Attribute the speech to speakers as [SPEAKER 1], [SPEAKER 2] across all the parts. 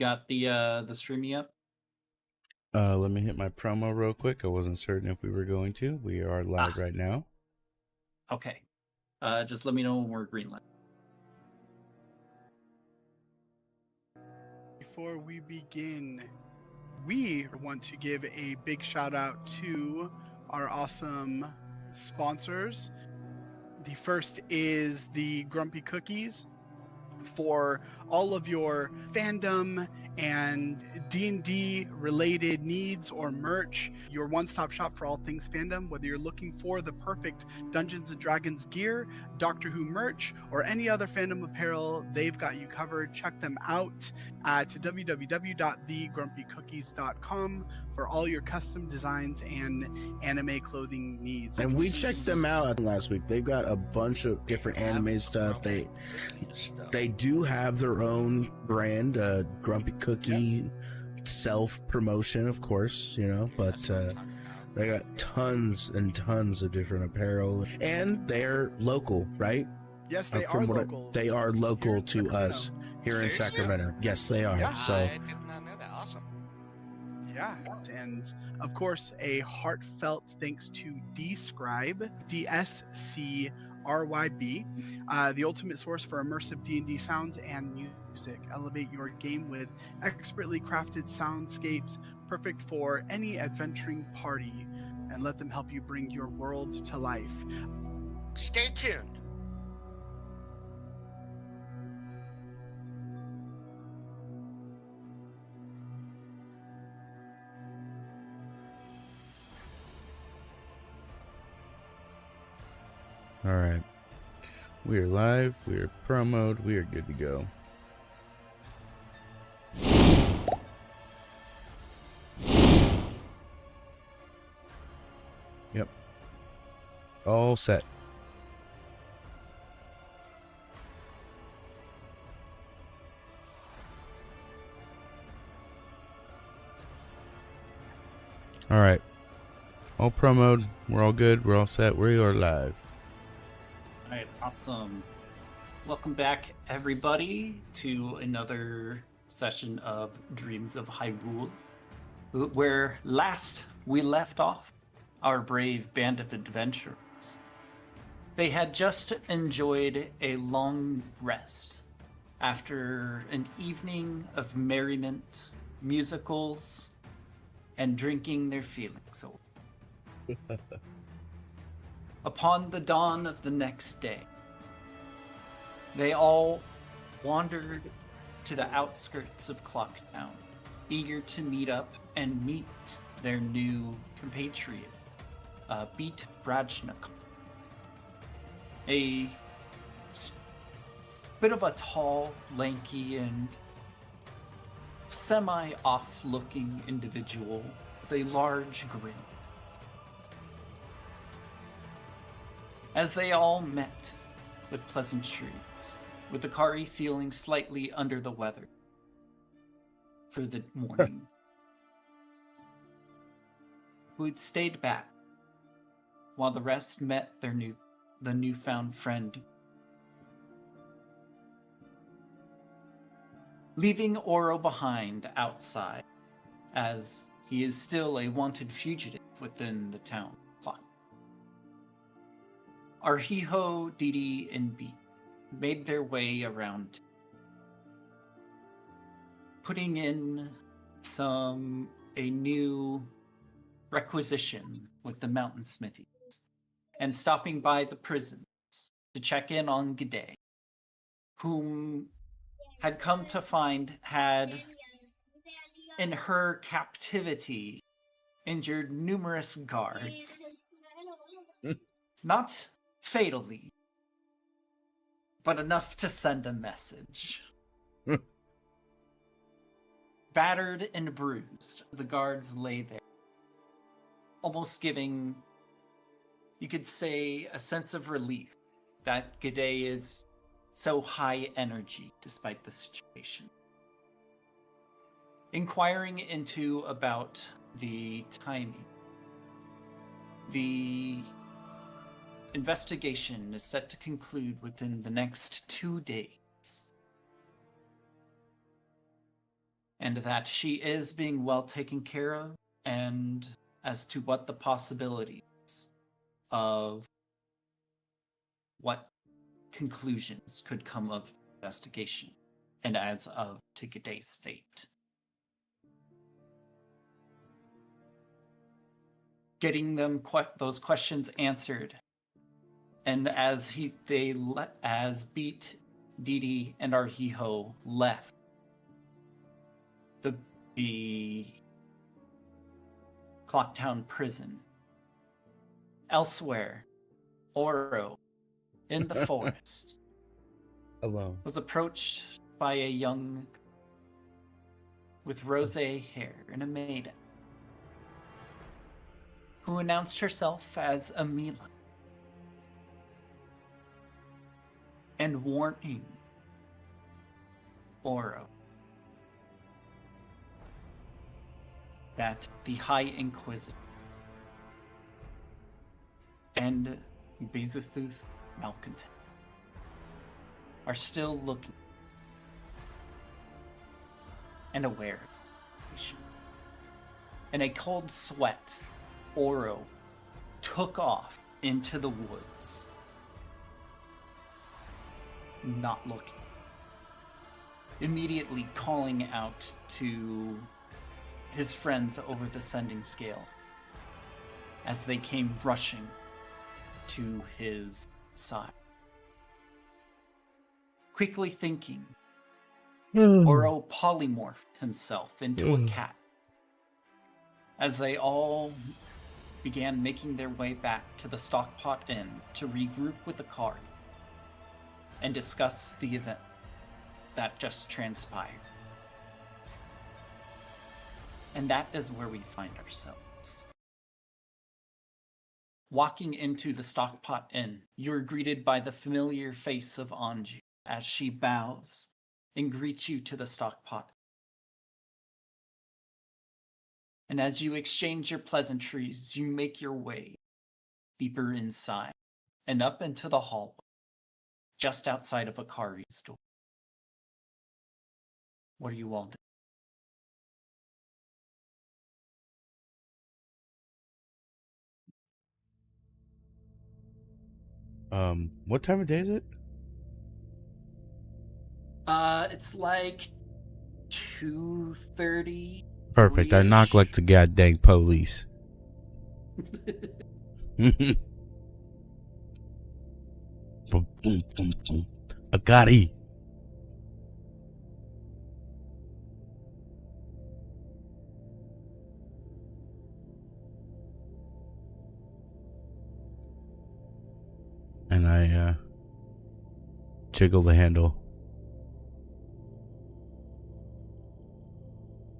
[SPEAKER 1] Got the streamy up?
[SPEAKER 2] Let me hit my promo real quick. I wasn't certain if we were going to. We are live right now.
[SPEAKER 1] Okay. Just let me know when we're greenlit.
[SPEAKER 3] Before we begin, we want to give a big shout out to our awesome sponsors. The first is the Grumpy Cookies for all of your fandom and D&D related needs or merch, your one-stop shop for all things fandom. Whether you're looking for the perfect Dungeons & Dragons gear, Doctor Who merch, or any other fandom apparel, they've got you covered. Check them out at www.thegrumpycookies.com for all your custom designs and anime clothing needs.
[SPEAKER 4] And we checked them out last week. They've got a bunch of different anime stuff. They do have their own brand, Grumpy Cookie, self-promotion, of course, but they got tons and tons of different apparel. And they're local, right?
[SPEAKER 3] Yes, they are local.
[SPEAKER 4] They are local to us here in Sacramento. Yes, they are.
[SPEAKER 3] Yeah.
[SPEAKER 4] So
[SPEAKER 5] I did not know that. Awesome.
[SPEAKER 3] Yeah, and of course, a heartfelt thanks to Dscribe, DSCRYB, the ultimate source for immersive D&D sounds and music. Elevate your game with expertly crafted soundscapes, perfect for any adventuring party, and let them help you bring your world to life.
[SPEAKER 5] Stay tuned.
[SPEAKER 2] All right. We are live. We are promoed. We are good to go. Yep. All set. All right. All promoed. We're all good. We're all set. We are live.
[SPEAKER 1] All right, awesome. Welcome back, everybody, to another session of Dreams of Hyrule, where last we left off our brave band of adventurers. They had just enjoyed a long rest after an evening of merriment, musicals, and drinking their feelings away. Upon the dawn of the next day, they all wandered to the outskirts of Clocktown, eager to meet up and meet their new compatriot, Beat Brajnik. A bit of a tall, lanky, and semi-off-looking individual with a large grin. As they all met with pleasantries, with Akari feeling slightly under the weather for the morning, who'd stayed back while the rest met the newfound friend, leaving Oro behind outside, as he is still a wanted fugitive within the town plot. Arhiho, Didi, and Beat made their way around, putting in a new requisition with the mountain smithies, and stopping by the prisons to check in on G'day, whom had come to find had, in her captivity, injured numerous guards. Not fatally, but enough to send a message. Battered and bruised, the guards lay there, almost giving, you could say, a sense of relief that G'day is so high energy despite the situation. Inquiring into about the timing, the investigation is set to conclude within the next 2 days. and that she is being well taken care of, and as to what the possibilities of what conclusions could come of the investigation, and as of today's fate. Getting them those questions answered, and as Beat, Didi, and Arhiho left the Clocktown prison, elsewhere, Oro, in the forest,
[SPEAKER 2] Alone.
[SPEAKER 1] was approached by a young with rosé hair and a maiden who announced herself as Amila and warning Oro that the High Inquisitor and Bezathuth Malcontent are still looking and aware of the situation. In a cold sweat, Oro took off into the woods, not looking, immediately calling out to his friends over the sending scale as they came rushing to his side. Quickly thinking, Oro polymorphed himself into a cat as they all began making their way back to the Stockpot Inn to regroup with Akari and discuss the event that just transpired. And that is where we find ourselves. Walking into the Stockpot Inn, you're greeted by the familiar face of Anju as she bows and greets you to the Stockpot. And as you exchange your pleasantries, you make your way deeper inside and up into the hallway just outside of Akari's door. What are you all
[SPEAKER 2] doing? What time of day is it?
[SPEAKER 1] It's like 2:30.
[SPEAKER 2] Perfect. I knock like the goddamn police. Boom, boom, boom, boom. Akari. And I jiggle the handle.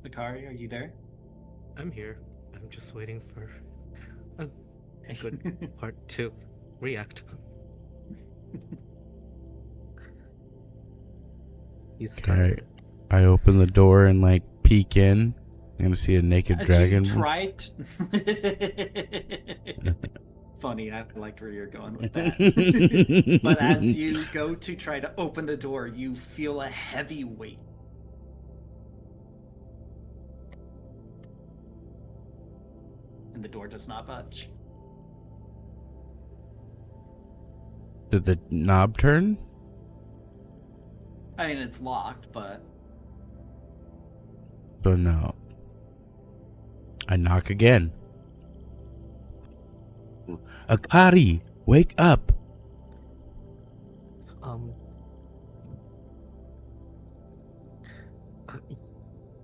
[SPEAKER 1] Akari, are you there?
[SPEAKER 6] I'm here. I'm just waiting for a good part to react. He's tired.
[SPEAKER 2] I open the door and like peek in. I'm gonna see a naked
[SPEAKER 1] As
[SPEAKER 2] dragon.
[SPEAKER 1] you tried. Funny, I liked where you're going with that. But as you go to try to open the door, you feel a heavy weight. And the door does not budge.
[SPEAKER 2] Did the knob turn?
[SPEAKER 1] I mean, it's locked, but...
[SPEAKER 2] So no. I knock again. Akari, wake up!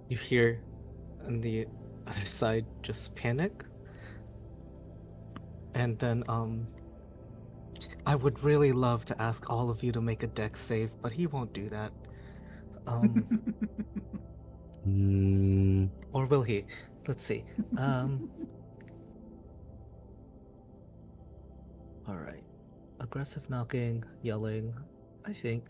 [SPEAKER 6] You hear on the other side just panic? And then, I would really love to ask all of you to make a dex save, but he won't do that. Or will he? Let's see. Alright. Aggressive knocking, yelling, I think.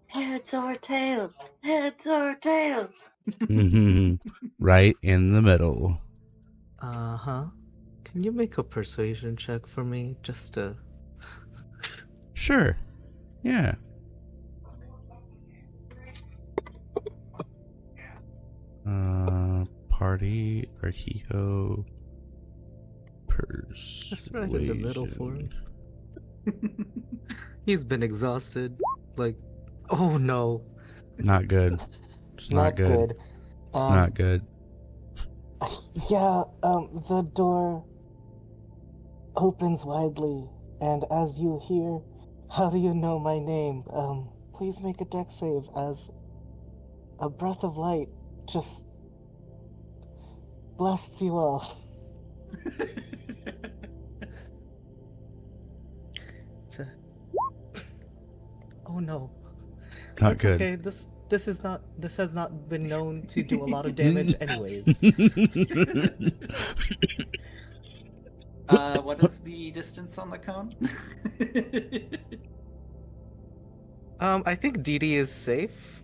[SPEAKER 7] Heads or tails? Heads or tails?
[SPEAKER 2] Right in the middle.
[SPEAKER 6] Uh-huh. Can you make a persuasion check for me, just to...
[SPEAKER 2] Sure. Yeah. party, Arhijo,
[SPEAKER 6] That's right in the middle for him. He's been exhausted. Like, oh no.
[SPEAKER 2] Not good. It's not good. It's not good.
[SPEAKER 6] Yeah, the door opens widely, and as you hear, how do you know my name? Please make a dex save as a breath of light just blasts you all. Oh no.
[SPEAKER 2] Not
[SPEAKER 6] It's
[SPEAKER 2] good.
[SPEAKER 6] okay. This has not been known to do a lot of damage anyways.
[SPEAKER 1] What is the distance on the cone?
[SPEAKER 6] I think DD is safe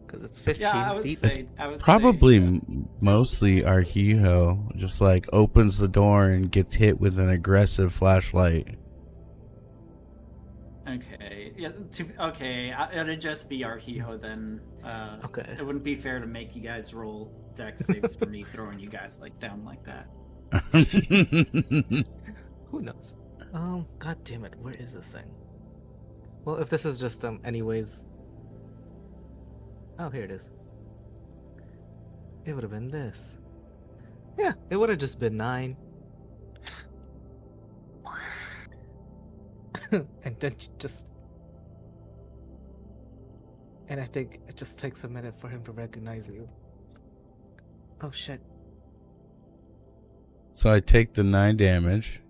[SPEAKER 6] because it's 15
[SPEAKER 1] Yeah, I would
[SPEAKER 6] feet.
[SPEAKER 1] say. I would
[SPEAKER 2] Probably
[SPEAKER 1] say,
[SPEAKER 2] mostly Arhijo just like opens the door and gets hit with an aggressive flashlight.
[SPEAKER 1] Okay. Yeah. Okay. It'd just be Arhijo then.
[SPEAKER 6] Okay.
[SPEAKER 1] It wouldn't be fair to make you guys roll dex saves for me throwing you guys like down like that.
[SPEAKER 6] Who knows? God damn it, where is this thing? Well, if this is just anyways. Oh, here it is. It would have been this. Yeah, it would have just been 9. And then just. And I think it just takes a minute for him to recognize you. Oh shit.
[SPEAKER 2] So I take the 9 damage.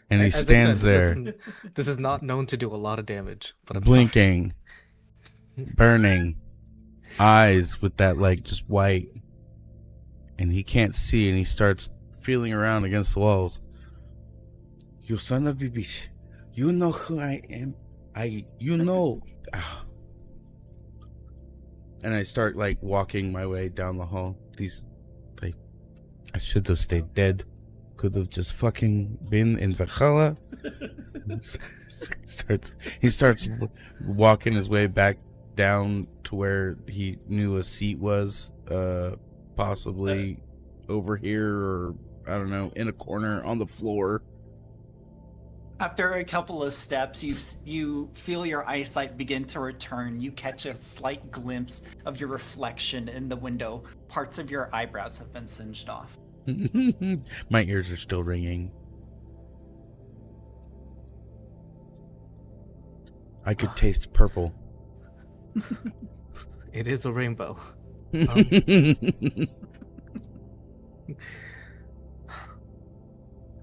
[SPEAKER 2] And he
[SPEAKER 6] As I
[SPEAKER 2] stands
[SPEAKER 6] said,
[SPEAKER 2] there,
[SPEAKER 6] This is not known to do a lot of damage, but I'm
[SPEAKER 2] blinking, burning, eyes with that like just white, and he can't see, and he starts feeling around against the walls. You son of a bitch! You know who I am. You know. And I start like walking my way down the hall. I should have stayed dead. Could have just fucking been in Valhalla. He starts walking his way back down to where he knew a seat was, possibly over here, or I don't know, in a corner on the floor.
[SPEAKER 1] After a couple of steps, you feel your eyesight begin to return. You catch a slight glimpse of your reflection in the window. Parts of your eyebrows have been singed off.
[SPEAKER 2] My ears are still ringing. I could taste purple.
[SPEAKER 6] It is a rainbow.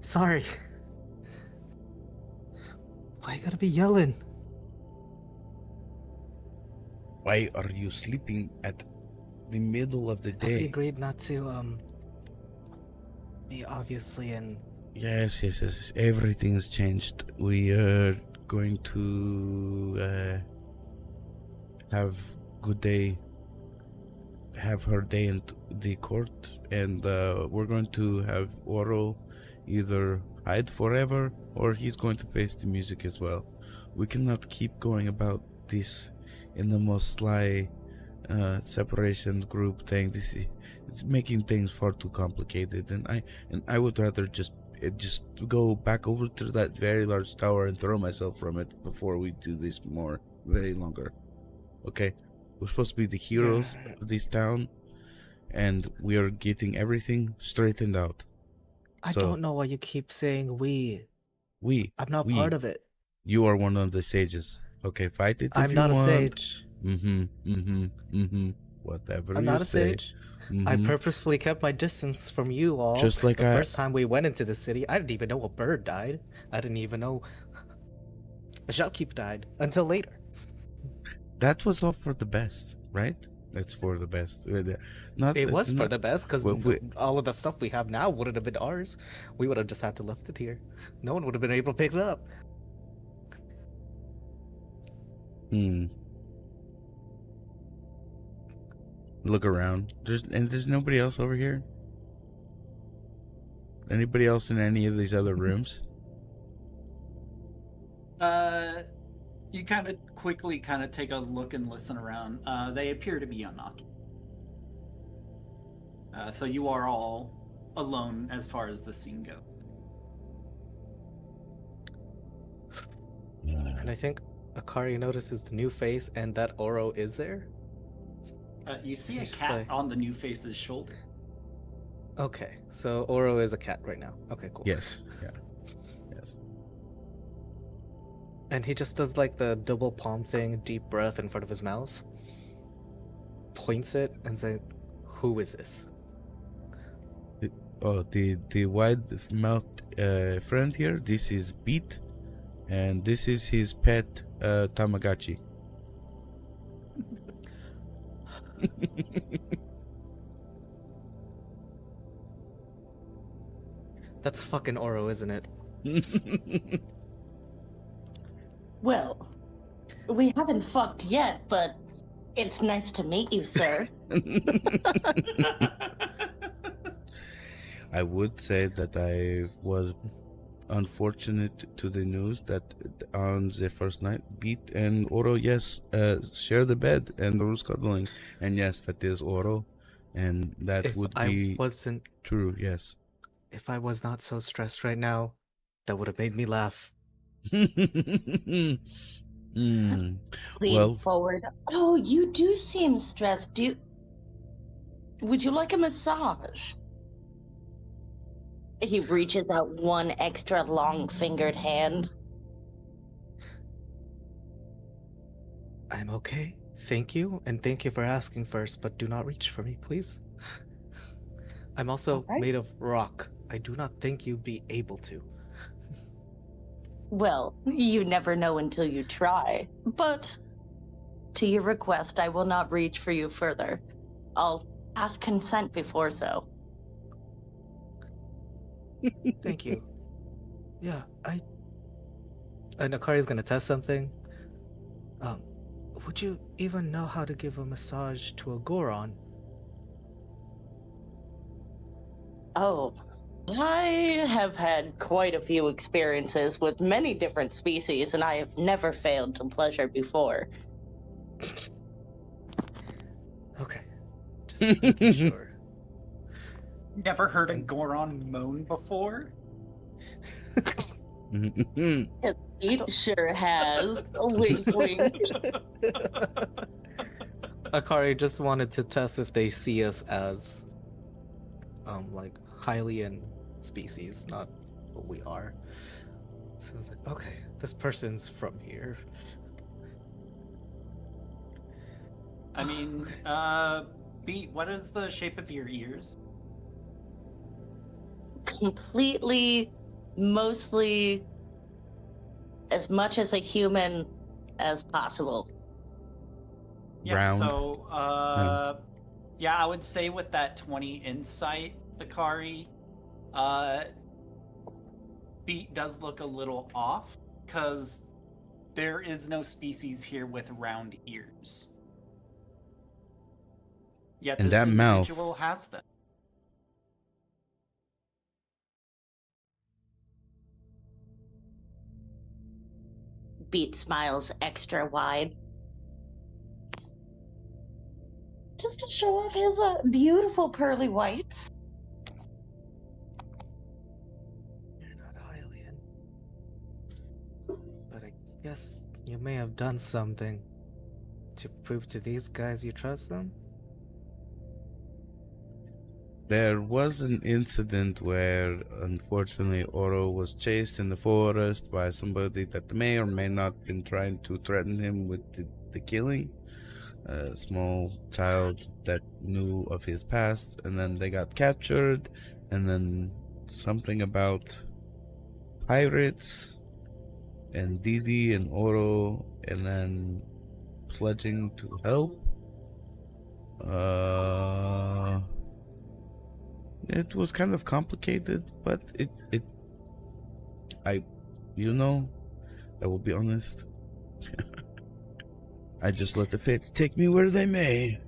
[SPEAKER 6] Sorry. Why you gotta be yelling?
[SPEAKER 2] Why are you sleeping at the middle of the
[SPEAKER 6] We
[SPEAKER 2] day?
[SPEAKER 6] agreed not to, be obviously in...
[SPEAKER 2] Yes. Everything's changed. We are going to have good day. Have her day in the court, and we're going to have Oro either hide forever, or he's going to face the music as well. We cannot keep going about this in the most sly separation group thing. It's making things far too complicated, and I would rather just go back over to that very large tower and throw myself from it before we do this very longer. Okay, we're supposed to be the heroes of this town, and we are getting everything straightened out.
[SPEAKER 6] I don't know why you keep saying we. I'm not
[SPEAKER 2] we.
[SPEAKER 6] part of it.
[SPEAKER 2] You are one of the sages. Okay, fight it if
[SPEAKER 6] I'm
[SPEAKER 2] you
[SPEAKER 6] not
[SPEAKER 2] want.
[SPEAKER 6] a sage.
[SPEAKER 2] Whatever
[SPEAKER 6] I'm
[SPEAKER 2] you
[SPEAKER 6] not a
[SPEAKER 2] say.
[SPEAKER 6] sage. I purposefully kept my distance from you all.
[SPEAKER 2] Just like
[SPEAKER 6] the first time we went into the city, I didn't even know a bird died. I didn't even know a shopkeep died until later.
[SPEAKER 2] That was all for the best, right? That's for the best.
[SPEAKER 6] It was for the best, because all of the stuff we have now wouldn't have been ours. We would have just had to left it here. No one would have been able to pick it up.
[SPEAKER 2] Look around. There's nobody else over here? Anybody else in any of these other rooms?
[SPEAKER 1] You kind of quickly take a look and listen around. They appear to be unoccupied. So you are all alone as far as the scene goes.
[SPEAKER 8] And I think Akari notices the new face and that Oro is there.
[SPEAKER 1] You see a
[SPEAKER 8] He's just
[SPEAKER 1] cat
[SPEAKER 8] like-
[SPEAKER 1] on the new face's shoulder.
[SPEAKER 8] Okay, so Oro is a cat right now. Okay, cool.
[SPEAKER 2] Yes. Yeah. Yes.
[SPEAKER 8] And he just does like the double palm thing, deep breath in front of his mouth, points it, and says, "Who is this?"
[SPEAKER 2] Oh, the wide-mouthed friend here. This is Beat, and this is his pet Tamagotchi.
[SPEAKER 8] That's fucking Oro, isn't it?
[SPEAKER 7] Well, we haven't fucked yet, but it's nice to meet you, sir.
[SPEAKER 2] I would say that I was unfortunate to the news that on the first night, Beat and Oro, yes, share the bed and Oro's cuddling, and yes, that is Oro, and that
[SPEAKER 8] If
[SPEAKER 2] would
[SPEAKER 8] I
[SPEAKER 2] be
[SPEAKER 8] wasn't,
[SPEAKER 2] true. Yes.
[SPEAKER 8] if I was not so stressed right now, that would have made me laugh.
[SPEAKER 2] Mm.
[SPEAKER 7] Lean
[SPEAKER 2] Well-
[SPEAKER 7] forward. Oh, you do seem stressed. Would you like a massage? He reaches out one extra long-fingered hand.
[SPEAKER 8] I'm okay. Thank you, and thank you for asking first, but do not reach for me, please. I'm also
[SPEAKER 7] Alright.
[SPEAKER 8] made of rock. I do not think you'd be able to.
[SPEAKER 7] Well, you never know until you try. But to your request, I will not reach for you further. I'll ask consent before so.
[SPEAKER 8] Thank you. Yeah, And Akari's gonna test something. Would you even know how to give a massage to a Goron?
[SPEAKER 7] Oh, I have had quite a few experiences with many different species, and I have never failed to pleasure before.
[SPEAKER 8] Okay. Just making sure.
[SPEAKER 1] Never heard a Goron moan before?
[SPEAKER 7] It sure has. Wink, wink.
[SPEAKER 8] Akari just wanted to test if they see us as like Hylian species, not what we are. So I was like, okay, this person's from here.
[SPEAKER 1] I mean, Beat, what is the shape of your ears?
[SPEAKER 7] Completely, mostly, as much as a human as possible.
[SPEAKER 1] Yeah,
[SPEAKER 2] Round.
[SPEAKER 1] so, yeah, I would say with that 20 insight, Akari, Beat does look a little off, because there is no species here with round ears. Yet
[SPEAKER 2] And
[SPEAKER 1] this
[SPEAKER 2] that mouth.
[SPEAKER 1] individual has them.
[SPEAKER 7] Beat smiles extra wide. Just to show off his beautiful pearly whites.
[SPEAKER 8] You're not Hylian. But I guess you may have done something to prove to these guys you trust them?
[SPEAKER 2] There was an incident where, unfortunately, Oro was chased in the forest by somebody that may or may not been trying to threaten him with the killing. A small child that knew of his past, and then they got captured, and then something about pirates, and Didi and Oro, and then pledging to help. It was kind of complicated, but I will be honest. I just let the fates take me where they may.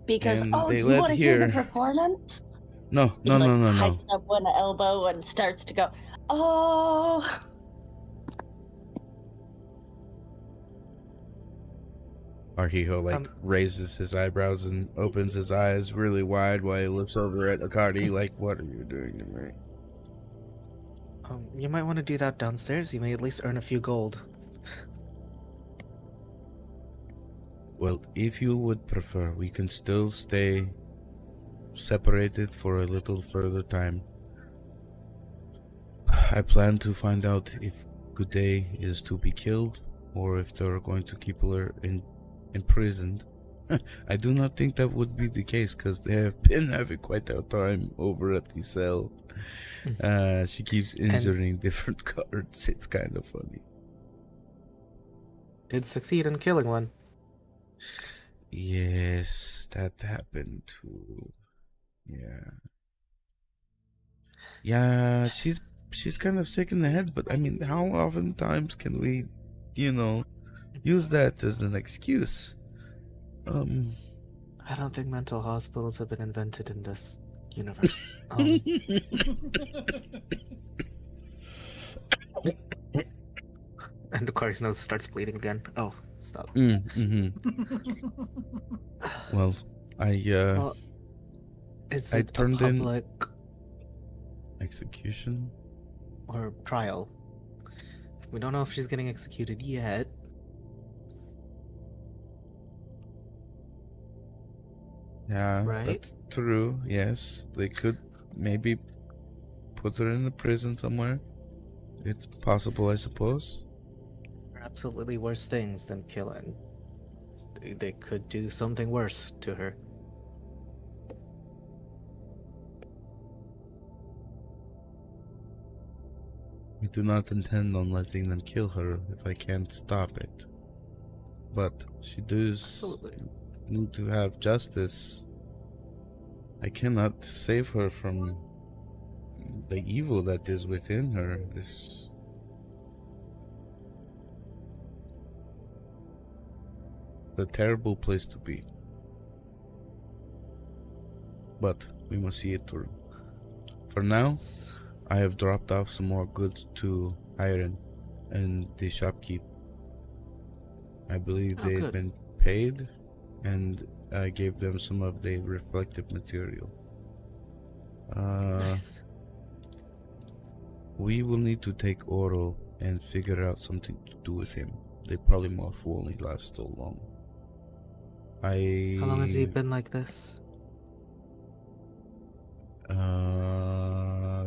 [SPEAKER 7] Because,
[SPEAKER 2] And
[SPEAKER 7] oh,
[SPEAKER 2] they
[SPEAKER 7] do you
[SPEAKER 2] led
[SPEAKER 7] want to hear the
[SPEAKER 2] here.
[SPEAKER 7] performance?
[SPEAKER 2] No.
[SPEAKER 7] He hikes up one elbow and starts to go, oh.
[SPEAKER 2] Arhijo like raises his eyebrows and opens his eyes really wide while he looks over at Akari like, what are you doing to me?
[SPEAKER 8] You might want to do that downstairs. You may at least earn a few gold.
[SPEAKER 2] Well, if you would prefer, we can still stay separated for a little further time. I plan to find out if Good Day is to be killed or if they're going to keep her imprisoned. I do not think that would be the case because they have been having quite a time over at the cell. She keeps injuring different guards. It's kind of funny.
[SPEAKER 8] Did succeed in killing one.
[SPEAKER 2] Yes, that happened too. Yeah, she's kind of sick in the head, but I mean, how often times can we, use that as an excuse?
[SPEAKER 8] I don't think mental hospitals have been invented in this universe. And Akari's nose starts bleeding again. Oh, stop.
[SPEAKER 2] Well,
[SPEAKER 8] is
[SPEAKER 2] I
[SPEAKER 8] it
[SPEAKER 2] turned
[SPEAKER 8] a
[SPEAKER 2] in
[SPEAKER 8] public
[SPEAKER 2] execution
[SPEAKER 8] or trial? We don't know if she's getting executed yet.
[SPEAKER 2] Yeah,
[SPEAKER 8] right?
[SPEAKER 2] That's true. Yes, they could maybe put her in the prison somewhere. It's possible, I suppose.
[SPEAKER 8] There are absolutely worse things than killing. They could do something worse to her.
[SPEAKER 2] I do not intend on letting them kill her if I can't stop it. But she does
[SPEAKER 8] Absolutely.
[SPEAKER 2] need to have justice. I cannot save her from the evil that is within her. This a terrible place to be. But we must see it through. For now, I have dropped off some more goods to Iron and the shopkeep. I believe they've
[SPEAKER 8] good.
[SPEAKER 2] been paid, and I gave them some of the reflective material.
[SPEAKER 8] Nice.
[SPEAKER 2] We will need to take Oro and figure out something to do with him. The polymorph will only last so long.
[SPEAKER 8] How long has he been like this?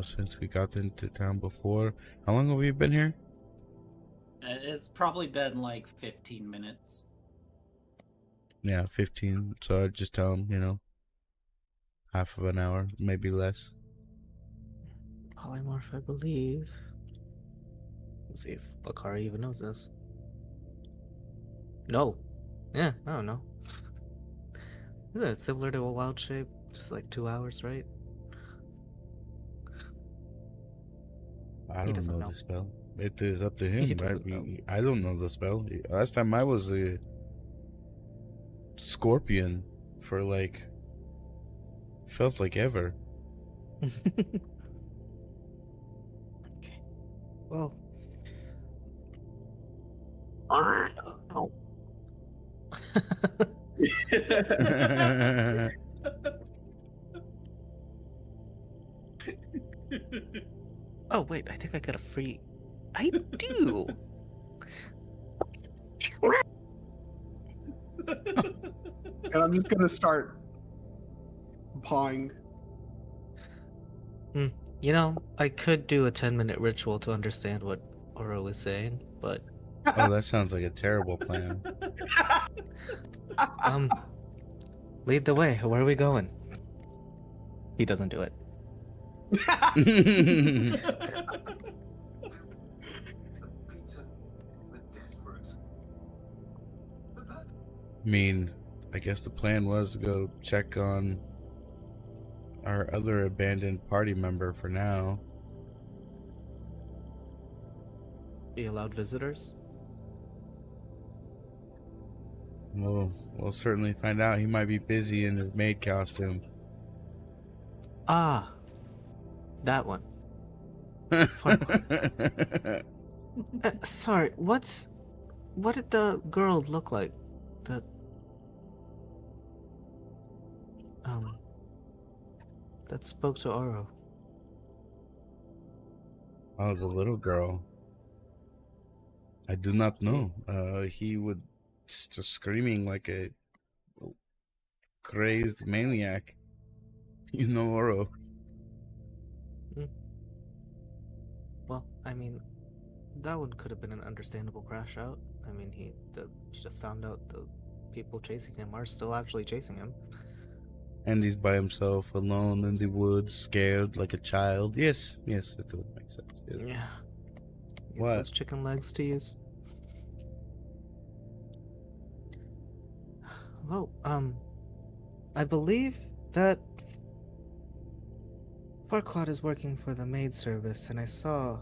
[SPEAKER 2] Since we got into town before. How long have we been here?
[SPEAKER 1] It's probably been like 15 minutes.
[SPEAKER 2] Yeah, 15. So I'd just tell him, half of an hour, maybe less.
[SPEAKER 8] Polymorph, I believe. Let's see if Akari even knows this. No. Yeah, I don't know. Isn't it similar to a wild shape? Just like 2 hours, right?
[SPEAKER 2] I
[SPEAKER 8] He
[SPEAKER 2] don't
[SPEAKER 8] doesn't
[SPEAKER 2] know
[SPEAKER 8] know.
[SPEAKER 2] the spell. It is up to
[SPEAKER 8] He
[SPEAKER 2] him, right?
[SPEAKER 8] doesn't know.
[SPEAKER 2] I don't know the spell. Last time I was a scorpion for felt like ever.
[SPEAKER 8] Okay. Well. Oh. Oh wait, I think I got a free. I do.
[SPEAKER 3] And I'm just gonna start pawing.
[SPEAKER 8] I could do a 10-minute ritual to understand what Oro is saying, but
[SPEAKER 2] Oh, that sounds like a terrible plan.
[SPEAKER 8] lead the way. Where are we going? He doesn't do it.
[SPEAKER 2] I guess the plan was to go check on our other abandoned party member for now.
[SPEAKER 8] Be allowed visitors?
[SPEAKER 2] We'll certainly find out. He might be busy in his maid costume.
[SPEAKER 8] Ah, that one. Fun sorry, what did the girl look like? that spoke to Oro.
[SPEAKER 2] Oh, the little girl. I do not know. He would just screaming like a crazed maniac. You know, Oro.
[SPEAKER 8] Well, I mean, that one could have been an understandable crash out. I mean, he just found out the people chasing him are still actually chasing him.
[SPEAKER 2] And he's by himself, alone in the woods, scared like a child. Yes, that would make sense. Yes.
[SPEAKER 8] Yeah. Use
[SPEAKER 2] What?
[SPEAKER 8] those chicken legs to use. Well, I believe that Farquaad is working for the maid service, and I saw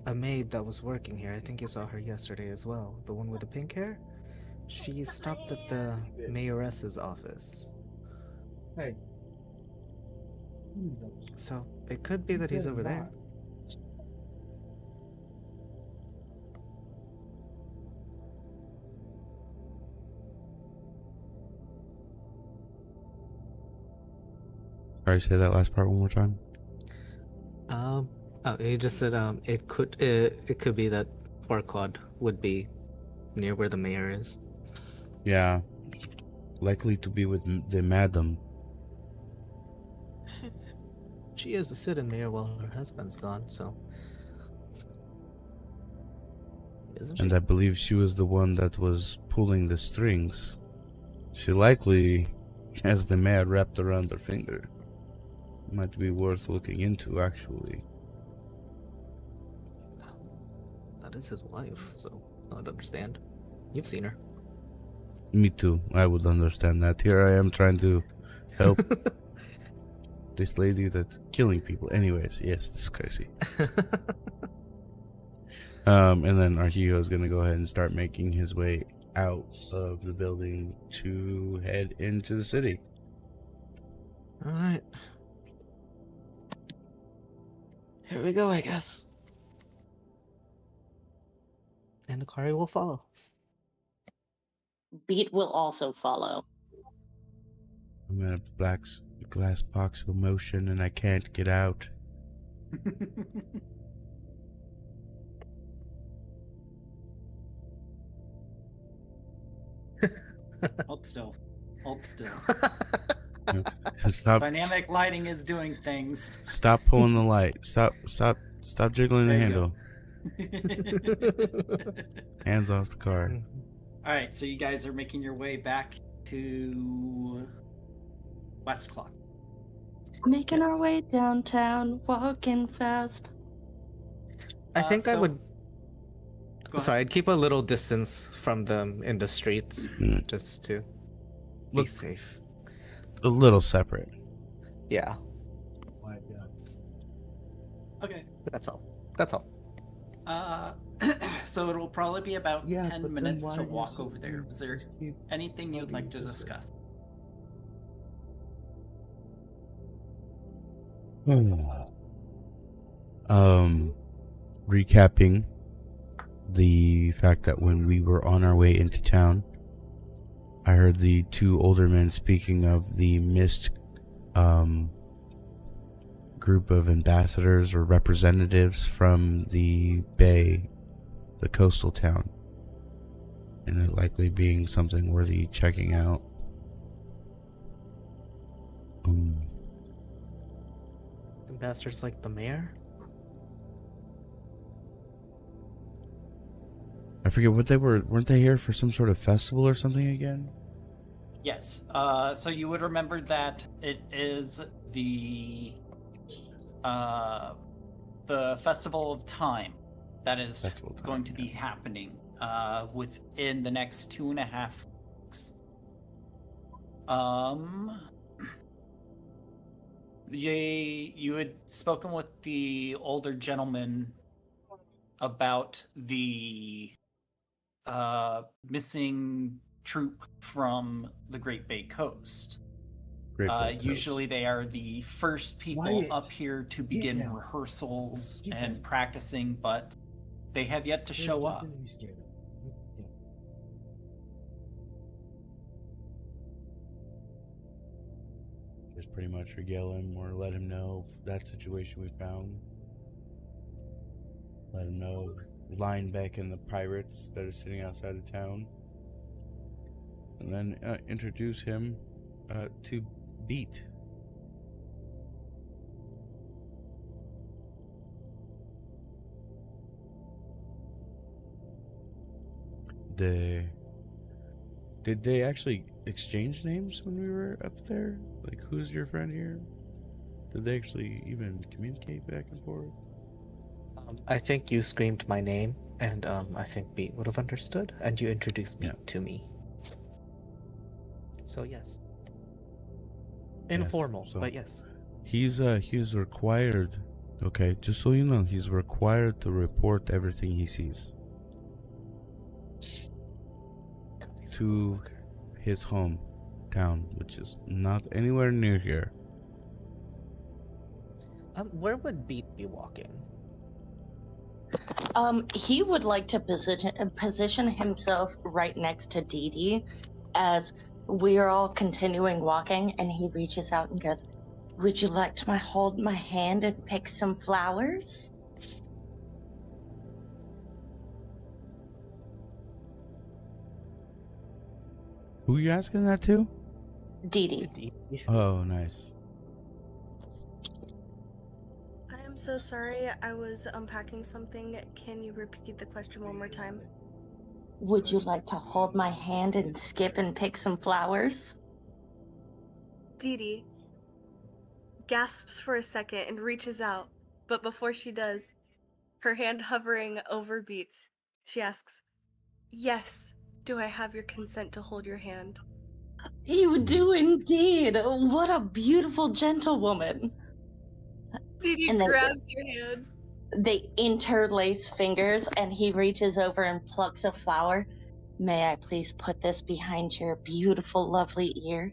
[SPEAKER 8] a maid that was working here. I think you saw her yesterday as well. The one with the pink hair? She stopped at the mayoress's office.
[SPEAKER 2] Hey.
[SPEAKER 8] So, it could be that he's over there.
[SPEAKER 2] Sorry, say that last part one more time.
[SPEAKER 8] He just said it could be that Farquaad would be near where the mayor is.
[SPEAKER 2] Yeah, likely to be with the madam.
[SPEAKER 8] She is sitting there while her husband's gone, so isn't she?
[SPEAKER 2] And I believe she was the one that was pulling the strings. She likely has the mayor wrapped around her finger. Might be worth looking into, actually.
[SPEAKER 8] That is his wife, so I'd understand. You've seen her.
[SPEAKER 2] Me too. I would understand that. Here I am trying to help this lady that's killing people. Anyways, yes, this is crazy. And then our hero is gonna go ahead and start making his way out of the building to head into the city.
[SPEAKER 8] All right. Here we go, I guess. And Akari will follow.
[SPEAKER 7] Beat will also follow.
[SPEAKER 2] I'm in a black glass box of emotion and I can't get out.
[SPEAKER 1] Hold still. Hold still.
[SPEAKER 2] Stop.
[SPEAKER 1] Dynamic lighting is doing things.
[SPEAKER 2] Stop pulling the light. Stop jiggling the
[SPEAKER 1] There you
[SPEAKER 2] handle. Hands off the car.
[SPEAKER 1] All right, so you guys are making your way back to West Clock.
[SPEAKER 7] Making our way downtown, walking fast.
[SPEAKER 8] I think I
[SPEAKER 1] so-
[SPEAKER 8] would.
[SPEAKER 1] Go ahead.
[SPEAKER 8] Sorry, I'd keep a little distance from them in the streets, just to be
[SPEAKER 2] Look-
[SPEAKER 8] safe.
[SPEAKER 2] A little separate.
[SPEAKER 8] Yeah,
[SPEAKER 1] Okay.
[SPEAKER 8] that's all. That's all.
[SPEAKER 1] So it'll probably be about
[SPEAKER 2] Yeah,
[SPEAKER 1] 10
[SPEAKER 2] but then
[SPEAKER 1] minutes
[SPEAKER 2] why
[SPEAKER 1] to
[SPEAKER 2] are you
[SPEAKER 1] walk
[SPEAKER 2] so
[SPEAKER 1] over there. Is there
[SPEAKER 2] keep
[SPEAKER 1] anything you'd like to
[SPEAKER 2] talking
[SPEAKER 1] discuss?
[SPEAKER 2] Recapping the fact that when we were on our way into town, I heard the two older men speaking of the missed group of ambassadors or representatives from the bay, the coastal town, and it likely being something worthy checking out.
[SPEAKER 8] Ambassadors like the mayor?
[SPEAKER 2] I forget what they were. Weren't they here for some sort of festival or something again?
[SPEAKER 1] Yes. So you would remember that it is the Festival of Time that is
[SPEAKER 2] Festival of Time,
[SPEAKER 1] going to be happening within the next 2.5 weeks. You had spoken with the older gentleman about the missing troop from the Great Bay Coast.
[SPEAKER 2] Great Bay Coast.
[SPEAKER 1] Usually they are the first people
[SPEAKER 2] Wyatt,
[SPEAKER 1] up here to begin
[SPEAKER 2] down.
[SPEAKER 1] rehearsals
[SPEAKER 2] Get
[SPEAKER 1] and
[SPEAKER 2] down.
[SPEAKER 1] practicing, but they have yet to show up.
[SPEAKER 2] Just pretty much regale him or let him know of that situation we found. Let him know Linebeck and the pirates that are sitting outside of town. And then introduce him to Beat. Did they actually exchange names when we were up there? Like, who's your friend here? Did they actually even communicate back and forth?
[SPEAKER 8] I think you screamed my name, and I think Beat would have understood, and you introduced Beat to me. So yes. Informal,
[SPEAKER 2] so
[SPEAKER 8] but yes.
[SPEAKER 2] He's required, okay, just so you know, he's required to report everything he sees to his hometown, which is not anywhere near here.
[SPEAKER 8] Where would Beat be walking?
[SPEAKER 7] He would like to position himself right next to Dee Dee as we are all continuing walking, and he reaches out and goes, "Would you like to hold my hand and pick some flowers?"
[SPEAKER 2] Who are you asking that to?
[SPEAKER 7] Dee Dee.
[SPEAKER 2] Oh, nice.
[SPEAKER 9] I am so sorry. I was unpacking something. Can you repeat the question one more time?
[SPEAKER 7] Would you like to hold my hand and skip and pick some flowers?
[SPEAKER 9] Dee Dee gasps for a second and reaches out, but before she does, her hand hovering over Beats, she asks, "Yes, do I have your consent to hold your hand?"
[SPEAKER 7] You do indeed. What a beautiful gentlewoman.
[SPEAKER 9] Dee Dee
[SPEAKER 7] And then
[SPEAKER 9] grabs your hand.
[SPEAKER 7] they interlace fingers, and he reaches over and plucks a flower. May I please put this behind your beautiful, lovely ear?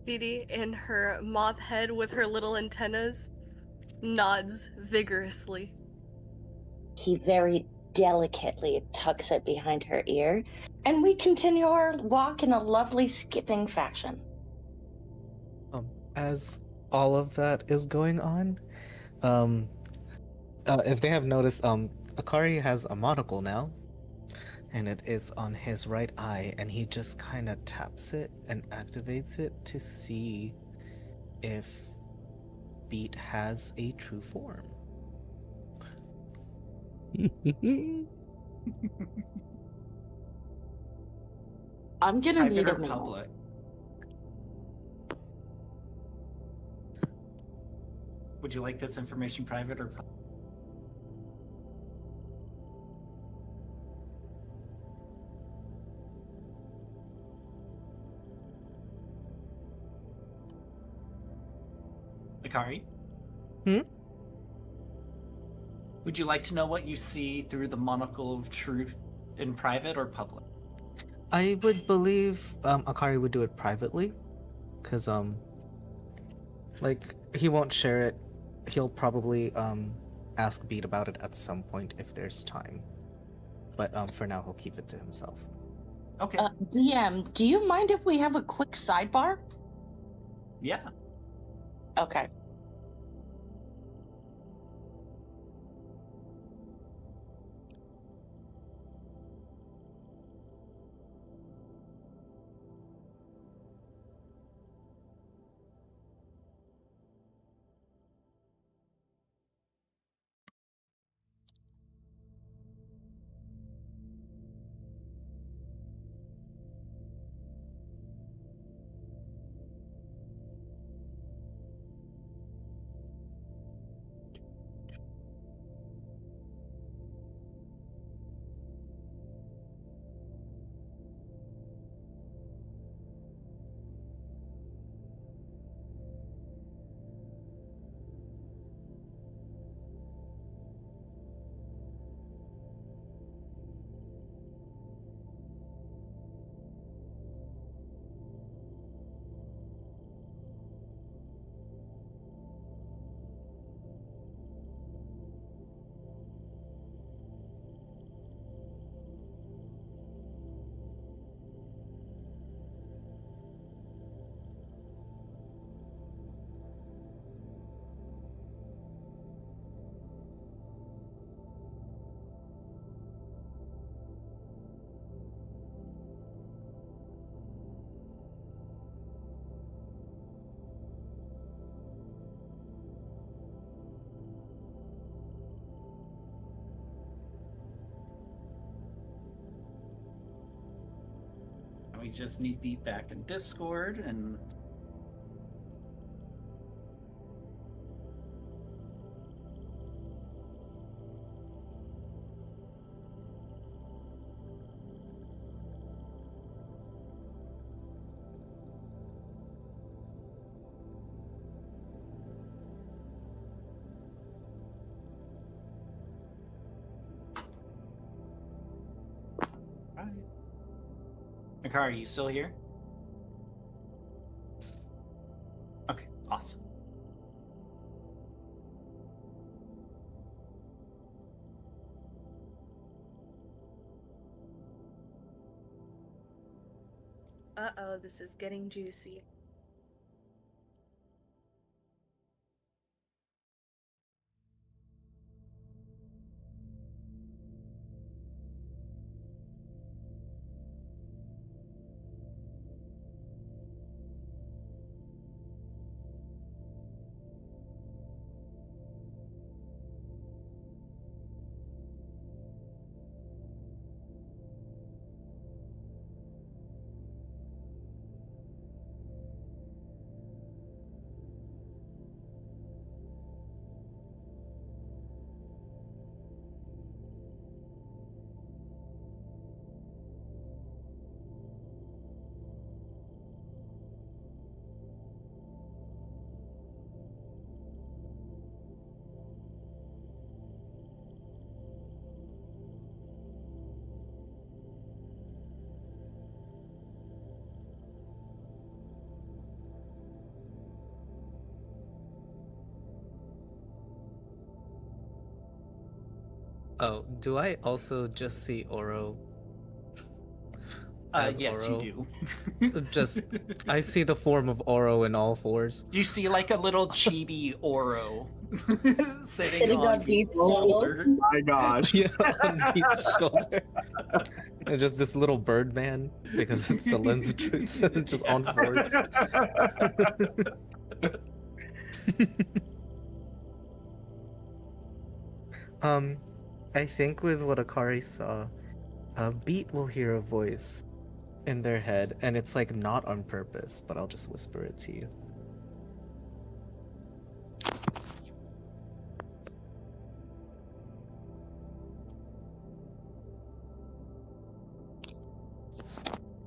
[SPEAKER 9] Dee Dee, in her moth head with her little antennas, nods vigorously.
[SPEAKER 7] He very delicately tucks it behind her ear, and we continue our walk in a lovely skipping fashion.
[SPEAKER 8] As all of that is going on, if they have noticed, Akari has a monocle now, and it is on his right eye, and he just kind of taps it and activates it to see if Beat has a true form.
[SPEAKER 7] I'm gonna
[SPEAKER 1] Private
[SPEAKER 7] need
[SPEAKER 1] or
[SPEAKER 7] a minute.
[SPEAKER 1] public? Would you like this information private or public? Akari? Would you like to know what you see through the monocle of truth in private or public?
[SPEAKER 8] I would believe Akari would do it privately, because like, he won't share it. He'll probably ask Beat about it at some point if there's time, but for now he'll keep it to himself.
[SPEAKER 1] Okay.
[SPEAKER 7] DM, do you mind if we have a quick sidebar?
[SPEAKER 1] Yeah.
[SPEAKER 7] Okay.
[SPEAKER 1] We just need Beat back in Discord and. Alright. Akari, are you still here? Okay, awesome.
[SPEAKER 9] Uh-oh, this is getting juicy.
[SPEAKER 8] Oh, do I also just see Oro? As
[SPEAKER 1] Yes,
[SPEAKER 8] Oro?
[SPEAKER 1] you do.
[SPEAKER 8] Just, I see the form of Oro in all fours.
[SPEAKER 1] You see like a little chibi Oro sitting
[SPEAKER 7] Sitting
[SPEAKER 1] on
[SPEAKER 7] on
[SPEAKER 1] Beat's
[SPEAKER 7] Beat's shoulder.
[SPEAKER 1] shoulder.
[SPEAKER 10] My gosh.
[SPEAKER 8] Yeah, on Beat's shoulder. And just this little bird man, because it's the lens of truth, so it's just on fours. I think with what Akari saw, Beat will hear a voice in their head, and it's like not on purpose, but I'll just whisper it to you.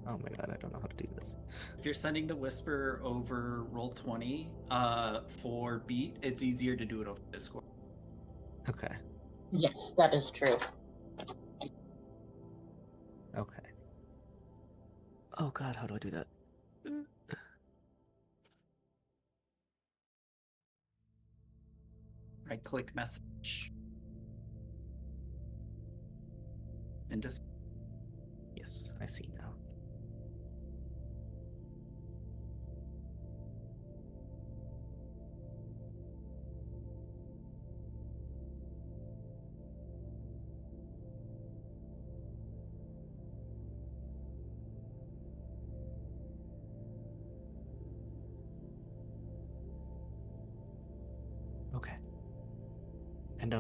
[SPEAKER 8] Oh my god, I don't know how to do this.
[SPEAKER 1] If you're sending the whisper over Roll20 for Beat, it's easier to do it over Discord.
[SPEAKER 8] Okay.
[SPEAKER 7] Yes, that is true.
[SPEAKER 8] Okay. Oh god, how do I do that?
[SPEAKER 1] Right click message. And just
[SPEAKER 8] Yes, I see now. Okay. And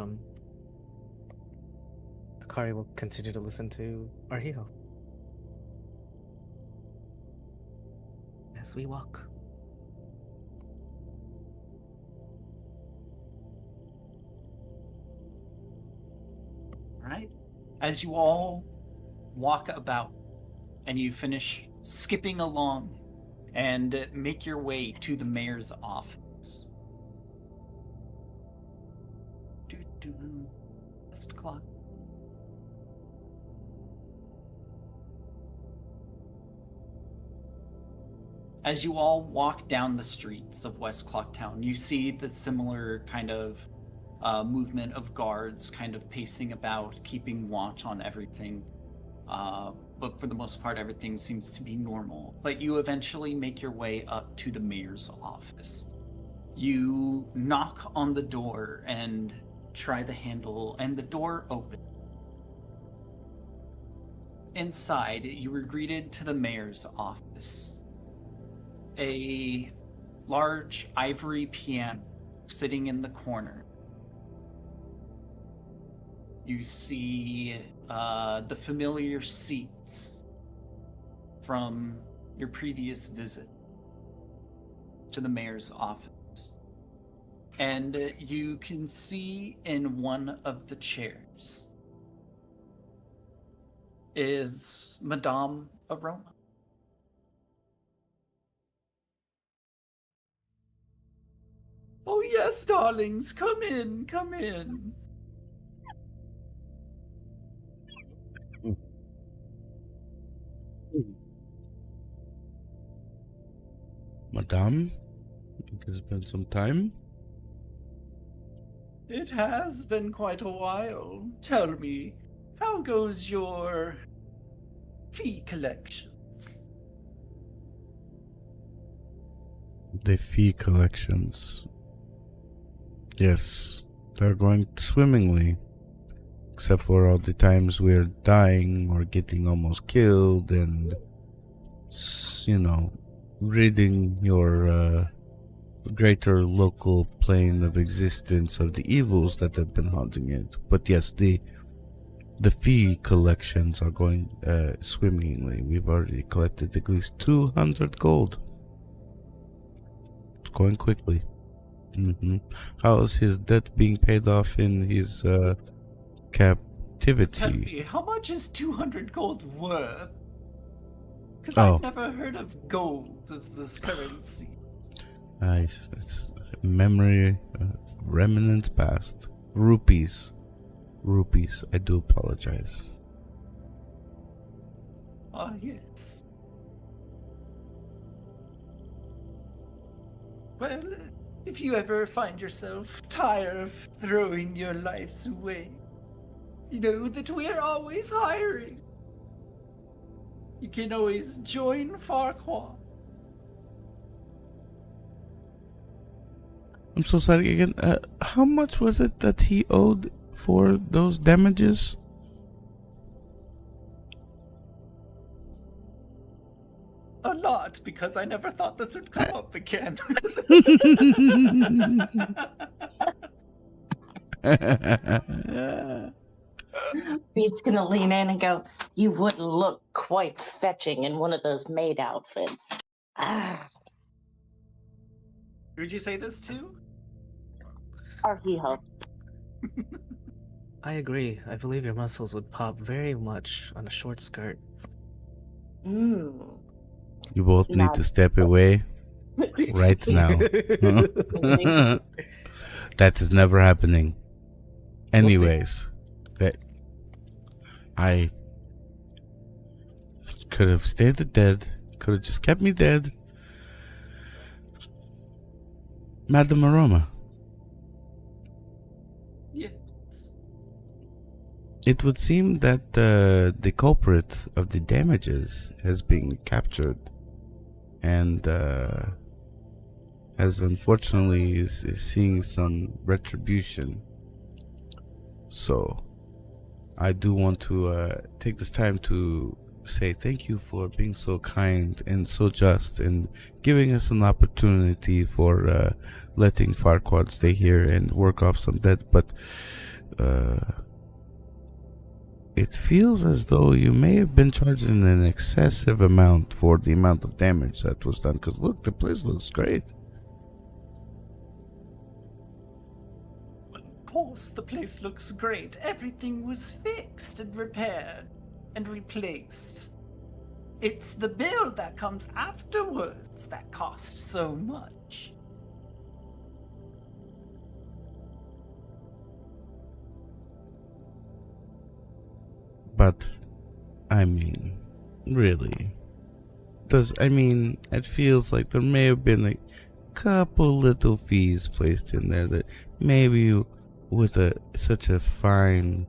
[SPEAKER 8] Akari will continue to listen to Arhio as we walk.
[SPEAKER 1] Alright. As you all walk about and you finish skipping along and make your way to the mayor's office. West clock. As you all walk down the streets of West Clocktown, you see the similar kind of movement of guards kind of pacing about, keeping watch on everything. But for the most part, everything seems to be normal. But you eventually make your way up to the mayor's office. You knock on the door and try the handle, and the door opens. Inside, you were greeted to the mayor's office. A large ivory piano sitting in the corner. You see the familiar seats from your previous visit to the mayor's office. And you can see in one of the chairs is Madame Aroma. Oh yes, darlings, come in, come in.
[SPEAKER 2] Madame, it has been some time.
[SPEAKER 1] It has been quite a while. Tell me, how goes your fee collections?
[SPEAKER 2] The fee collections. Yes, they're going swimmingly. Except for all the times we're dying or getting almost killed and, ridding your greater local plane of existence of the evils that have been haunting it. But yes, the fee collections are going swimmingly. We've already collected at least 200 gold. It's going quickly. How is his debt being paid off in his captivity?
[SPEAKER 1] Tell me, how much is 200 gold worth? Because
[SPEAKER 2] Oh.
[SPEAKER 1] I've never heard of gold of this currency.
[SPEAKER 2] It's memory, remnants past. Rupees. I do apologize.
[SPEAKER 1] Ah, yes. Well, if you ever find yourself tired of throwing your lives away, you know that we're always hiring. You can always join Farquaad.
[SPEAKER 2] I'm so sorry again. How much was it that he owed for those damages?
[SPEAKER 1] A lot, because I never thought this would come up again.
[SPEAKER 7] Beat's gonna lean in and go, "You wouldn't look quite fetching in one of those maid outfits." Ah,
[SPEAKER 1] Who'd you say this to?
[SPEAKER 7] Arhiho.
[SPEAKER 8] I agree. I believe your muscles would pop very much on a short skirt.
[SPEAKER 7] Mmm.
[SPEAKER 2] You both need
[SPEAKER 7] Not-
[SPEAKER 2] to step away right now. That is never happening. Anyways, that I could have stayed dead. Could have just kept me dead. Madam Aroma,
[SPEAKER 1] Yes.
[SPEAKER 2] it would seem that the culprit of the damages has been captured and has unfortunately is seeing some retribution. So I do want to take this time to say thank you for being so kind and so just and giving us an opportunity for letting Farquaad stay here and work off some debt. But it feels as though you may have been charging an excessive amount for the amount of damage that was done. Because look, the place looks great.
[SPEAKER 1] Of course, the place looks great. Everything was fixed and repaired and replaced. It's the bill that comes afterwards that costs so much.
[SPEAKER 2] But, I mean, really. It feels like there may have been a couple little fees placed in there that maybe you, with such a fine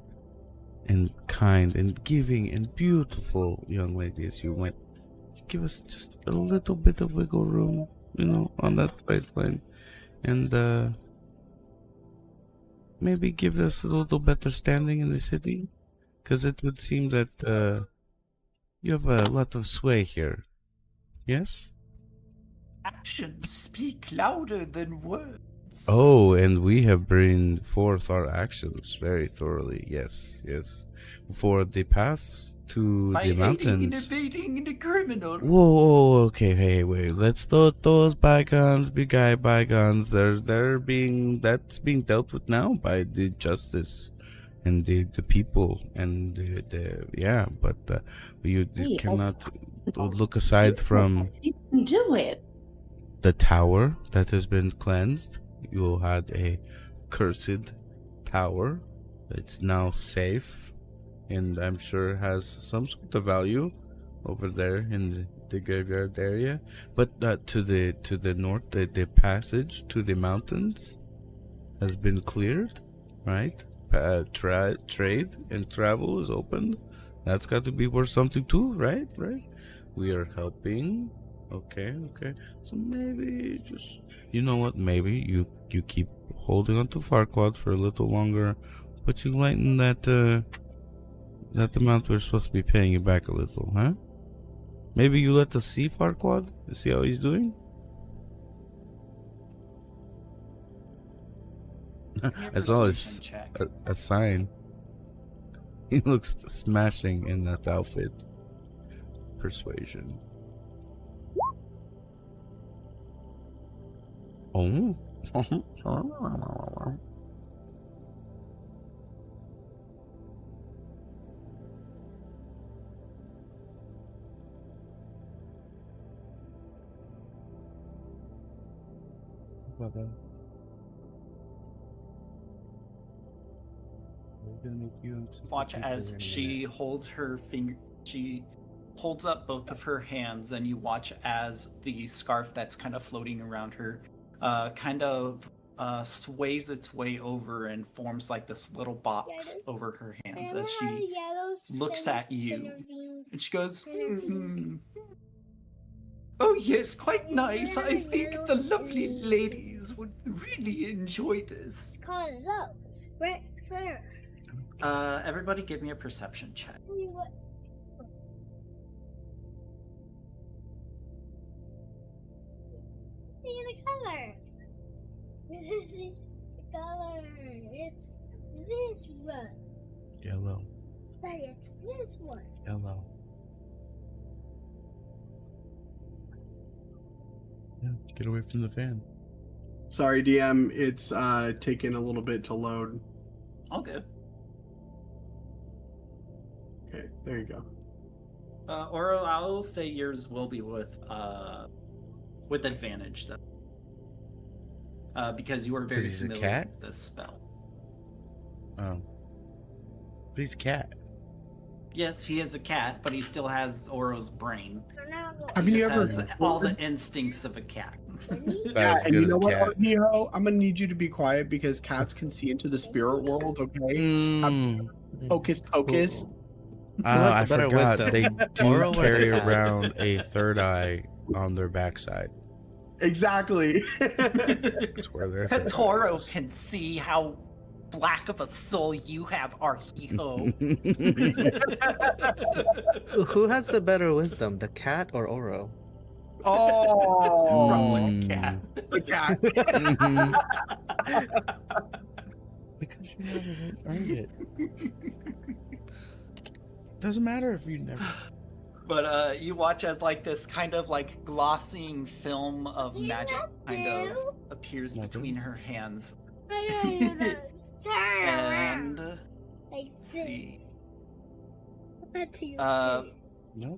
[SPEAKER 2] and kind and giving and beautiful young lady as you went, give us just a little bit of wiggle room, on that price line. And, maybe give us a little better standing in the city. Because it would seem that you have a lot of sway here. Yes?
[SPEAKER 1] Actions speak louder than words. months.
[SPEAKER 2] Oh, and we have bring forth our actions very thoroughly. Yes, yes. For the paths to
[SPEAKER 1] By
[SPEAKER 2] the
[SPEAKER 1] aiding and
[SPEAKER 2] mountains.
[SPEAKER 1] abetting the criminal.
[SPEAKER 2] Whoa, okay, hey, wait. Let's let those bygones be bygones. That's being dealt with now by the justice and the people and the yeah. But you
[SPEAKER 7] Hey,
[SPEAKER 2] cannot look aside from
[SPEAKER 7] You can do it.
[SPEAKER 2] the tower that has been cleansed. You had a cursed tower. It's now safe, and I'm sure has some sort of value over there in the graveyard area. But to the north, the passage to the mountains has been cleared, right? Trade and travel is open. That's got to be worth something too, right? Right. We are helping. Okay. So maybe just, you know what? Maybe you keep holding on to Farquaad for a little longer, but you lighten that amount we're supposed to be paying you back a little, huh? Maybe you let us see Farquaad to see how he's doing. I saw a sign. He looks smashing in that outfit. Persuasion. Oh.
[SPEAKER 1] Watch as she holds her finger. She holds up both of her hands, and you watch as the scarf that's kind of floating around her kind of sways its way over and forms like this little box over her hands as she looks at you. And she goes, "Oh yes, quite nice. I think the lovely ladies would really enjoy this."
[SPEAKER 10] It's called Lowe's. Right there.
[SPEAKER 1] Everybody give me a perception check.
[SPEAKER 10] See the color. This is the color. It's this one.
[SPEAKER 2] Yellow.
[SPEAKER 10] Sorry, it's this one.
[SPEAKER 2] Yellow. Yeah, get away from the fan.
[SPEAKER 11] Sorry, DM. It's taking a little bit to load.
[SPEAKER 1] All good.
[SPEAKER 11] Okay, there you go.
[SPEAKER 1] Or I'll say yours will be with advantage though, because you are very
[SPEAKER 2] He's a
[SPEAKER 1] familiar
[SPEAKER 2] cat?
[SPEAKER 1] with this spell.
[SPEAKER 2] Oh. But he's a cat.
[SPEAKER 1] Yes, he is a cat, but he still has Oro's brain.
[SPEAKER 11] Have
[SPEAKER 1] He
[SPEAKER 11] you
[SPEAKER 1] just
[SPEAKER 11] ever
[SPEAKER 1] has all the instincts of a cat.
[SPEAKER 11] Yeah, and you know what,
[SPEAKER 2] cat.
[SPEAKER 11] RPO? I'm gonna need you to be quiet because cats can see into the spirit world, okay? Hocus pocus.
[SPEAKER 2] I
[SPEAKER 8] a better
[SPEAKER 2] forgot.
[SPEAKER 8] wisdom?
[SPEAKER 2] They do
[SPEAKER 8] Oro or
[SPEAKER 2] carry
[SPEAKER 8] the cat?
[SPEAKER 2] around a third eye on their backside.
[SPEAKER 11] Exactly.
[SPEAKER 2] It's where their third eye
[SPEAKER 1] Toro
[SPEAKER 2] is.
[SPEAKER 1] can see how black of a soul you have, Arhiho.
[SPEAKER 8] Who has the better wisdom, the cat or Oro?
[SPEAKER 11] Oh,
[SPEAKER 1] Probably a cat.
[SPEAKER 11] the cat.
[SPEAKER 2] Because you never earned it. Doesn't matter if you never.
[SPEAKER 1] But you watch as like this kind of like glossing film of magic kind of appears between her hands. And
[SPEAKER 10] Like
[SPEAKER 1] let's see.
[SPEAKER 10] What do you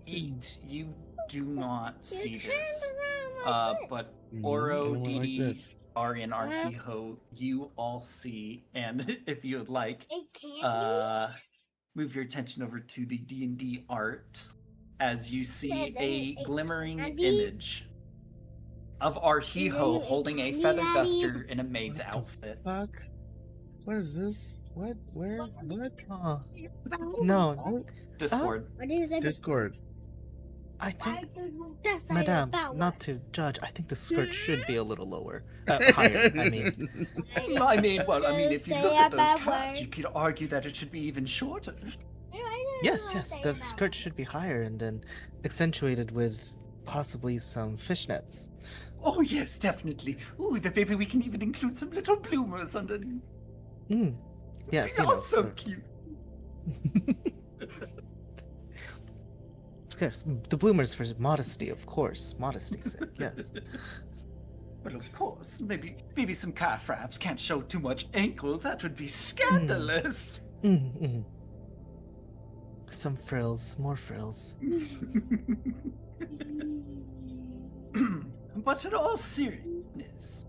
[SPEAKER 1] Eat, you do not see
[SPEAKER 10] turn
[SPEAKER 1] this.
[SPEAKER 10] around like
[SPEAKER 1] But
[SPEAKER 10] this.
[SPEAKER 1] Oro,
[SPEAKER 2] like
[SPEAKER 1] Didi,
[SPEAKER 2] this.
[SPEAKER 1] Ari, and Arhiho, you all see, and if you would like,
[SPEAKER 10] It can't
[SPEAKER 1] move your attention over to the D&D art as you see
[SPEAKER 10] Yeah, then
[SPEAKER 1] a
[SPEAKER 10] it
[SPEAKER 1] glimmering
[SPEAKER 10] can't be.
[SPEAKER 1] image of Arhiho
[SPEAKER 10] it
[SPEAKER 1] holding a
[SPEAKER 10] can't be,
[SPEAKER 1] feather
[SPEAKER 10] Daddy.
[SPEAKER 1] duster in a maid's
[SPEAKER 2] What the
[SPEAKER 1] outfit.
[SPEAKER 2] Fuck. What is this? What? Where? What?
[SPEAKER 8] Oh,
[SPEAKER 10] be.
[SPEAKER 8] no,
[SPEAKER 1] Discord.
[SPEAKER 10] What is it?
[SPEAKER 2] Discord.
[SPEAKER 8] I think,
[SPEAKER 10] That's not
[SPEAKER 8] Madame,
[SPEAKER 10] about
[SPEAKER 8] not to judge, I think the skirt should be a little lower. Higher, I mean.
[SPEAKER 1] I mean, well, I mean, if you
[SPEAKER 10] Say
[SPEAKER 1] look at
[SPEAKER 10] a
[SPEAKER 1] those
[SPEAKER 10] bad
[SPEAKER 1] cats,
[SPEAKER 10] word.
[SPEAKER 1] you could argue that it should be even shorter.
[SPEAKER 8] Yes, the skirt should be higher and then accentuated with possibly some fishnets.
[SPEAKER 1] Oh yes, definitely. Ooh, maybe we can even include some little bloomers underneath.
[SPEAKER 8] Yes,
[SPEAKER 1] They
[SPEAKER 8] you
[SPEAKER 1] are
[SPEAKER 8] know.
[SPEAKER 1] so cute.
[SPEAKER 8] Of course, the bloomers for modesty, of course. Modesty's sake, yes.
[SPEAKER 1] Well, of course. Maybe some calf wraps can't show too much ankle. That would be scandalous.
[SPEAKER 8] Some frills, more frills.
[SPEAKER 1] But in all seriousness,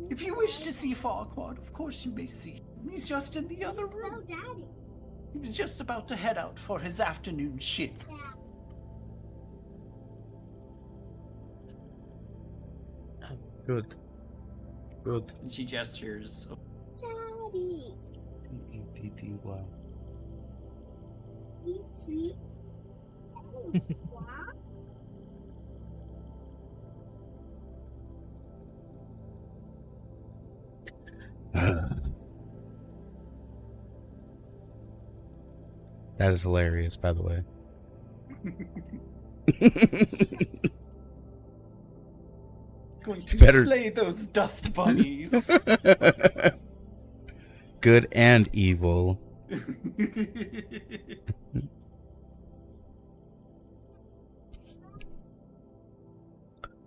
[SPEAKER 1] if you wish to see Farquaad, of course you may see him. He's just in the other room. He was just about to head out for his afternoon shift.
[SPEAKER 2] Good. Good.
[SPEAKER 1] And she gestures.
[SPEAKER 10] Daddy.
[SPEAKER 2] Wow. That is hilarious, by the way.
[SPEAKER 1] Going to
[SPEAKER 2] Better-
[SPEAKER 1] slay those dust bunnies.
[SPEAKER 2] Good and evil.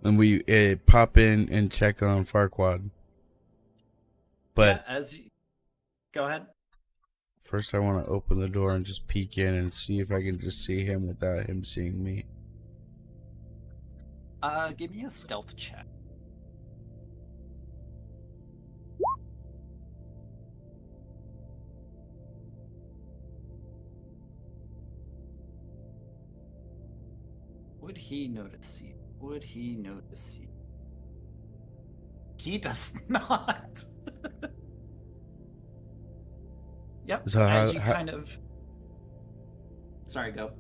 [SPEAKER 2] And we pop in and check on Farquaad. But
[SPEAKER 1] Yeah, as you... Go ahead.
[SPEAKER 2] first I want to open the door and just peek in and see if I can just see him without him seeing me.
[SPEAKER 1] Give me a stealth check. Would he notice you? Would he notice you? He does not. Yep.
[SPEAKER 2] So
[SPEAKER 1] as
[SPEAKER 2] how-
[SPEAKER 1] you
[SPEAKER 2] how-
[SPEAKER 1] kind of. Sorry, go.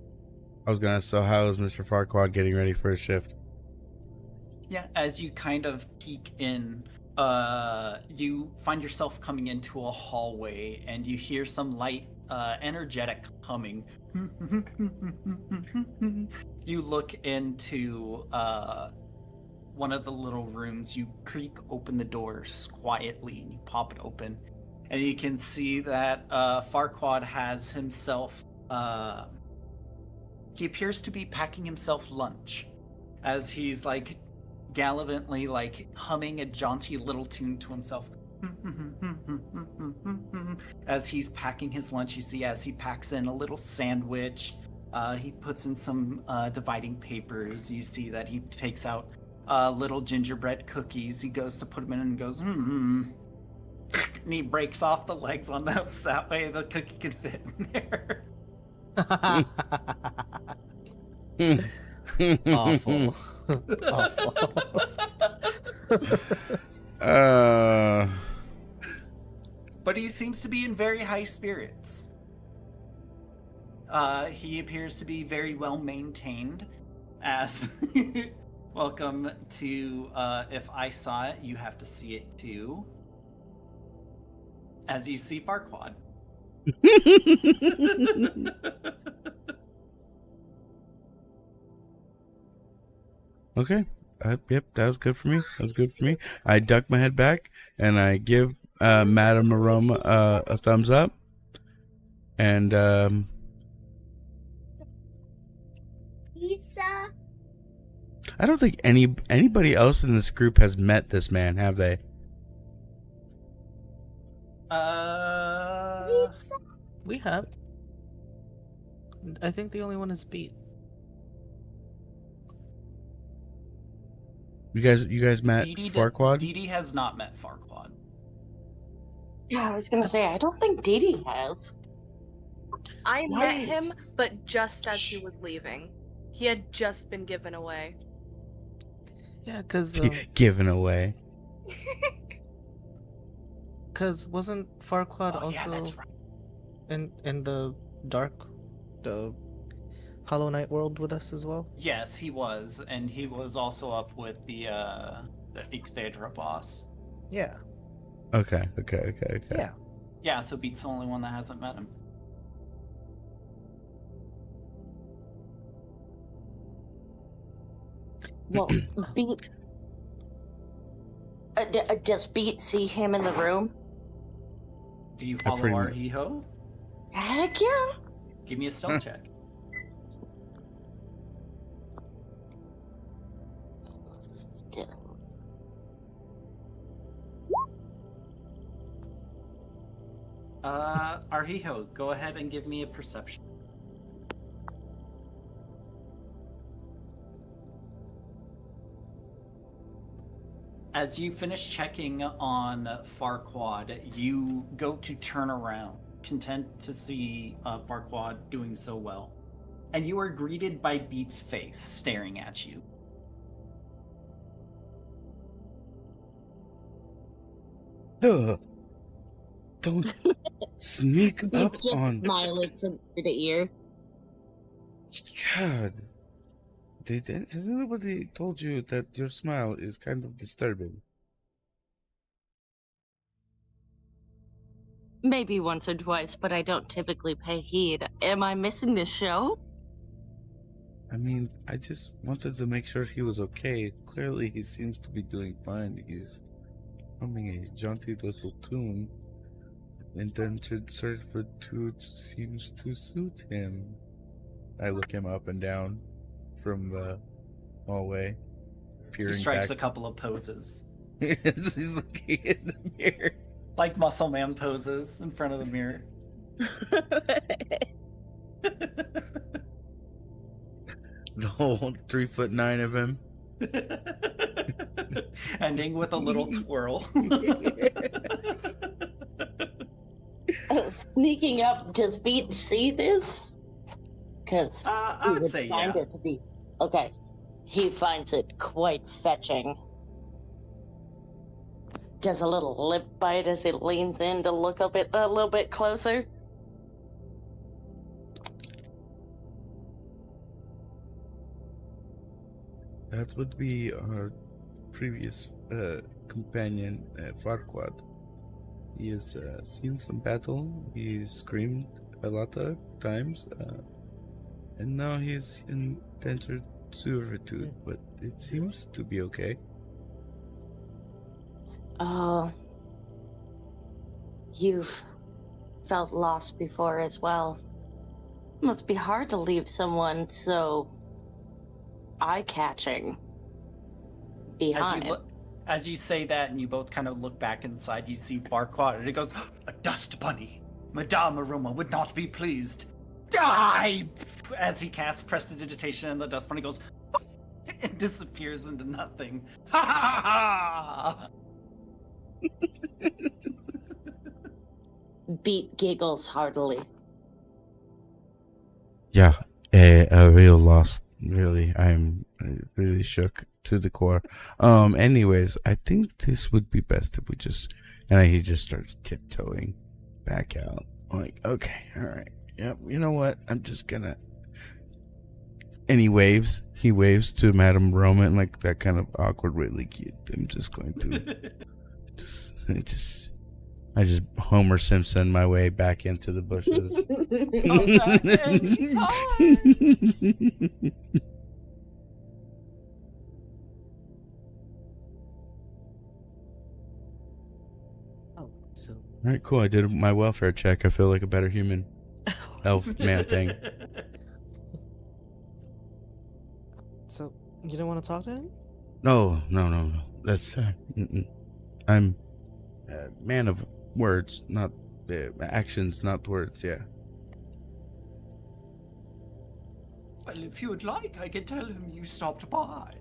[SPEAKER 2] I was gonna. So how is Mr. Farquaad getting ready for his shift?
[SPEAKER 1] Yeah, as you kind of peek in, you find yourself coming into a hallway and you hear some light, energetic humming. You look into one of the little rooms. You creak open the doors quietly and you pop it open. And you can see that Farquaad has himself, he appears to be packing himself lunch as he's like gallantly like humming a jaunty little tune to himself. As he's packing his lunch, you see as he packs in a little sandwich, he puts in some dividing papers. You see that he takes out little gingerbread cookies. He goes to put them in and goes, and he breaks off the legs on those. That way the cookie can fit in there.
[SPEAKER 8] Awful. Awful.
[SPEAKER 1] But he seems to be in very high spirits. He appears to be very well maintained. As welcome to If I Saw It, You Have to See It Too. As you see Farquaad.
[SPEAKER 2] Okay. Yep, that was good for me. That was good for me. I duck my head back and I give Madame Aroma a thumbs up. And
[SPEAKER 10] Pizza.
[SPEAKER 2] I don't think anybody else in this group has met this man, have they?
[SPEAKER 10] Pizza.
[SPEAKER 8] We have. I think the only one is Beat.
[SPEAKER 2] You guys met Farquaad?
[SPEAKER 1] Dee has not met Farquaad.
[SPEAKER 7] Yeah, I was gonna say, I don't think Dee Dee has.
[SPEAKER 9] I met
[SPEAKER 7] Right.
[SPEAKER 9] him, but just as he was leaving. He had just been given away.
[SPEAKER 8] Yeah, because
[SPEAKER 2] Given away.
[SPEAKER 8] wasn't Farquaad
[SPEAKER 1] Oh,
[SPEAKER 8] also
[SPEAKER 1] yeah, that's right.
[SPEAKER 8] in the Hollow Knight world with us as well?
[SPEAKER 1] Yes, he was, and he was also up with the Icthedra boss.
[SPEAKER 8] Yeah.
[SPEAKER 2] Okay.
[SPEAKER 8] Yeah.
[SPEAKER 1] Yeah, so Beat's the only one that hasn't met him.
[SPEAKER 7] Well, Beat. Does Beat see him in the room?
[SPEAKER 1] Do you follow
[SPEAKER 2] pretty
[SPEAKER 1] our
[SPEAKER 2] much-
[SPEAKER 1] Hiho?
[SPEAKER 7] Heck yeah!
[SPEAKER 1] Give me a stealth check.
[SPEAKER 7] Still.
[SPEAKER 1] Arhijo, go ahead and give me a perception. As you finish checking on Farquaad, you go to turn around, content to see Farquaad doing so well. And you are greeted by Beat's face staring at you.
[SPEAKER 2] Don't sneak up
[SPEAKER 7] Beat's just
[SPEAKER 2] on.
[SPEAKER 7] smiling from ear to ear.
[SPEAKER 2] God. Has anybody told you that your smile is kind of disturbing?
[SPEAKER 7] Maybe once or twice, but I don't typically pay heed. Am I missing this show?
[SPEAKER 2] I mean, I just wanted to make sure he was okay. Clearly, he seems to be doing fine. He's humming a jaunty little tune. Indentured servitude seems to suit him. I look him up and down from the hallway,
[SPEAKER 1] He
[SPEAKER 2] peering
[SPEAKER 1] strikes
[SPEAKER 2] back.
[SPEAKER 1] a couple of poses.
[SPEAKER 2] He's looking in the mirror.
[SPEAKER 1] Like muscle man poses in front of the mirror.
[SPEAKER 2] The whole 3'9" of him.
[SPEAKER 1] Ending with a little twirl.
[SPEAKER 7] Sneaking up, does Beat see this? Because
[SPEAKER 1] I would say yeah.
[SPEAKER 7] it to be okay. He finds it quite fetching. Does a little lip bite as he leans in to look a little bit closer.
[SPEAKER 2] That would be our previous companion, Farquaad. He has seen some battle. He screamed a lot of times, and now he's in indentured servitude. But it seems to be okay.
[SPEAKER 7] You've felt lost before as well. Must be hard to leave someone so eye-catching behind.
[SPEAKER 1] As you say that and you both kind of look back inside, you see Farquaad and it goes, "A dust bunny! Madame Aroma would not be pleased. Die!" As he casts prestidigitation and the dust bunny goes and disappears into nothing. Ha ha ha!
[SPEAKER 7] Beat giggles heartily.
[SPEAKER 2] Yeah, a real loss. Really, I'm really shook to the core. Anyways, I think this would be best if we just, and he just starts tiptoeing back out. Like, okay, all right, yep. You know what? I'm just gonna. And he waves to Madame Roman, like that kind of awkward way. Like, I'm just going to, I just Homer Simpson my way back into the bushes.
[SPEAKER 8] So
[SPEAKER 2] All right, cool. I did my welfare check. I feel like a better human. Elf man thing.
[SPEAKER 8] So you don't want to talk to him?
[SPEAKER 2] No. That's I'm a man of words, not actions, not words. Yeah.
[SPEAKER 1] Well, if you would like, I can tell him you stopped by.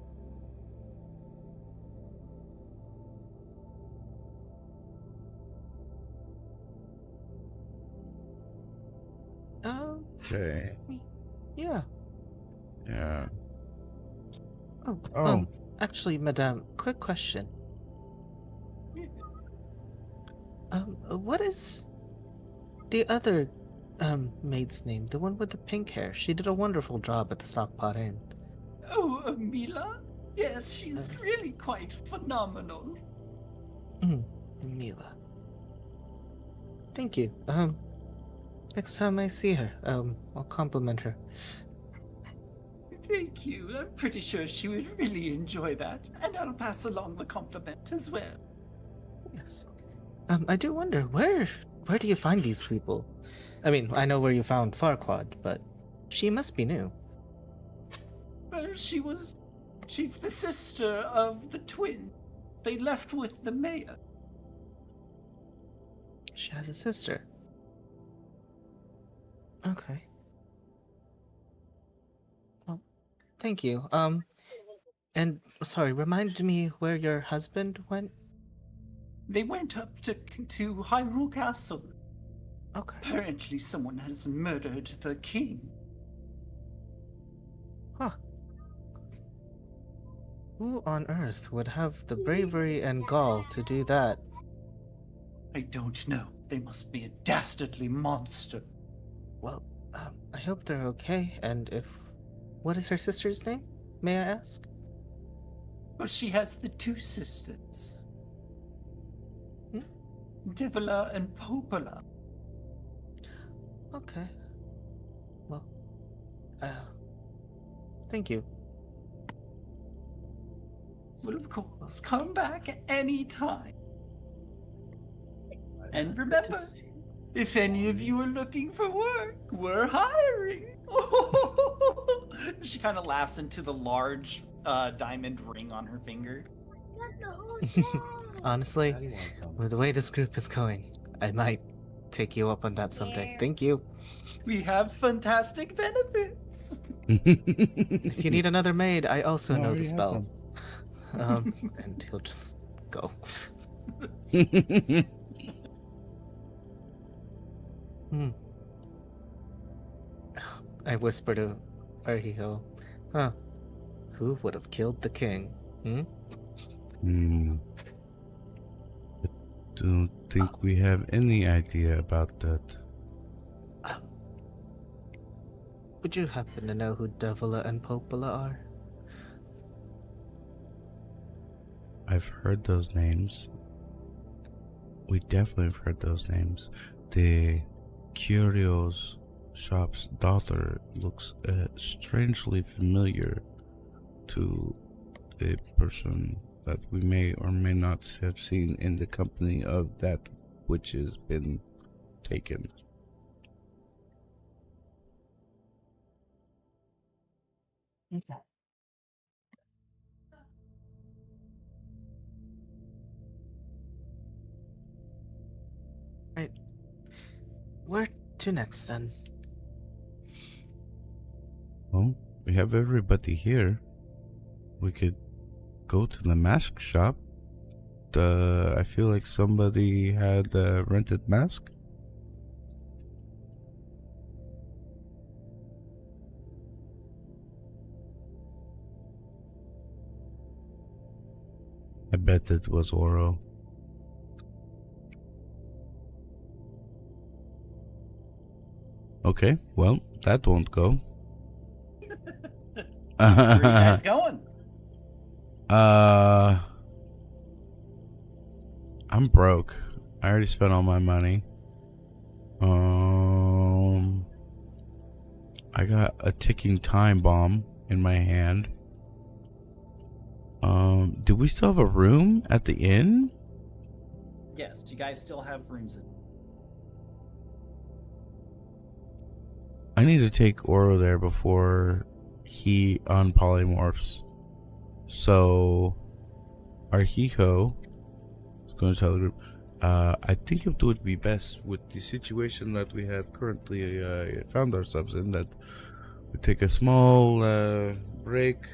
[SPEAKER 2] Okay.
[SPEAKER 8] Yeah.
[SPEAKER 2] Yeah.
[SPEAKER 8] Oh. Actually, Madame, quick question. What is the other maid's name? The one with the pink hair. She did a wonderful job at the Stockpot Inn.
[SPEAKER 1] Oh, Mila? Yes, she's really quite phenomenal.
[SPEAKER 8] Mila. Thank you. Next time I see her, I'll compliment her.
[SPEAKER 1] Thank you. I'm pretty sure she would really enjoy that. And I'll pass along the compliment as well.
[SPEAKER 8] Yes. I do wonder, where do you find these people? I mean, I know where you found Farquaad, but she must be new.
[SPEAKER 1] Well, she's the sister of the twin. They left with the mayor.
[SPEAKER 8] She has a sister. Okay. Well, thank you. And sorry, remind me where your husband went?
[SPEAKER 1] They went up to Hyrule Castle.
[SPEAKER 8] Okay.
[SPEAKER 1] Apparently someone has murdered the king.
[SPEAKER 8] Huh. Who on earth would have the bravery and gall to do that?
[SPEAKER 1] I don't know. They must be a dastardly monster.
[SPEAKER 8] Well, I hope they're okay, and if... What is her sister's name, may I ask?
[SPEAKER 1] Well, she has the two sisters.
[SPEAKER 8] Hmm?
[SPEAKER 1] Devila and Popola.
[SPEAKER 8] Okay. Well, thank you.
[SPEAKER 1] Well, of course, come back anytime. And remember, if any of you are looking for work, we're hiring. She kind of laughs into the large diamond ring on her finger.
[SPEAKER 8] Honestly, with the way this group is going, I might take you up on that someday. Thank you.
[SPEAKER 1] We have fantastic benefits.
[SPEAKER 8] If you need another maid, I also
[SPEAKER 2] No,
[SPEAKER 8] know
[SPEAKER 2] we
[SPEAKER 8] the
[SPEAKER 2] have
[SPEAKER 8] spell. And he'll just go. I whisper to Arhiho, huh? Who would have killed the king?
[SPEAKER 2] I don't think we have any idea about that.
[SPEAKER 8] Would you happen to know who Devila and Popola are?
[SPEAKER 2] I've heard those names. We definitely have heard those names. The Curios shop's daughter looks strangely familiar to a person that we may or may not have seen in the company of that which has been taken.
[SPEAKER 8] Okay. Right. Where to next then?
[SPEAKER 2] Well, we have everybody here. We could go to the mask shop. I feel like somebody had a rented mask. I bet it was Oro. Okay, well, that won't go.
[SPEAKER 1] Where are you guys going?
[SPEAKER 2] I'm broke. I already spent all my money. I got a ticking time bomb in my hand. Do we still have a room at the inn?
[SPEAKER 1] Yes, you guys still have rooms in.
[SPEAKER 2] I need to take Oro there before he unpolymorphs. So, Arhijo is going to tell the group. I think it would be best with the situation that we have currently found ourselves in, that we take a small break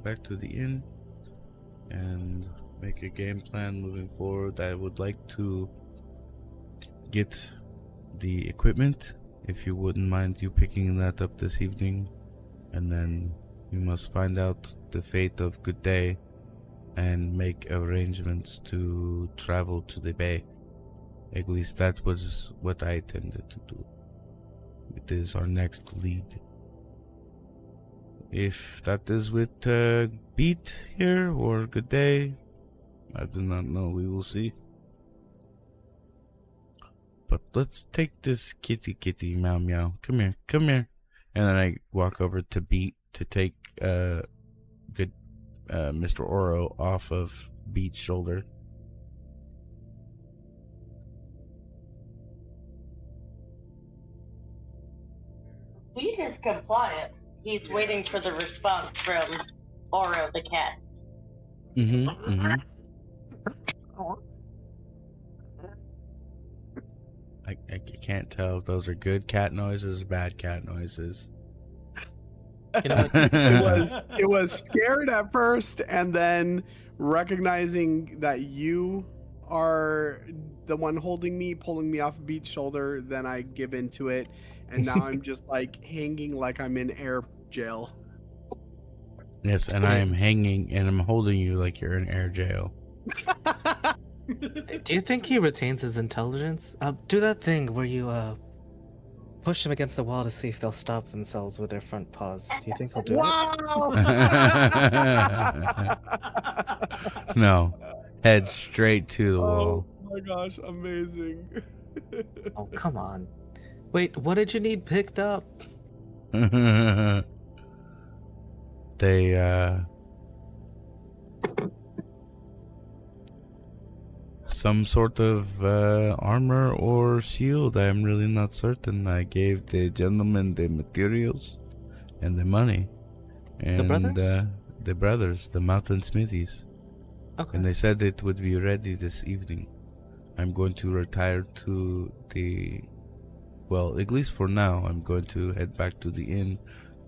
[SPEAKER 2] back to the inn and make a game plan moving forward. I would like to get the equipment, if you wouldn't mind you picking that up this evening, and then we must find out the fate of Good Day and make arrangements to travel to the bay. At least that was what I intended to do. It is our next lead. If that is with Beat here or Good Day, I do not know. We will see. But let's take this kitty meow meow. Come here. And then I walk over to Beat to take good Mr. Oro off of Beat's shoulder.
[SPEAKER 7] Beat is compliant. He's waiting for the response from Oro the cat.
[SPEAKER 2] I can't tell if those are good cat noises or bad cat noises.
[SPEAKER 8] You know what?
[SPEAKER 11] It was scared at first, and then recognizing that you are the one holding me, pulling me off of Beat's shoulder, then I give into it, and now I'm just like hanging like I'm in air jail.
[SPEAKER 2] Yes, and I am hanging and I'm holding you like you're in air jail.
[SPEAKER 8] Do you think he retains his intelligence? Do that thing where you push them against the wall to see if they'll stop themselves with their front paws. Do you think he'll do
[SPEAKER 2] it? No. Head straight to the wall.
[SPEAKER 11] Oh my gosh, amazing.
[SPEAKER 8] Oh, come on. Wait, what did you need picked up?
[SPEAKER 2] They, some sort of armor or shield. I'm really not certain. I gave the gentleman the materials and the money. And,
[SPEAKER 8] the brothers?
[SPEAKER 2] The brothers, the mountain smithies.
[SPEAKER 8] Okay.
[SPEAKER 2] And they said it would be ready this evening. I'm going to retire to the... Well, at least for now, I'm going to head back to the inn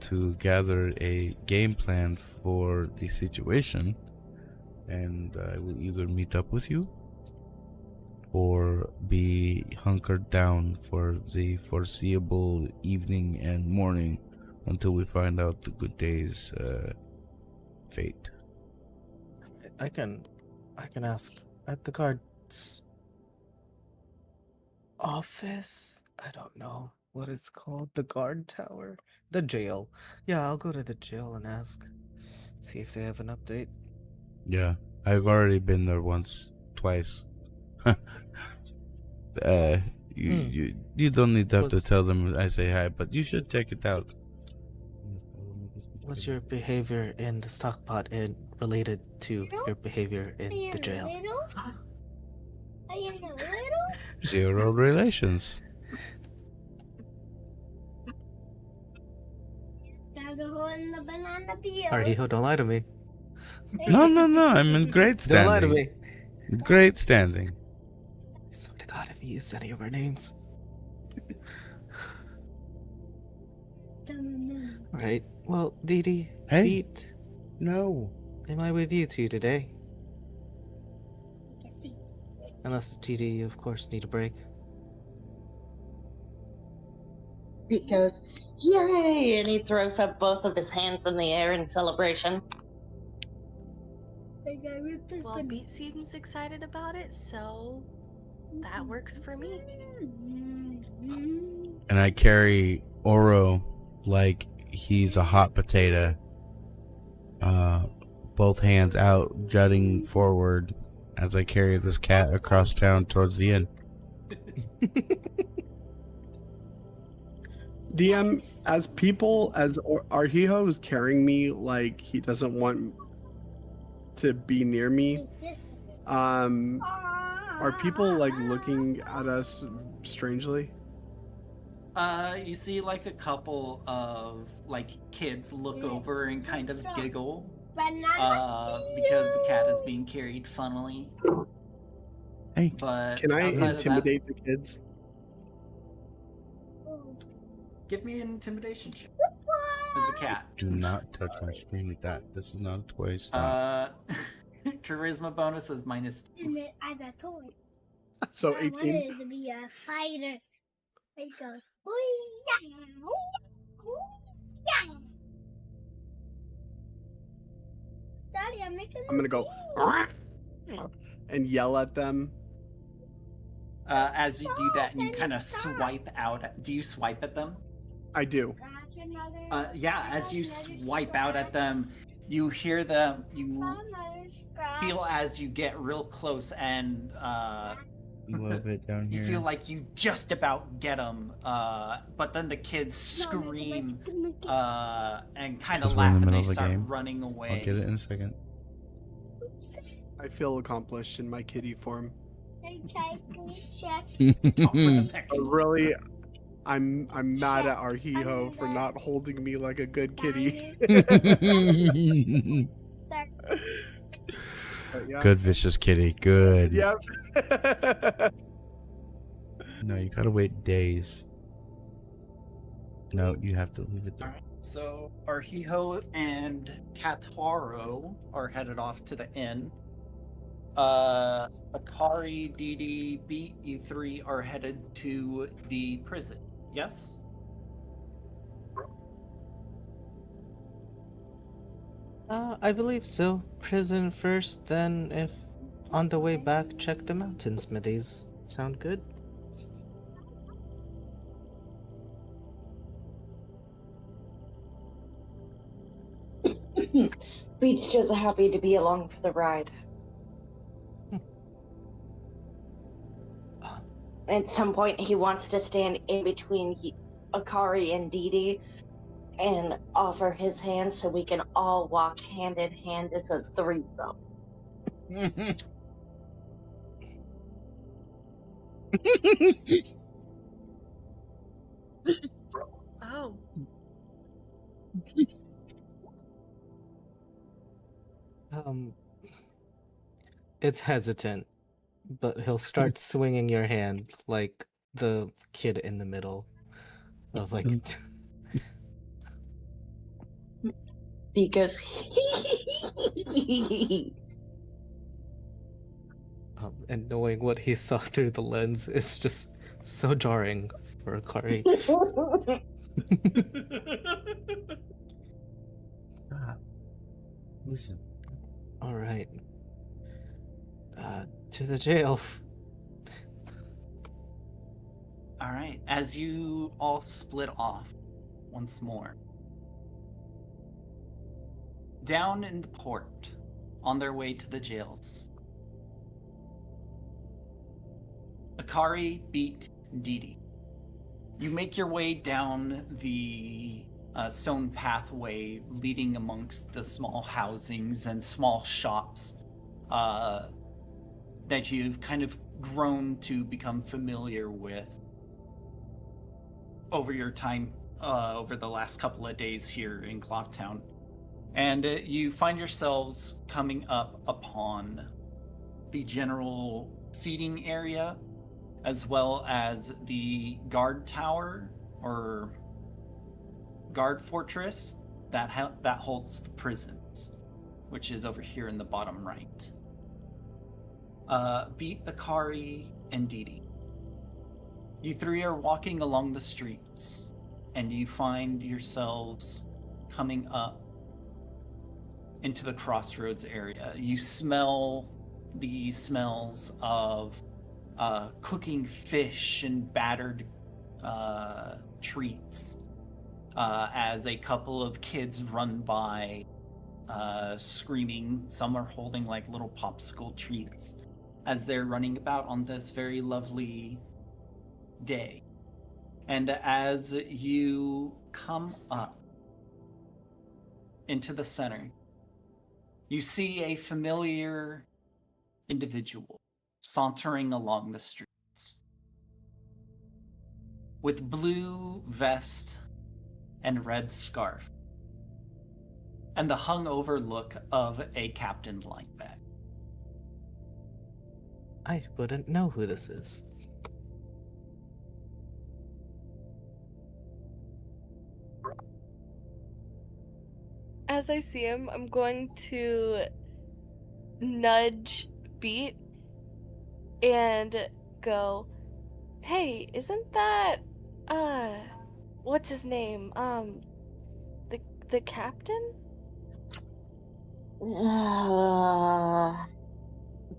[SPEAKER 2] to gather a game plan for the situation. And I will either meet up with you or be hunkered down for the foreseeable evening and morning until we find out the good day's fate.
[SPEAKER 8] I can ask at the guard's office. I don't know what it's called. The guard tower, the jail. Yeah, I'll go to the jail and ask. See if they have an update.
[SPEAKER 2] Yeah, I've already been there twice. You don't need to tell them I say hi, but you should check it out.
[SPEAKER 8] What's your behavior in the stockpot and related to your behavior in the jail?
[SPEAKER 10] I am a little.
[SPEAKER 2] Zero relations.
[SPEAKER 10] Got a hole in the banana peel.
[SPEAKER 8] Arijo, don't lie to me.
[SPEAKER 2] No, I'm in great standing.
[SPEAKER 8] Don't lie to me.
[SPEAKER 2] Great standing.
[SPEAKER 8] I swear to God, if he uses any of our names. Right. Well, Didi,
[SPEAKER 2] Hey.
[SPEAKER 8] Pete,
[SPEAKER 2] No.
[SPEAKER 8] am I with you two today? Unless TD, you of course need a break.
[SPEAKER 7] Pete goes, "Yay!" and he throws up both of his hands in the air in celebration.
[SPEAKER 9] Well, Beat seems excited about it, so that works for me.
[SPEAKER 2] And I carry Oro like he's a hot potato. Both hands out, jutting forward as I carry this cat across town towards the inn.
[SPEAKER 11] DM, as Arhijo is carrying me like he doesn't want to be near me, are people like looking at us strangely?
[SPEAKER 1] You see like a couple of like kids look over and kind of giggle because the cat is being carried funnily.
[SPEAKER 2] Hey,
[SPEAKER 1] but
[SPEAKER 11] can I
[SPEAKER 1] outside of
[SPEAKER 11] intimidate the kids?
[SPEAKER 1] Give me an intimidation check. As a cat.
[SPEAKER 2] Do not touch my screen with that. This is not a toy. Stop.
[SPEAKER 1] Charisma bonus is -2.
[SPEAKER 10] As a toy.
[SPEAKER 11] So
[SPEAKER 10] I
[SPEAKER 11] 18.
[SPEAKER 10] wanted to be a fighter. He goes, ooh yeah, ooh yeah. Daddy, I'm making.
[SPEAKER 11] I'm gonna go and yell at them.
[SPEAKER 1] As you do that, and you kind of swipe out. Do you swipe at them?
[SPEAKER 11] I do.
[SPEAKER 1] Yeah, as you swipe out at them, you hear them. You feel as you get real close, and
[SPEAKER 2] a little bit down
[SPEAKER 1] You
[SPEAKER 2] here.
[SPEAKER 1] feel like you just about get him, but then the kids scream and kind of
[SPEAKER 2] Because we're in
[SPEAKER 1] laugh
[SPEAKER 2] the
[SPEAKER 1] and
[SPEAKER 2] middle
[SPEAKER 1] they
[SPEAKER 2] of the
[SPEAKER 1] start
[SPEAKER 2] game.
[SPEAKER 1] running away.
[SPEAKER 2] I'll get it in a second.
[SPEAKER 11] I feel accomplished in my kitty form.
[SPEAKER 10] Okay, can we check?
[SPEAKER 11] But really, I'm mad at our Hiho for not holding me like a good kitty.
[SPEAKER 10] Sorry.
[SPEAKER 11] But yeah.
[SPEAKER 2] Good vicious kitty. Good.
[SPEAKER 11] Yep.
[SPEAKER 2] No, you gotta wait days. No, you have to leave it there.
[SPEAKER 1] Alright, so Arhiho and Kataro are headed off to the inn. Akari, Didi, Beat, you three are headed to the prison. Yes?
[SPEAKER 8] I believe so. Prison first, then if on the way back, check the mountain smithies. Sound good?
[SPEAKER 7] Beat's just happy to be along for the ride. At some point, he wants to stand in between Akari and Didi and offer his hand so we can all walk hand in hand as a threesome.
[SPEAKER 9] Oh.
[SPEAKER 8] It's hesitant, but he'll start swinging your hand like the kid in the middle of like.
[SPEAKER 7] Beat goes,
[SPEAKER 8] And knowing what he saw through the lens is just so jarring for Akari.
[SPEAKER 2] Listen.
[SPEAKER 8] All right. To the jail.
[SPEAKER 1] All right, as you all split off once more. Down in the port, on their way to the jails, Akari, Beat, Didi. You make your way down the stone pathway leading amongst the small housings and small shops that you've kind of grown to become familiar with over your time, over the last couple of days here in Clocktown. And you find yourselves coming up upon the general seating area, as well as the guard tower or guard fortress that holds the prisons, which is over here in the bottom right. Beat, Akari, and Didi. You three are walking along the streets, and you find yourselves coming up into the crossroads area. You smell the smells of cooking fish and battered treats as a couple of kids run by screaming. Some are holding like little popsicle treats as they're running about on this very lovely day. And as you come up into the center, you see a familiar individual sauntering along the streets with blue vest and red scarf and the hungover look of a captain like that.
[SPEAKER 8] I wouldn't know who this is.
[SPEAKER 9] As I see him, I'm going to nudge Beat and go, "Hey, isn't that what's his name? The captain?"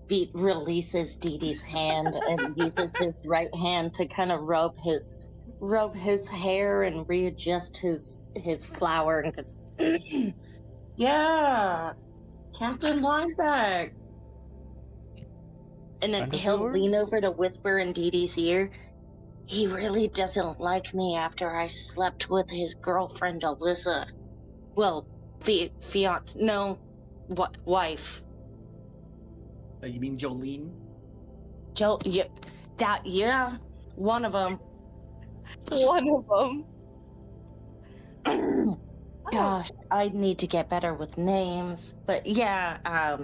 [SPEAKER 7] Beat releases Didi's hand and uses his right hand to kind of rub his hair and readjust his flower and goes, "Yeah, Captain Lineback." And then
[SPEAKER 8] Friend of
[SPEAKER 7] he'll lean
[SPEAKER 8] yours?
[SPEAKER 7] over to whisper in Dee Dee's ear. He really doesn't like me after I slept with his girlfriend Alyssa. Well, fiance, no, wife.
[SPEAKER 1] You mean Jolene?
[SPEAKER 7] Yeah, one of them.
[SPEAKER 9] One of them.
[SPEAKER 7] Gosh, I need to get better with names. But yeah,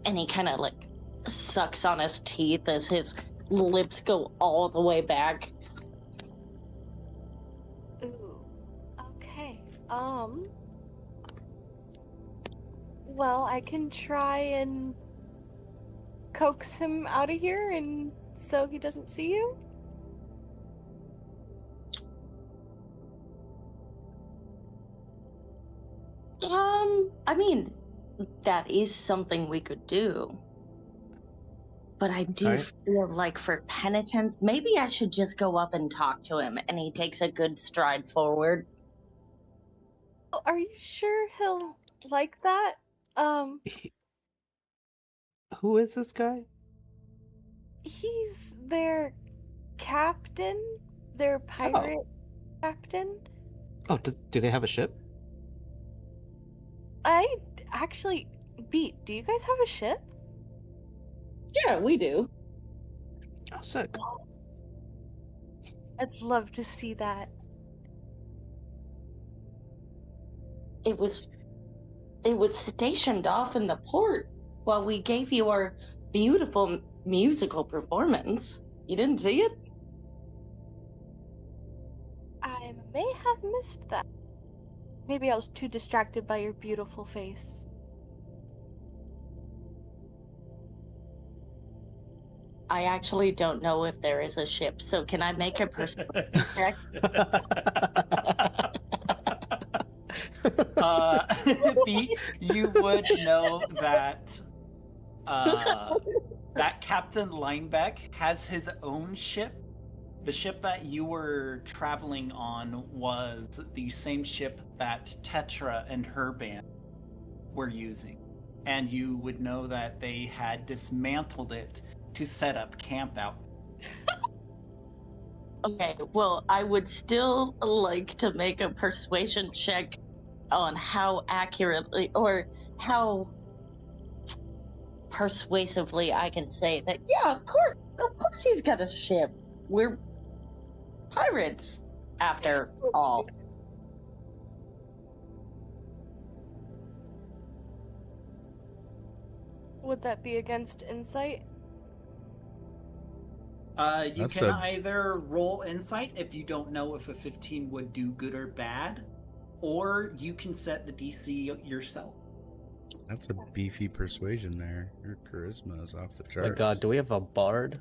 [SPEAKER 7] and he kind of like sucks on his teeth as his lips go all the way back.
[SPEAKER 9] Ooh. Okay. Well, I can try and coax him out of here and so he doesn't see you?
[SPEAKER 7] I mean, that is something we could do. But I do feel like for penitence, maybe I should just go up and talk to him, and he takes a good stride forward.
[SPEAKER 9] Are you sure he'll like that?
[SPEAKER 8] Who is this guy?
[SPEAKER 9] He's their captain, their pirate captain.
[SPEAKER 8] Oh, do they have a ship?
[SPEAKER 9] I actually, Beat, do you guys have a ship?
[SPEAKER 7] Yeah, we do.
[SPEAKER 8] Oh, sick.
[SPEAKER 9] I'd love to see that.
[SPEAKER 7] It was stationed off in the port while we gave you our beautiful musical performance. You didn't see it?
[SPEAKER 9] I may have missed that. Maybe I was too distracted by your beautiful face.
[SPEAKER 7] I actually don't know if there is a ship, so can I make a persuasion check?
[SPEAKER 1] Beat, you would know that that Captain Linebeck has his own ship. The ship that you were traveling on was the same ship that Tetra and her band were using. And you would know that they had dismantled it to set up camp out.
[SPEAKER 7] Okay, well, I would still like to make a persuasion check on how accurately or how persuasively I can say that, yeah, of course he's got a ship. We're pirates, after all.
[SPEAKER 9] Would that be against insight?
[SPEAKER 1] You can either roll insight if you don't know if a 15 would do good or bad, or you can set the DC yourself.
[SPEAKER 2] That's a beefy persuasion there. Your charisma is off the charts.
[SPEAKER 8] My God, do we have a bard?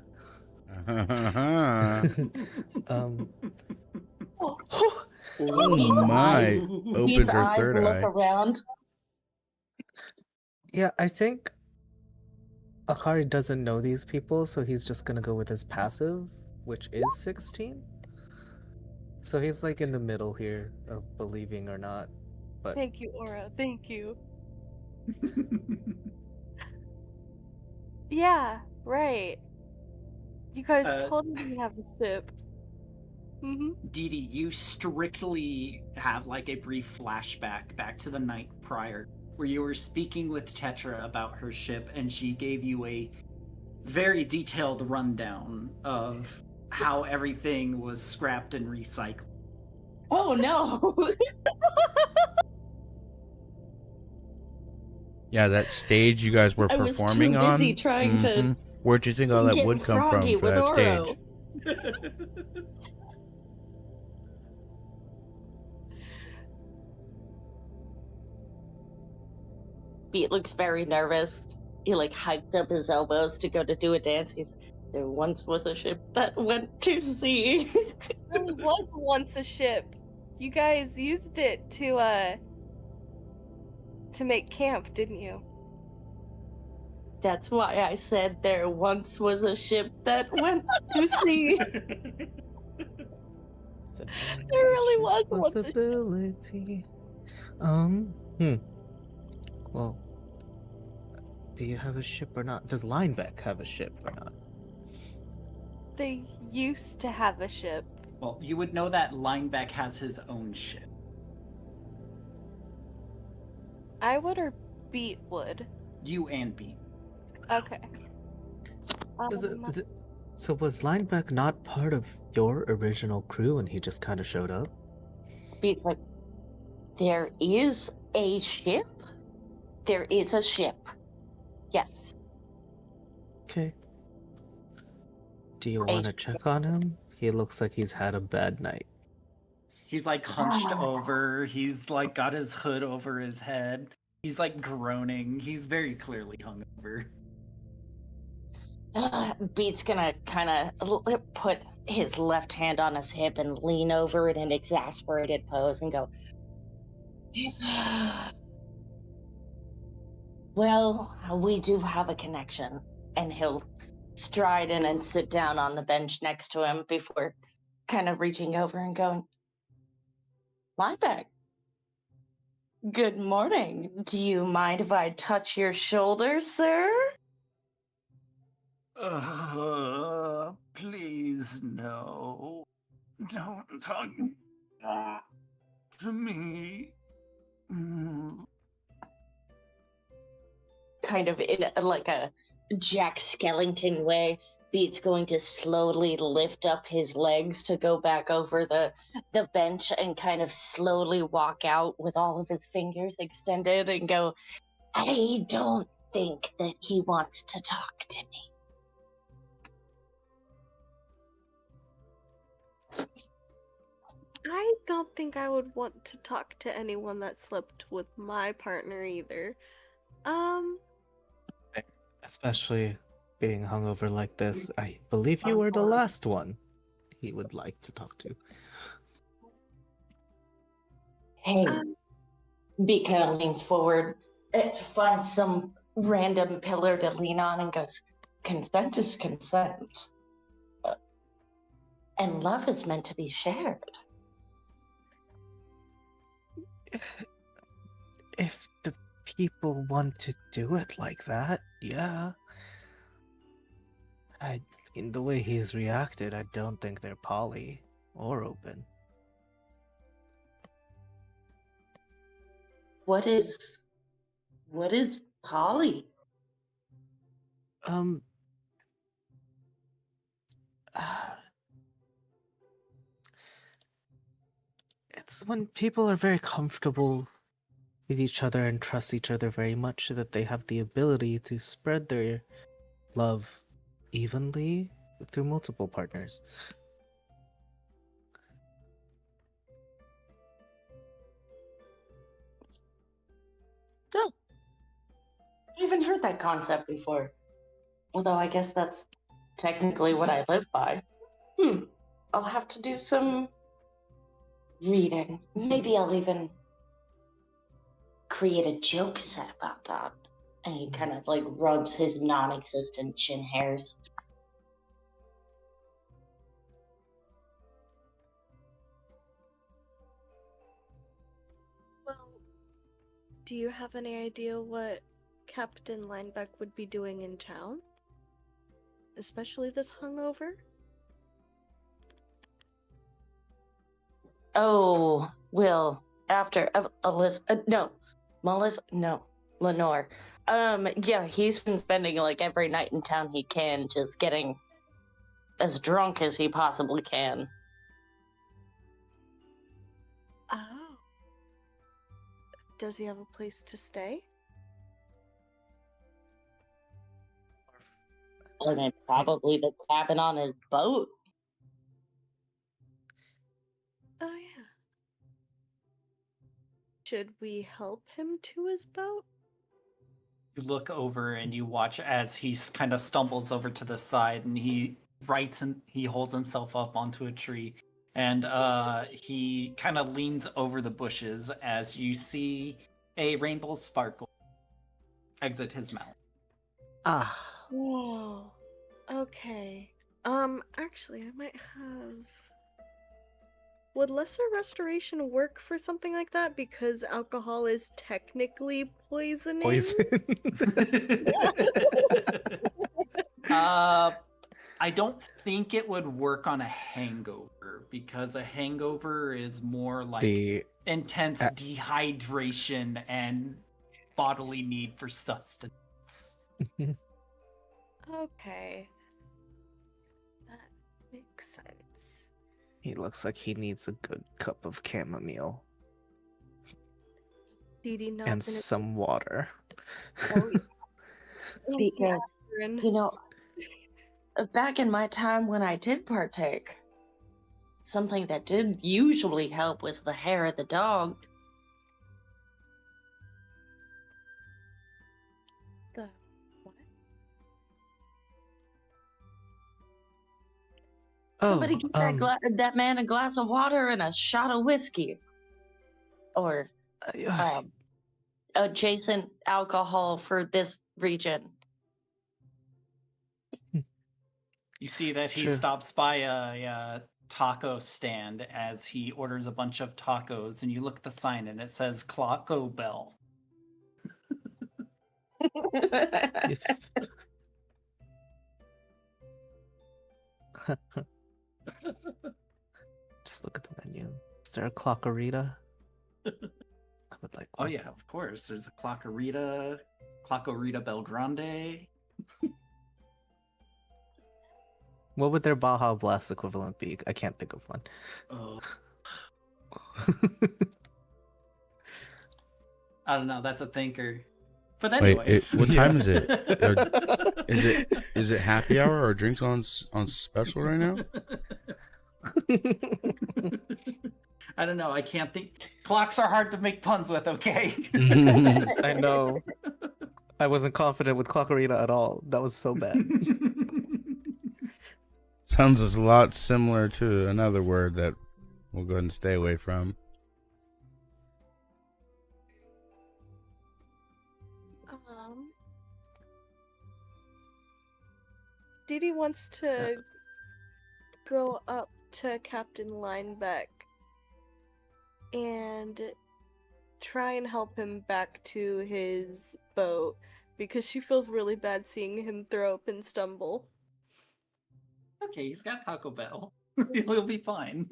[SPEAKER 2] Oh my! Opens her third eye.
[SPEAKER 7] Around.
[SPEAKER 8] Yeah, I think Akari doesn't know these people, so he's just gonna go with his passive, which is 16. So he's like in the middle here of believing or not. But
[SPEAKER 9] Thank you, Aura. Thank you. Yeah, right. You guys told me you have a ship.
[SPEAKER 1] Dee Dee, you strictly have like a brief flashback back to the night prior where you were speaking with Tetra about her ship, and she gave you a very detailed rundown of how everything was scrapped and recycled.
[SPEAKER 7] Oh no!
[SPEAKER 2] Yeah, that stage you guys were performing on.
[SPEAKER 7] I was too busy trying to.
[SPEAKER 2] Where'd you think all that would come from for that stage?
[SPEAKER 7] Beat looks very nervous. He like hiked up his elbows to go to do a dance. He's there once was a ship that went to sea.
[SPEAKER 9] There was once a ship. You guys used it to make camp, didn't you?
[SPEAKER 7] That's why I said there once was a ship that went to sea.
[SPEAKER 9] There really was once a ship.
[SPEAKER 8] Well, Do you have a ship or not? Does Linebeck have a ship or not?
[SPEAKER 9] They used to have a ship.
[SPEAKER 1] Well, you would know that Lineback has his own ship.
[SPEAKER 9] I would or Beat would.
[SPEAKER 1] You and Beat.
[SPEAKER 9] Okay.
[SPEAKER 8] So was Linebeck not part of your original crew and he just kind of showed up?
[SPEAKER 7] Beat's like, there is a ship? There is a ship. Yes.
[SPEAKER 8] Okay. Do you want to check on him? He looks like he's had a bad night.
[SPEAKER 1] He's like hunched over. He's like got his hood over his head. He's like groaning. He's very clearly hungover.
[SPEAKER 7] Beat's gonna kind of put his left hand on his hip and lean over in an exasperated pose and go, well, we do have a connection. And he'll stride in and sit down on the bench next to him before kind of reaching over and going, Lineback, good morning. Do you mind if I touch your shoulder, sir?
[SPEAKER 1] Please no. Don't talk to me.
[SPEAKER 7] Kind of in like a Jack Skellington way, Beat's going to slowly lift up his legs to go back over the bench and kind of slowly walk out with all of his fingers extended and go, I don't think that he wants to talk to me.
[SPEAKER 9] I don't think I would want to talk to anyone that slept with my partner either.
[SPEAKER 8] Especially being hungover like this. I believe you were the last one he would like to talk to.
[SPEAKER 7] Hey, Beat kind of leans forward, finds some random pillar to lean on and goes, consent is consent. And love is meant to be shared.
[SPEAKER 8] If the people want to do it like that, yeah. In the way he's reacted, I don't think they're poly or open.
[SPEAKER 7] What is poly?
[SPEAKER 8] It's when people are very comfortable with each other and trust each other very much so that they have the ability to spread their love evenly through multiple partners.
[SPEAKER 7] Oh, I haven't heard that concept before. Although I guess that's technically what I live by. I'll have to do some reading. Maybe I'll even create a joke set about that. And he kind of like rubs his non-existent chin hairs.
[SPEAKER 9] Well, do you have any idea what Captain Linebeck would be doing in town? Especially this hungover?
[SPEAKER 7] Oh, Will, after Lenore. Yeah, he's been spending like every night in town he can, just getting as drunk as he possibly can.
[SPEAKER 9] Oh. Does he have a place to stay?
[SPEAKER 7] And then probably the cabin on his boat.
[SPEAKER 9] Oh, yeah. Should we help him to his boat?
[SPEAKER 1] You look over and you watch as he kind of stumbles over to the side and he holds himself up onto a tree and he kind of leans over the bushes as you see a rainbow sparkle exit his mouth.
[SPEAKER 9] Whoa. Okay. Actually, I might have would lesser restoration work for something like that? Because alcohol is technically poisoning.
[SPEAKER 8] Poison.
[SPEAKER 1] I don't think it would work on a hangover because a hangover is more like
[SPEAKER 8] The
[SPEAKER 1] intense dehydration and bodily need for sustenance.
[SPEAKER 9] Okay. That makes sense.
[SPEAKER 8] he looks like he needs a good cup of chamomile
[SPEAKER 9] Didi nods
[SPEAKER 8] and some water.
[SPEAKER 9] Oh, yeah. And some
[SPEAKER 7] Because,
[SPEAKER 9] aspirin.
[SPEAKER 7] you know, back in my time when I did partake, something that did usually help was the hair of the dog.
[SPEAKER 9] The what?
[SPEAKER 7] Somebody give that man a glass of water and a shot of whiskey. Or adjacent alcohol for this region.
[SPEAKER 1] You see that he
[SPEAKER 8] Sure.
[SPEAKER 1] stops by a taco stand as he orders a bunch of tacos, and you look at the sign and it says Clocko Bell.
[SPEAKER 8] Just look at the menu. Is there a clockarita? I would like
[SPEAKER 1] Oh
[SPEAKER 8] one.
[SPEAKER 1] yeah, of course. There's a Clockarita Belgrande.
[SPEAKER 8] What would their Baja Blast equivalent be? I can't think of one.
[SPEAKER 1] Oh, I don't know. That's a thinker. But
[SPEAKER 2] Wait,
[SPEAKER 1] anyways,
[SPEAKER 2] what time is it? Is it happy hour or drinks on special right now?
[SPEAKER 1] I don't know. I can't think. Clocks are hard to make puns with. Okay.
[SPEAKER 8] I know. I wasn't confident with clockarita at all. That was so bad.
[SPEAKER 2] Sounds a lot similar to another word that we'll go ahead and stay away from.
[SPEAKER 9] Didi wants to go up to Captain Lineback and try and help him back to his boat because she feels really bad seeing him throw up and stumble.
[SPEAKER 1] Okay, he's got Taco Bell. He'll be fine.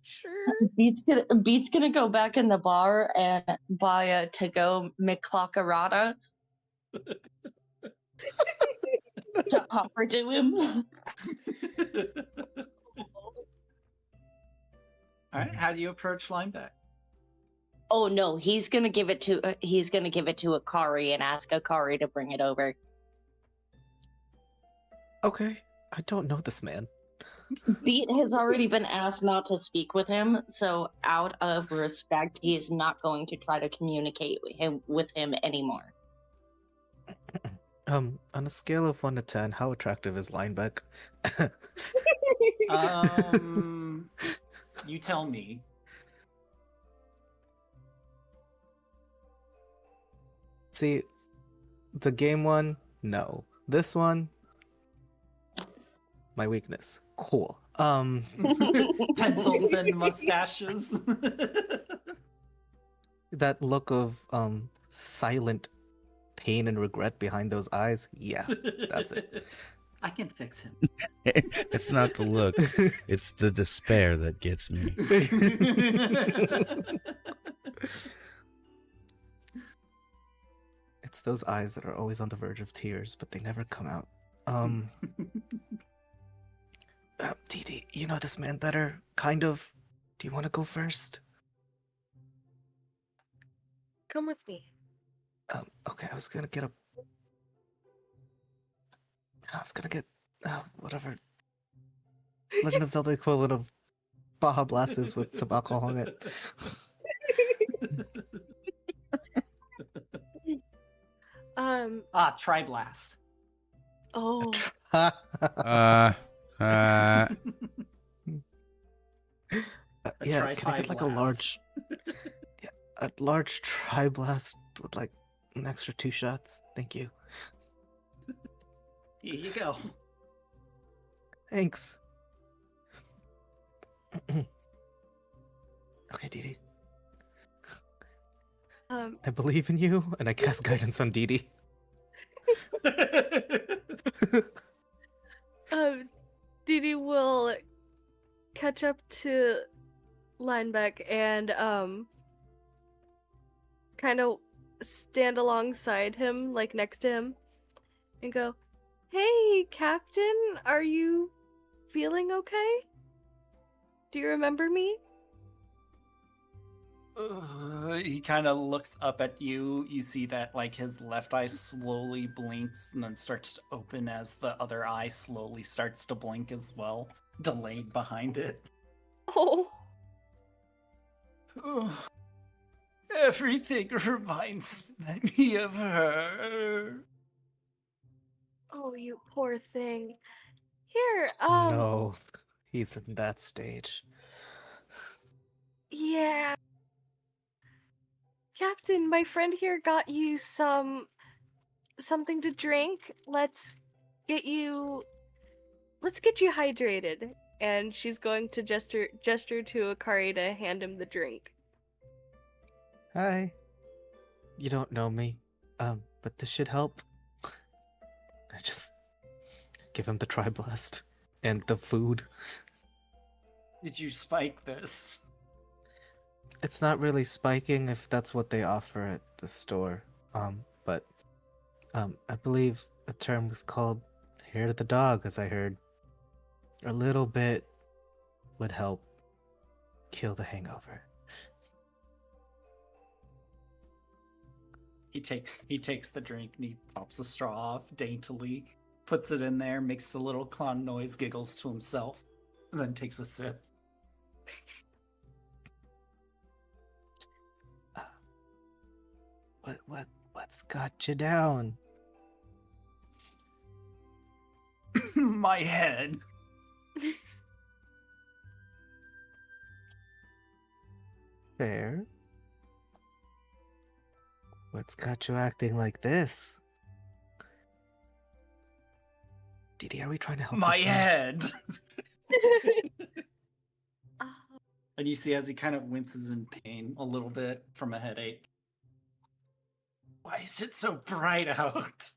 [SPEAKER 9] Sure.
[SPEAKER 7] Beat's gonna go back in the bar and buy a to-go McClockarata to offer to him.
[SPEAKER 1] All right, how do you approach Lineback?
[SPEAKER 7] Oh no, he's gonna give it to Akari and ask Akari to bring it over.
[SPEAKER 8] Okay, I don't know this man.
[SPEAKER 7] Beat has already been asked not to speak with him, so out of respect, he is not going to try to communicate with him anymore.
[SPEAKER 8] On a scale of 1 to 10, how attractive is Lineback?
[SPEAKER 1] You tell me.
[SPEAKER 8] See, the game one, no. This one, my weakness. Cool.
[SPEAKER 1] Penciled and mustaches.
[SPEAKER 8] That look of silent pain and regret behind those eyes. Yeah, that's it.
[SPEAKER 1] I can fix him.
[SPEAKER 2] It's not the looks, it's the despair that gets me.
[SPEAKER 8] It's those eyes that are always on the verge of tears, but they never come out. Didi, you know this man better, kind of. Do you want to go first?
[SPEAKER 9] Come with me.
[SPEAKER 8] Okay, I was gonna get whatever Legend of Zelda equivalent of Baja Blasts with some alcohol in it.
[SPEAKER 1] Tri-Blast.
[SPEAKER 9] Oh.
[SPEAKER 8] Yeah, can I get like a large tri-blast with like an extra 2 shots? Thank you.
[SPEAKER 1] Here you go.
[SPEAKER 8] Thanks. Okay, Dee Dee.
[SPEAKER 9] Um,
[SPEAKER 8] I believe in you, and I cast guidance on Dee Dee.
[SPEAKER 9] Didi will catch up to Lineback and kind of stand alongside him, like next to him, and go, "Hey, Captain, are you feeling okay? Do you remember me?"
[SPEAKER 1] He kind of looks up at you. You see that like his left eye slowly blinks and then starts to open as the other eye slowly starts to blink as well, delayed behind it.
[SPEAKER 9] Oh,
[SPEAKER 1] Everything reminds me of her.
[SPEAKER 9] oh, you poor thing. Here,
[SPEAKER 8] No, he's in that stage.
[SPEAKER 9] yeah. Captain, my friend here got you something to drink. Let's get you hydrated. And she's going to gesture to Akari to hand him the drink.
[SPEAKER 8] Hi. You don't know me, but this should help. I just give him the Triblast and the food.
[SPEAKER 1] Did you spike this?
[SPEAKER 8] It's not really spiking if that's what they offer at the store. But I believe the term was called hair to the dog, as I heard. A little bit would help kill the hangover.
[SPEAKER 1] He takes the drink and he pops the straw off daintily, puts it in there, makes the little clown noise, giggles to himself, and then takes a sip.
[SPEAKER 8] What's got you down?
[SPEAKER 1] My head.
[SPEAKER 8] Fair. What's got you acting like this? Didi, are we trying to help
[SPEAKER 1] My
[SPEAKER 8] this guy?
[SPEAKER 1] head. And you see as he kind of winces in pain a little bit from a headache. Why is it so bright out?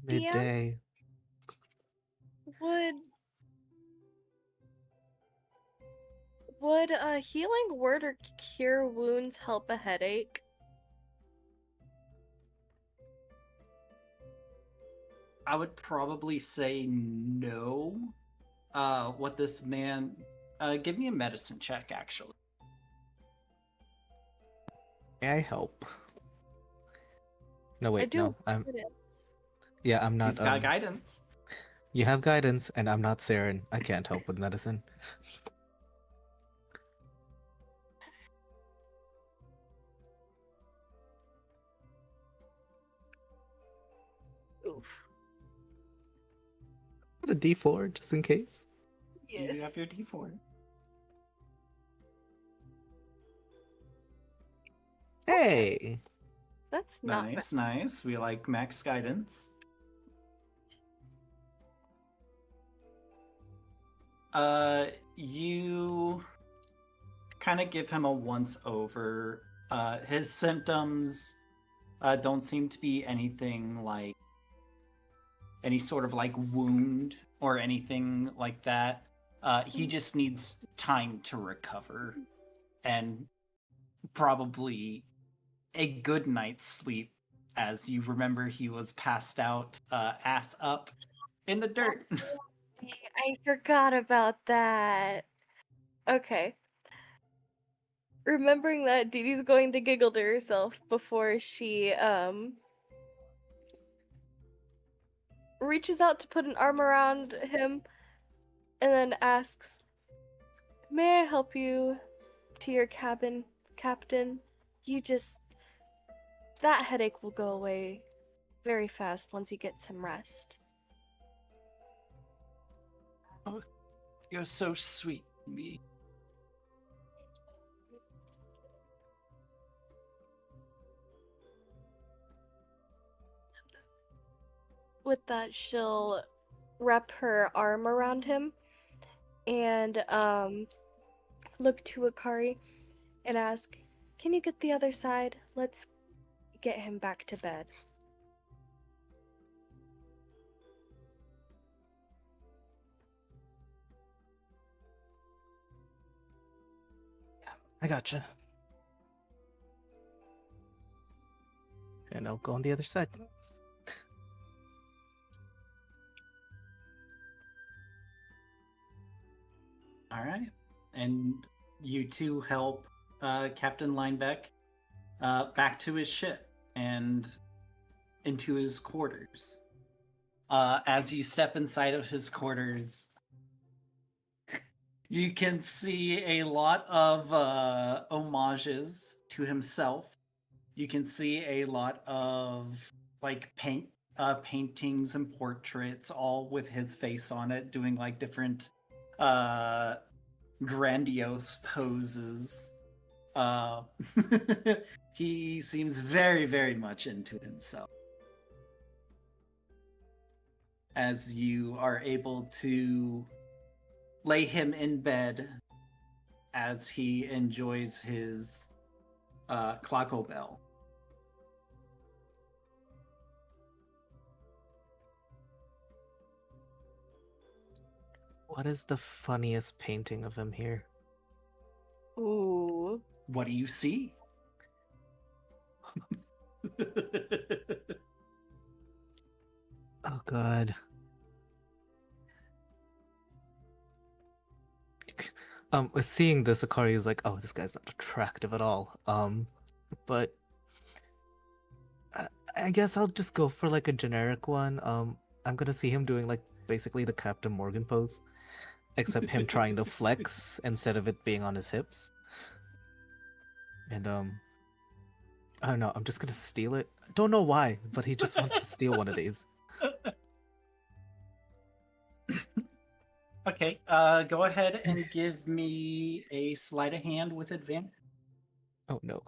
[SPEAKER 8] Midday.
[SPEAKER 9] Would a healing word or cure wounds help a headache?
[SPEAKER 1] I would probably say no. What this man... give me a medicine check, actually.
[SPEAKER 8] May I help? No, wait,
[SPEAKER 9] I do.
[SPEAKER 8] no. I'm not.
[SPEAKER 1] She's got guidance.
[SPEAKER 8] You have guidance, and I'm not Saren. I can't help with medicine.
[SPEAKER 9] Oof.
[SPEAKER 8] Put a D4 just in case.
[SPEAKER 1] You have your D4.
[SPEAKER 8] Hey!
[SPEAKER 9] That's not bad.
[SPEAKER 1] Nice. We like max guidance. You kind of give him a once over. His symptoms don't seem to be anything like any sort of like wound or anything like that. He just needs time to recover and probably a good night's sleep, as you remember he was passed out ass up in the dirt.
[SPEAKER 9] I forgot about that. Okay. Remembering that, Didi's going to giggle to herself before she reaches out to put an arm around him and then asks, "May I help you to your cabin, Captain? That headache will go away very fast once you get some rest."
[SPEAKER 1] Oh, you're so sweet to me.
[SPEAKER 9] With that, she'll wrap her arm around him and look to Akari and ask, "Can you get the other side? Let's get him back to bed."
[SPEAKER 8] I gotcha. And I'll go on the other side.
[SPEAKER 1] All right. And you two help Captain Linebeck back to his ship and into his quarters. As you step inside of his quarters, you can see a lot of homages to himself. You can see a lot of like paintings and portraits, all with his face on it, doing like different grandiose poses. He seems very, very much into himself. As you are able to lay him in bed as he enjoys his Claco Bell.
[SPEAKER 8] What is the funniest painting of him here?
[SPEAKER 9] Ooh.
[SPEAKER 1] What do you see?
[SPEAKER 8] Oh god. Seeing this, Akari is like, oh, this guy's not attractive at all. But I guess I'll just go for like a generic one. I'm gonna see him doing like basically the Captain Morgan pose, except him trying to flex instead of it being on his hips. And I don't know. I'm just gonna steal it. I don't know why, but he just wants to steal one of these.
[SPEAKER 1] Okay, go ahead and give me a sleight of hand with advantage.
[SPEAKER 8] Oh no,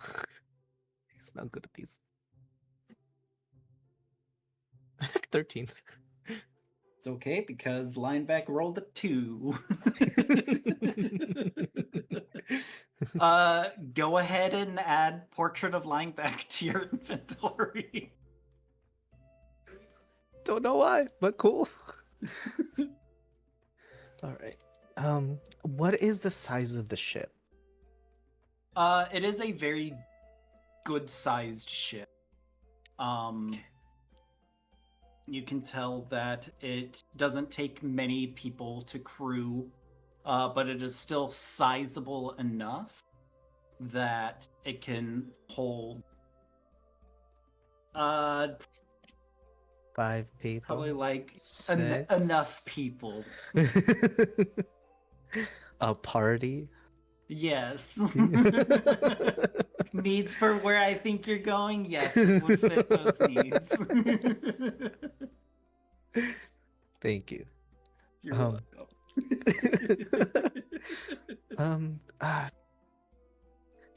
[SPEAKER 8] he's not good at these. 13.
[SPEAKER 1] It's okay because Lineback rolled a 2. Go ahead and add Portrait of Lineback to your inventory.
[SPEAKER 8] Don't know why, but cool. All right. What is the size of the ship?
[SPEAKER 1] It is a very good-sized ship. You can tell that it doesn't take many people to crew, but it is still sizable enough that it can hold
[SPEAKER 8] 5 people.
[SPEAKER 1] probably like
[SPEAKER 8] 6?
[SPEAKER 1] enough people.
[SPEAKER 8] A party.
[SPEAKER 1] Yes. Needs for where I think you're going? Yes, it would fit those needs.
[SPEAKER 8] Thank you.
[SPEAKER 1] You're welcome.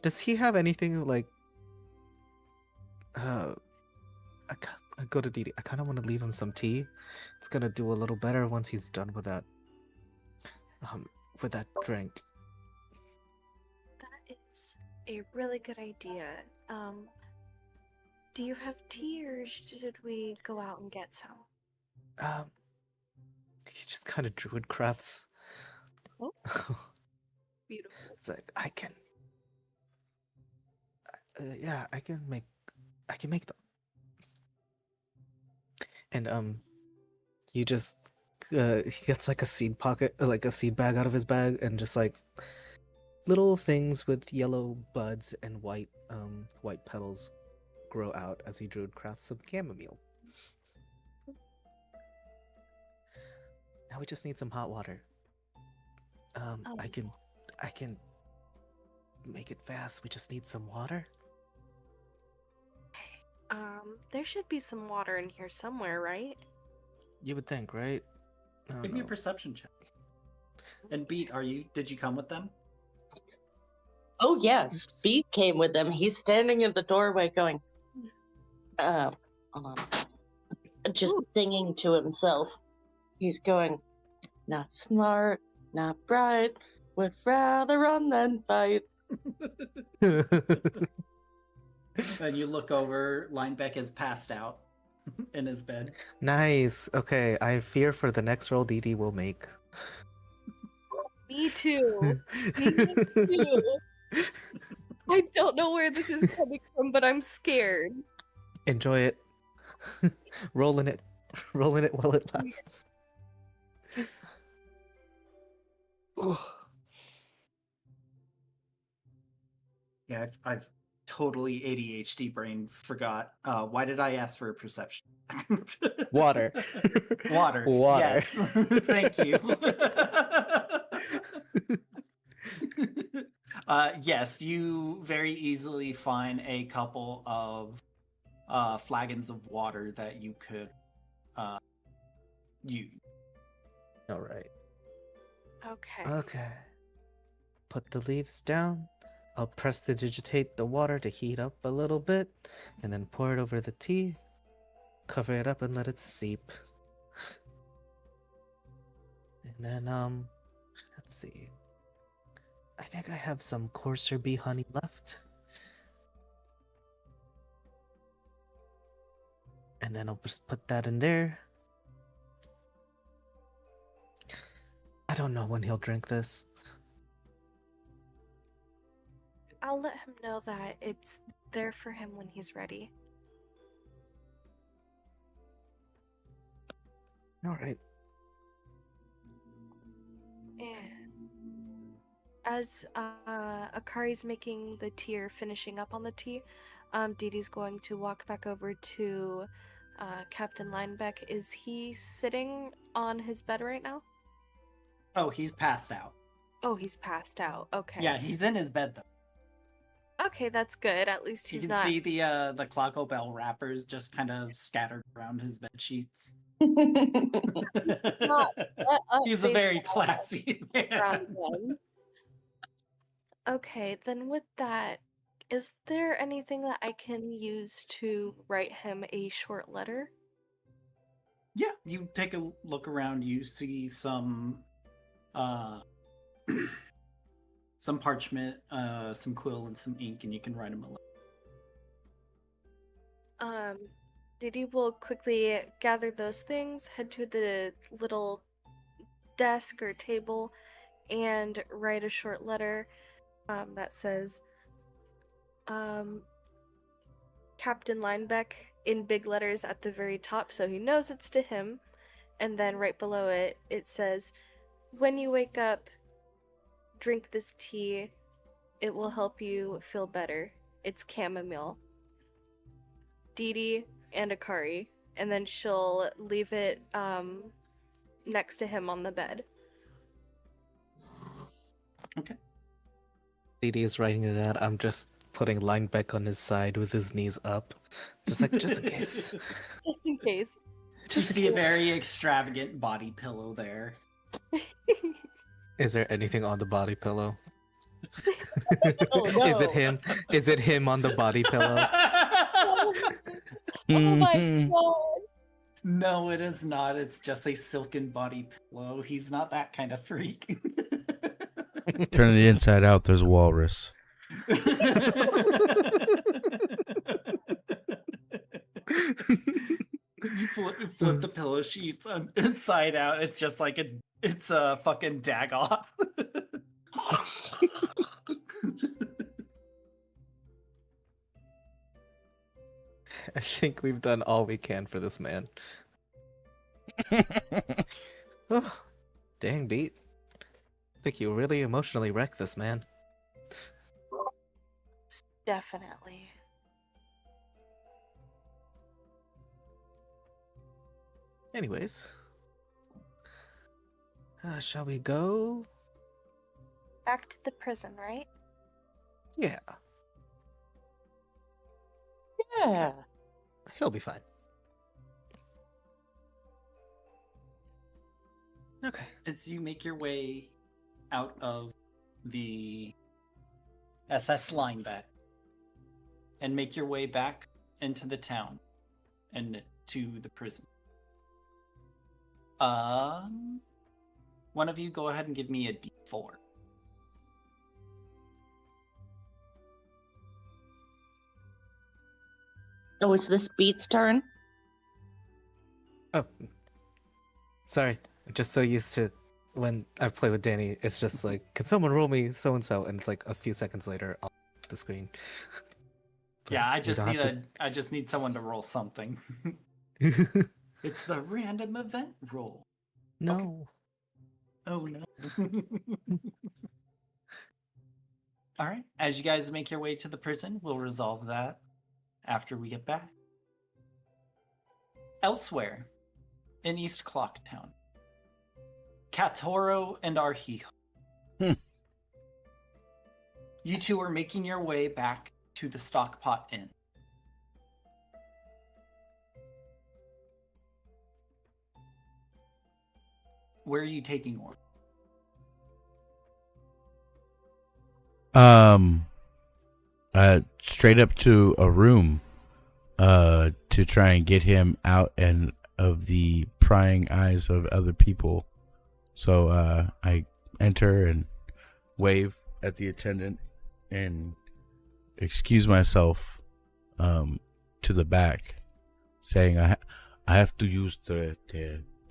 [SPEAKER 8] Does he have anything like I go to Didi. I kind of want to leave him some tea. It's gonna do a little better once he's done with that drink.
[SPEAKER 9] That is a really good idea. Do you have tea, or should we go out and get some?
[SPEAKER 8] He just kind of druid crafts.
[SPEAKER 9] Oh, beautiful.
[SPEAKER 8] It's like I can make them. And he just he gets like a seed pocket, like a seed bag out of his bag, and just like little things with yellow buds and white petals grow out as he druid crafts some chamomile. Now we just need some hot water. I can make it fast. We just need some water.
[SPEAKER 9] There should be some water in here somewhere, right?
[SPEAKER 8] You would think, right?
[SPEAKER 1] Give me a perception check. And Beat, did you come with them?
[SPEAKER 7] Oh yes, Beat came with them. He's standing in the doorway going, hold on. Just singing to himself. He's going, not smart, not bright. Would rather run than fight.
[SPEAKER 1] Then you look over, Linebeck is passed out in his bed.
[SPEAKER 8] Nice. Okay, I fear for the next roll Dee Dee will make.
[SPEAKER 9] Me too. Me too. I don't know where this is coming from, but I'm scared.
[SPEAKER 8] Enjoy it. Rolling it. Rolling it while it lasts.
[SPEAKER 1] Yeah, I've totally ADHD brain forgot. Why did I ask for a perception?
[SPEAKER 8] Water.
[SPEAKER 1] Water.
[SPEAKER 8] Water.
[SPEAKER 1] Yes. Thank you. Yes, you very easily find a couple of flagons of water that you could use.
[SPEAKER 8] All right.
[SPEAKER 9] Okay.
[SPEAKER 8] Okay. Put the leaves down. I'll press to digitate the water to heat up a little bit, and then pour it over the tea. Cover it up and let it seep. And then, let's see. I think I have some coarser bee honey left. And then I'll just put that in there. I don't know when he'll drink this.
[SPEAKER 9] I'll let him know that it's there for him when he's ready.
[SPEAKER 8] Alright.
[SPEAKER 9] And as Akari's making the tea or finishing up on the tea, Dee Dee's going to walk back over to Captain Linebeck. Is he sitting on his bed right now?
[SPEAKER 1] Oh, he's passed out.
[SPEAKER 9] Oh, he's passed out. Okay.
[SPEAKER 1] Yeah, he's in his bed though.
[SPEAKER 9] Okay, that's good. At least
[SPEAKER 1] You
[SPEAKER 9] he's
[SPEAKER 1] can
[SPEAKER 9] not.
[SPEAKER 1] see the Cloco Bell wrappers just kind of scattered around his bed sheets.
[SPEAKER 9] He's not
[SPEAKER 1] He's a
[SPEAKER 9] face
[SPEAKER 1] very
[SPEAKER 9] down
[SPEAKER 1] classy
[SPEAKER 9] around
[SPEAKER 1] man.
[SPEAKER 9] him. Okay, then with that, is there anything that I can use to write him a short letter?
[SPEAKER 1] Yeah, you take a look around. You see some some parchment, some quill, and some ink, and you can write him a letter.
[SPEAKER 9] Didi will quickly gather those things, head to the little desk or table, and write a short letter that says, Captain Linebeck in big letters at the very top, so he knows it's to him. And then right below it, it says, when you wake up, drink this tea. It will help you feel better. It's chamomile. Didi and Akari. And then she'll leave it next to him on the bed.
[SPEAKER 1] Okay.
[SPEAKER 8] Dee Dee is writing that. I'm just putting Linebeck on his side with his knees up. Just in case.
[SPEAKER 9] Just in case.
[SPEAKER 1] You see a very extravagant body pillow there.
[SPEAKER 8] Is there anything on the body pillow?
[SPEAKER 9] Oh, no.
[SPEAKER 8] Is it him? Is it him on the body pillow?
[SPEAKER 9] Oh my god.
[SPEAKER 1] No, it is not. It's just a silken body pillow. He's not that kind of freak.
[SPEAKER 2] Turn it inside out. There's a walrus.
[SPEAKER 1] You flip the pillow sheets inside out. It's just like it's a fucking Dagoth.
[SPEAKER 8] I think we've done all we can for this man. Oh, dang, Beat. I think you really emotionally wrecked this man.
[SPEAKER 9] Definitely.
[SPEAKER 8] Anyways. Shall we go?
[SPEAKER 9] Back to the prison, right?
[SPEAKER 8] Yeah,
[SPEAKER 7] Yeah.
[SPEAKER 8] he'll be fine. Okay.
[SPEAKER 1] As you make your way out of the SS Lineback and make your way back into the town and to the prison. When one of you go ahead and give me a D4.
[SPEAKER 7] Oh, it's this Beat's turn?
[SPEAKER 8] Oh, sorry. I'm just so used to when I play with Danny, it's just like, can someone roll me so and so? And it's like a few seconds later, I'll the screen. But
[SPEAKER 1] Yeah, I
[SPEAKER 8] we
[SPEAKER 1] just
[SPEAKER 8] don't
[SPEAKER 1] need
[SPEAKER 8] have
[SPEAKER 1] I just need someone to roll something. It's the random event roll.
[SPEAKER 8] No.
[SPEAKER 1] Oh no. All right. As you guys make your way to the prison, we'll resolve that after we get back. Elsewhere, in East Clocktown, Katoro and Arhiho. You two are making your way back to the Stockpot Inn. Where are you taking order?
[SPEAKER 2] Straight up to a room, to try and get him out and of the prying eyes of other people. So, I enter and wave at the attendant and excuse myself, to the back, saying I have to use the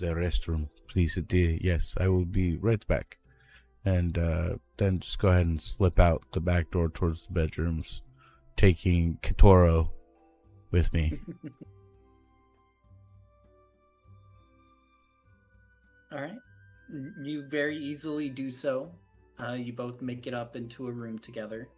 [SPEAKER 2] restroom, please. Yes, I will be right back. And then just go ahead and slip out the back door towards the bedrooms, taking Katoro with me.
[SPEAKER 1] All right. You very easily do so. You both make it up into a room together.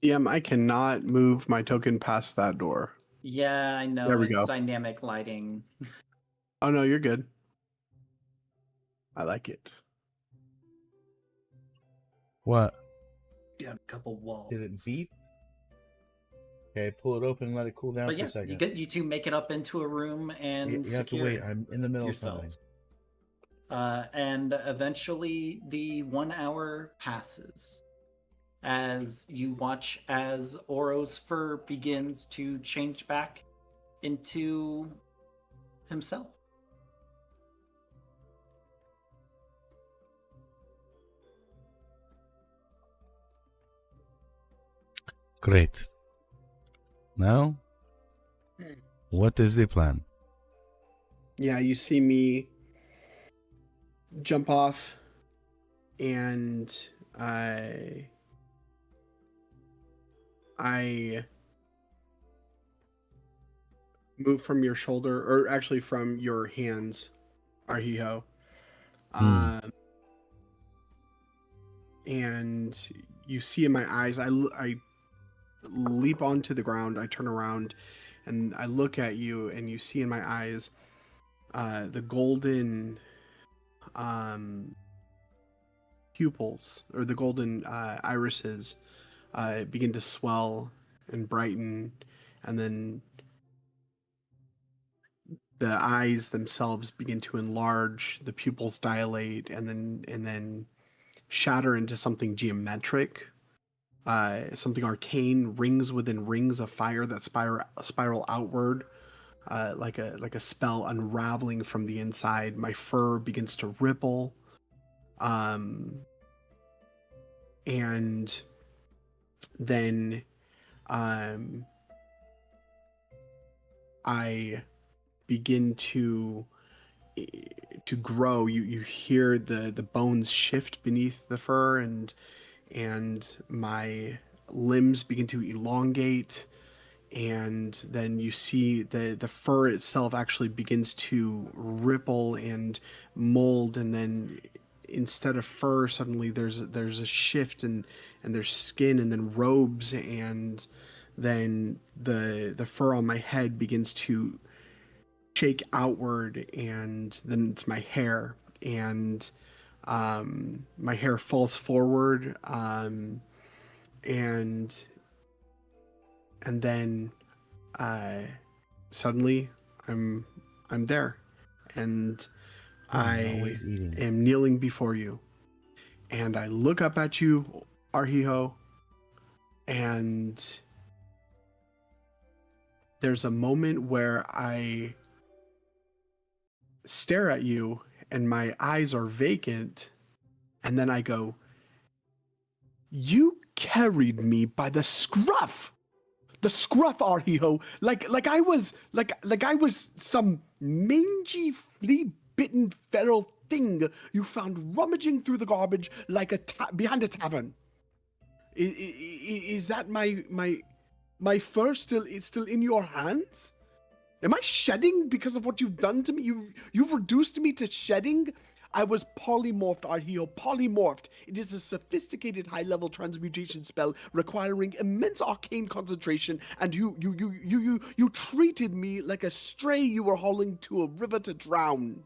[SPEAKER 11] DM, I cannot move my token past that door.
[SPEAKER 1] Yeah, I know.
[SPEAKER 11] There we
[SPEAKER 1] It's
[SPEAKER 11] go.
[SPEAKER 1] dynamic lighting.
[SPEAKER 11] Oh no, you're good. I like it.
[SPEAKER 2] What?
[SPEAKER 1] Down a couple walls.
[SPEAKER 2] Did it beep? Okay, pull it open and let it cool down
[SPEAKER 1] But
[SPEAKER 2] for
[SPEAKER 1] yeah,
[SPEAKER 2] a second.
[SPEAKER 1] you two make it up into a room and
[SPEAKER 2] You have to
[SPEAKER 1] secure
[SPEAKER 2] wait. I'm in the middle of something.
[SPEAKER 1] yourselves. And eventually the 1 hour passes as you watch as Oro's fur begins to change back into himself.
[SPEAKER 2] Great. Now, what is the plan?
[SPEAKER 11] Yeah, you see me jump off, and I move from your shoulder, or actually from your hands, Arhiho. And you see in my eyes, I leap onto the ground, I turn around, and I look at you, and you see in my eyes the golden pupils, or the golden irises begin to swell and brighten, and then the eyes themselves begin to enlarge, the pupils dilate, and then shatter into something geometric, something arcane, rings within rings of fire that spiral outward, like a spell unraveling from the inside. My fur begins to ripple, and then I begin to grow. You hear the bones shift beneath the fur, and my limbs begin to elongate, and then you see the fur itself actually begins to ripple and mold, and then instead of fur, suddenly there's a shift, and there's skin, and then robes, and then the fur on my head begins to shake outward, and then it's my hair, and my hair falls forward, and then suddenly I'm there, and I
[SPEAKER 2] always eating.
[SPEAKER 11] am kneeling before you, and I look up at you, Arhiho, and there's a moment where I stare at you and my eyes are vacant, and then I go, "You carried me by the scruff, Arhiho, like I was some mangy, flea-bitten feral thing you found rummaging through the garbage like behind a tavern. Is that my fur still in your hands? Am I shedding because of what you've done to me? You've reduced me to shedding? I was polymorphed, Arhiho, polymorphed. It is a sophisticated high-level transmutation spell requiring immense arcane concentration, and you treated me like a stray you were hauling to a river to drown.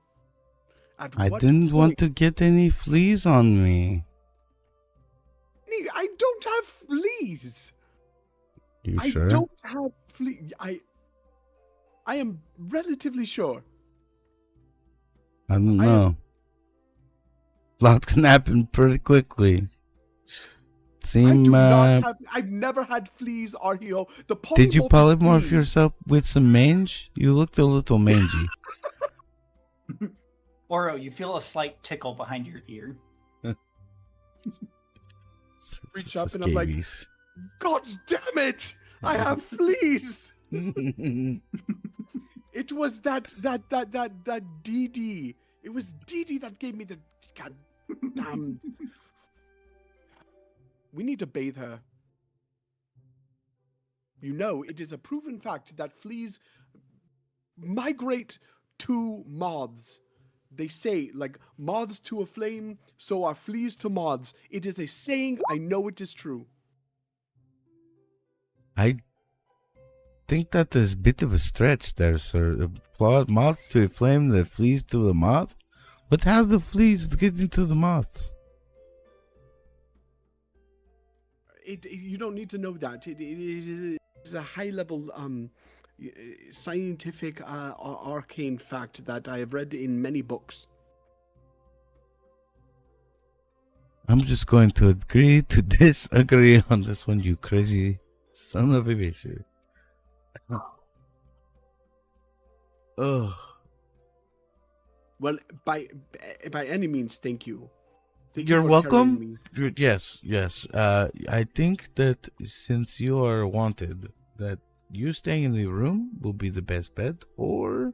[SPEAKER 2] I didn't want to get any fleas on me.
[SPEAKER 11] I don't have fleas.
[SPEAKER 2] You sure?
[SPEAKER 11] I don't have fleas. I am relatively sure.
[SPEAKER 2] I don't know. A lot can happen pretty quickly.
[SPEAKER 11] I've never had fleas, Arhiho.
[SPEAKER 2] Did you polymorph yourself with some mange? You looked a little mangy.
[SPEAKER 1] Oro, you feel a slight tickle behind your ear.
[SPEAKER 11] Reach up and I'm like, God damn it! I have fleas! It was that DD. It was DD that gave me the god damn. We need to bathe her. You know, it is a proven fact that fleas migrate to moths. They say, like, moths to a flame, so are fleas to moths. It is a saying. I know it is true.
[SPEAKER 2] I think that is a bit of a stretch there, sir. Moths to a flame, the fleas to a moth? But how do the fleas get into the moths?
[SPEAKER 11] You don't need to know that. It is a high-level scientific arcane fact that I have read in many books.
[SPEAKER 2] I'm just going to agree to disagree on this one, you crazy son of a bitch. Oh.
[SPEAKER 11] Well, by any means, thank you.
[SPEAKER 2] You're welcome. Yes. I think that since you are wanted, that you staying in the room will be the best bet, or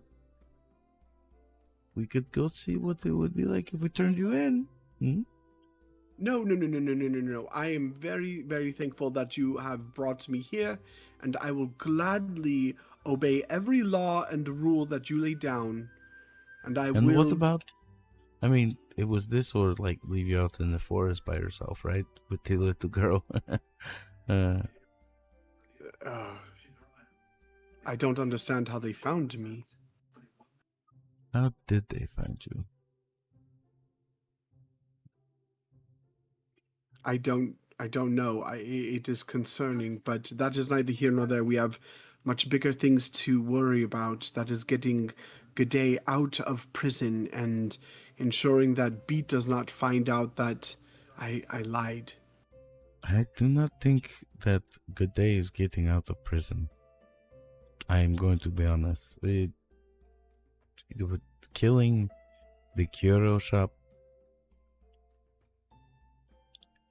[SPEAKER 2] we could go see what it would be like if we turned you in.
[SPEAKER 11] No. I am very, very thankful that you have brought me here, and I will gladly obey every law and rule that you lay down. And
[SPEAKER 2] what about? I mean, it was this or like leave you out in the forest by yourself, right? With the little girl.
[SPEAKER 11] I don't understand how they found me.
[SPEAKER 2] How did they find you?
[SPEAKER 11] I don't know. It is concerning, but that is neither here nor there. We have much bigger things to worry about. That is getting G'day out of prison and ensuring that Beat does not find out that I lied.
[SPEAKER 2] I do not think that G'day is getting out of prison. I am going to be honest. With killing the Kyoto shop.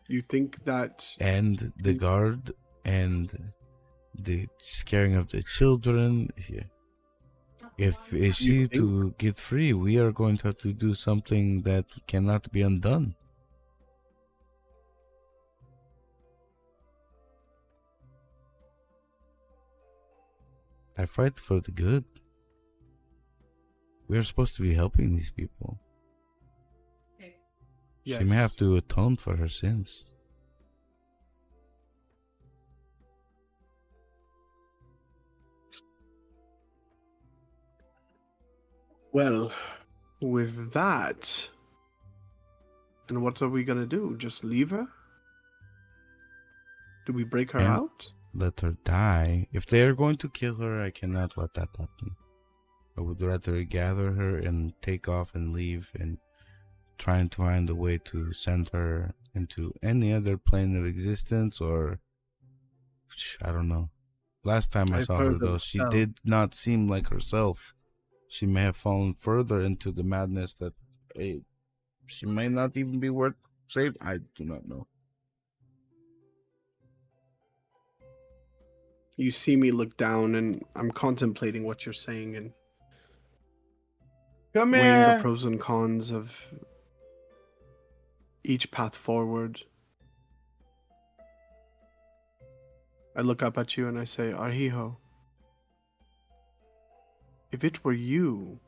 [SPEAKER 11] You think that...
[SPEAKER 2] And the guard and the scaring of the children. Yeah. If she to get free, we are going to have to do something that cannot be undone. I fight for the good. We are supposed to be helping these people. Yes. She may have to atone for her sins.
[SPEAKER 11] Well, with that, and what are we gonna do? Just leave her? Do we break her out?
[SPEAKER 2] Let her die. If they are going to kill her, I cannot let that happen. I would rather gather her and take off and leave and trying to find a way to send her into any other plane of existence, or I don't know. Last time I
[SPEAKER 11] I've
[SPEAKER 2] saw her
[SPEAKER 11] heard
[SPEAKER 2] though,
[SPEAKER 11] of
[SPEAKER 2] she
[SPEAKER 11] hell.
[SPEAKER 2] did not seem like herself. She may have fallen further into the madness that she may not even be worth saving. I do not know.
[SPEAKER 11] You see me look down, and I'm contemplating what you're saying and
[SPEAKER 2] Come
[SPEAKER 11] weighing the
[SPEAKER 2] here.
[SPEAKER 11] pros and cons of each path forward. I look up at you and I say, Arhijo, if it were you,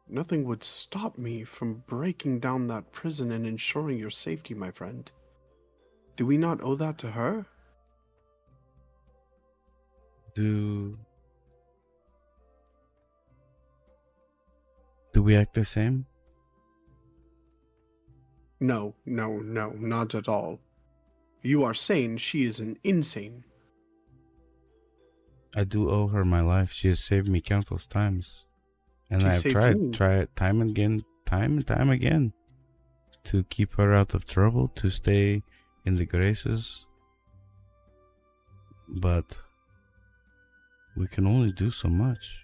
[SPEAKER 11] nothing would stop me from breaking down that prison and ensuring your safety, my friend. Do we not owe that to her?
[SPEAKER 2] Do we act the same?
[SPEAKER 11] No, not at all. You are sane, she is an insane.
[SPEAKER 2] I do owe her my life. She has saved me countless times. And
[SPEAKER 11] She
[SPEAKER 2] I've
[SPEAKER 11] saved
[SPEAKER 2] tried
[SPEAKER 11] you.
[SPEAKER 2] time and time again to keep her out of trouble, to stay in the graces. But we can only do so much.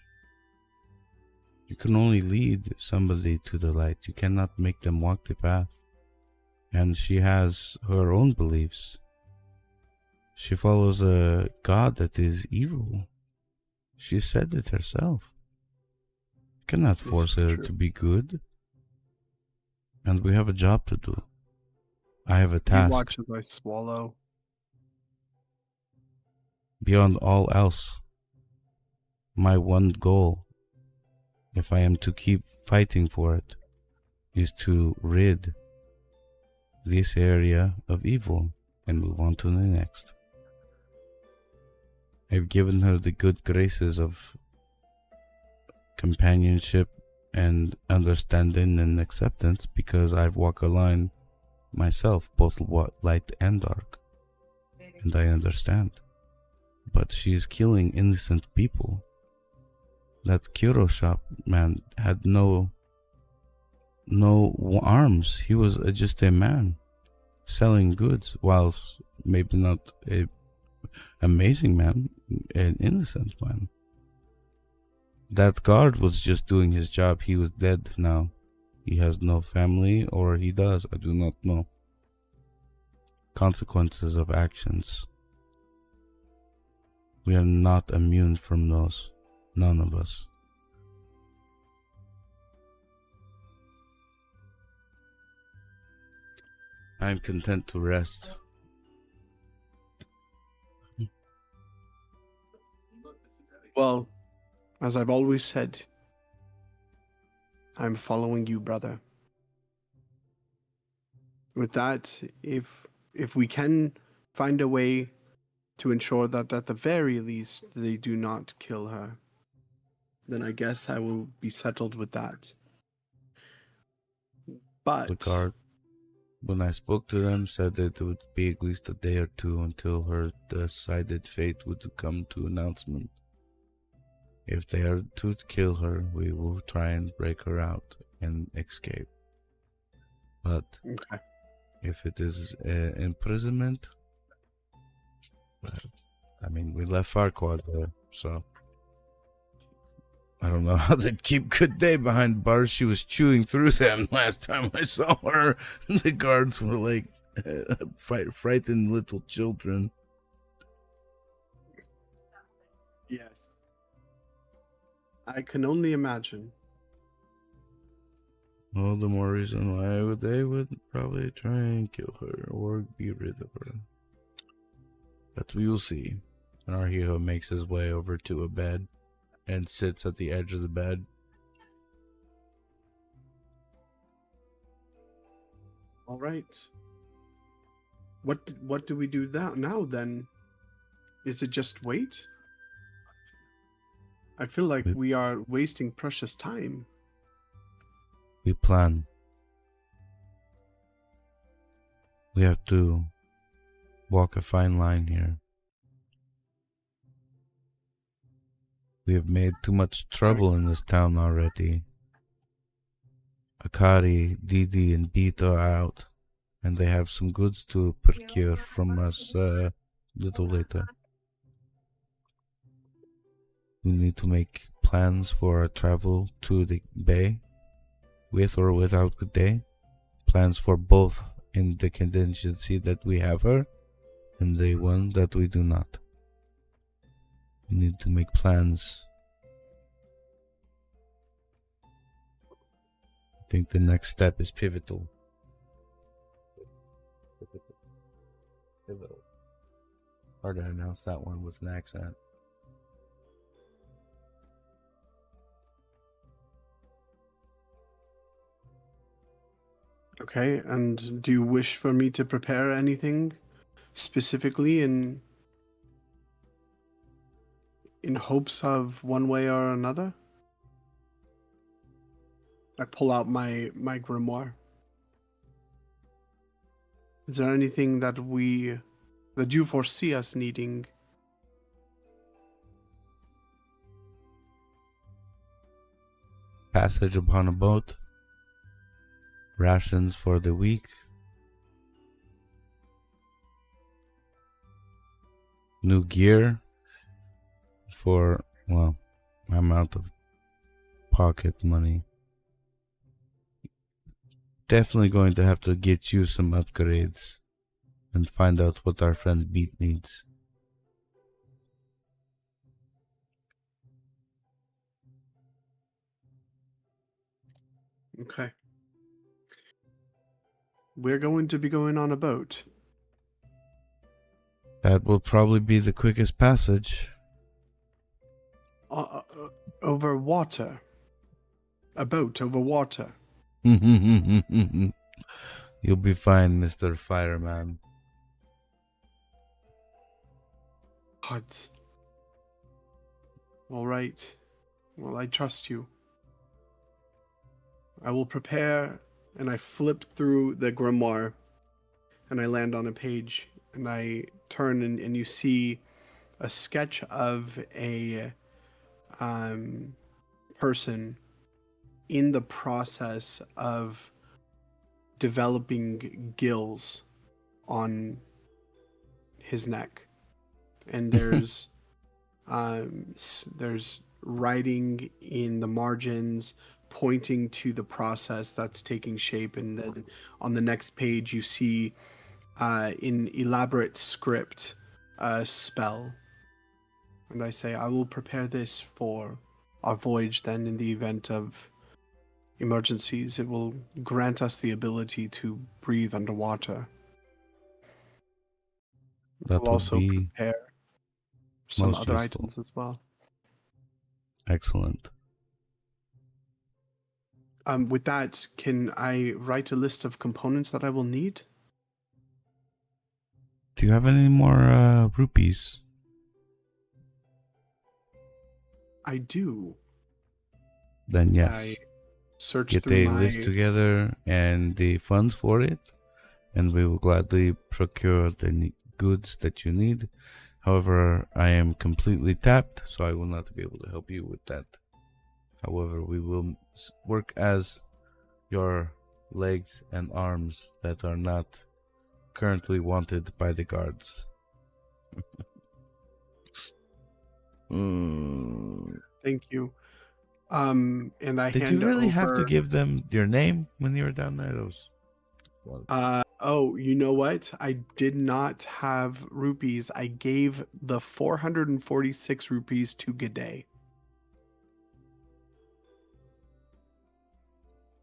[SPEAKER 2] You can only lead somebody to the light. You cannot make them walk the path. And she has her own beliefs. She follows a god that is evil. She said it herself. You cannot force her to be good. And we have a job to do. I have a
[SPEAKER 11] You
[SPEAKER 2] task.
[SPEAKER 11] watch as I swallow.
[SPEAKER 2] Beyond all else, my one goal, if I am to keep fighting for it, is to rid this area of evil and move on to the next. I've given her the good graces of companionship and understanding and acceptance because I've walked a line myself, both light and dark, and I understand. But she is killing innocent people. That Kiro shop man had no arms. He was just a man selling goods, while maybe not a amazing man, an innocent man. That guard was just doing his job. He was dead now. He has no family, or he does, I do not know. Consequences of actions. We are not immune from those. None of us. I am content to rest.
[SPEAKER 11] Well, as I've always said, I'm following you, brother. With that, if we can find a way to ensure that at the very least they do not kill her, then I guess I will be settled with that. But
[SPEAKER 2] The guard, when I spoke to them, said that it would be at least a day or two until her decided fate would come to announcement. If they are to kill her, we will try and break her out and escape. But
[SPEAKER 11] okay.
[SPEAKER 2] if it is imprisonment, I mean, we left Farquaad there, so I don't know how to keep good day behind bars. She was chewing through them last time I saw her. The guards were like frightened little children.
[SPEAKER 11] Yes. I can only imagine.
[SPEAKER 2] All the more reason why they would probably try and kill her or be rid of her. But we will see. And our hero makes his way over to a bed and sits at the edge of the bed.
[SPEAKER 11] All right. What do we do now then? Is it just wait? I feel like we are wasting precious time.
[SPEAKER 2] We plan. We have to walk a fine line here. We have made too much trouble in this town already. Akari, Didi, and Beat are out, and they have some goods to procure from us a little later. We need to make plans for our travel to the bay, with or without Good Day. Plans for both in the contingency that we have her, and the one that we do not. We need to make plans. I think the next step is pivotal. Pivotal. Hard to announce that one with an accent.
[SPEAKER 11] Okay, and do you wish for me to prepare anything specifically in hopes of one way or another? I pull out my grimoire. Is there anything that you foresee us needing?
[SPEAKER 2] Passage upon a boat. Rations for the week. New gear for, well, I'm out of pocket money. Definitely going to have to get you some upgrades and find out what our friend Beat needs.
[SPEAKER 11] Okay. We're going to be going on a boat.
[SPEAKER 2] That will probably be the quickest passage.
[SPEAKER 11] Over water. A boat over water.
[SPEAKER 2] You'll be fine, Mr. Fireman.
[SPEAKER 11] God. All right. Well, I trust you. I will prepare, and I flip through the grimoire, and I land on a page, and I turn, and you see a sketch of a person in the process of developing gills on his neck, and there's writing in the margins pointing to the process that's taking shape, and then on the next page you see in elaborate script a spell, and I say, I will prepare this for our voyage. Then in the event of emergencies, it will grant us the ability to breathe underwater.
[SPEAKER 2] That
[SPEAKER 11] We'll also
[SPEAKER 2] be
[SPEAKER 11] prepare some
[SPEAKER 2] most
[SPEAKER 11] other
[SPEAKER 2] useful.
[SPEAKER 11] items as well.
[SPEAKER 2] Excellent.
[SPEAKER 11] With that, can I write a list of components that I will need?
[SPEAKER 2] Do you have any more rupees?
[SPEAKER 11] I do.
[SPEAKER 2] Then yes.
[SPEAKER 11] I search
[SPEAKER 2] Get
[SPEAKER 11] through
[SPEAKER 2] a
[SPEAKER 11] my...
[SPEAKER 2] list together and the funds for it, and we will gladly procure the goods that you need. However, I am completely tapped, so I will not be able to help you with that. However, we will work as your legs and arms that are not currently wanted by the guards.
[SPEAKER 11] Thank you. And I
[SPEAKER 2] Did
[SPEAKER 11] hand
[SPEAKER 2] you really have to
[SPEAKER 11] over-
[SPEAKER 2] give them your name when you were down there?
[SPEAKER 11] Oh, you know what? I did not have rupees. I gave the 446 rupees to G'day.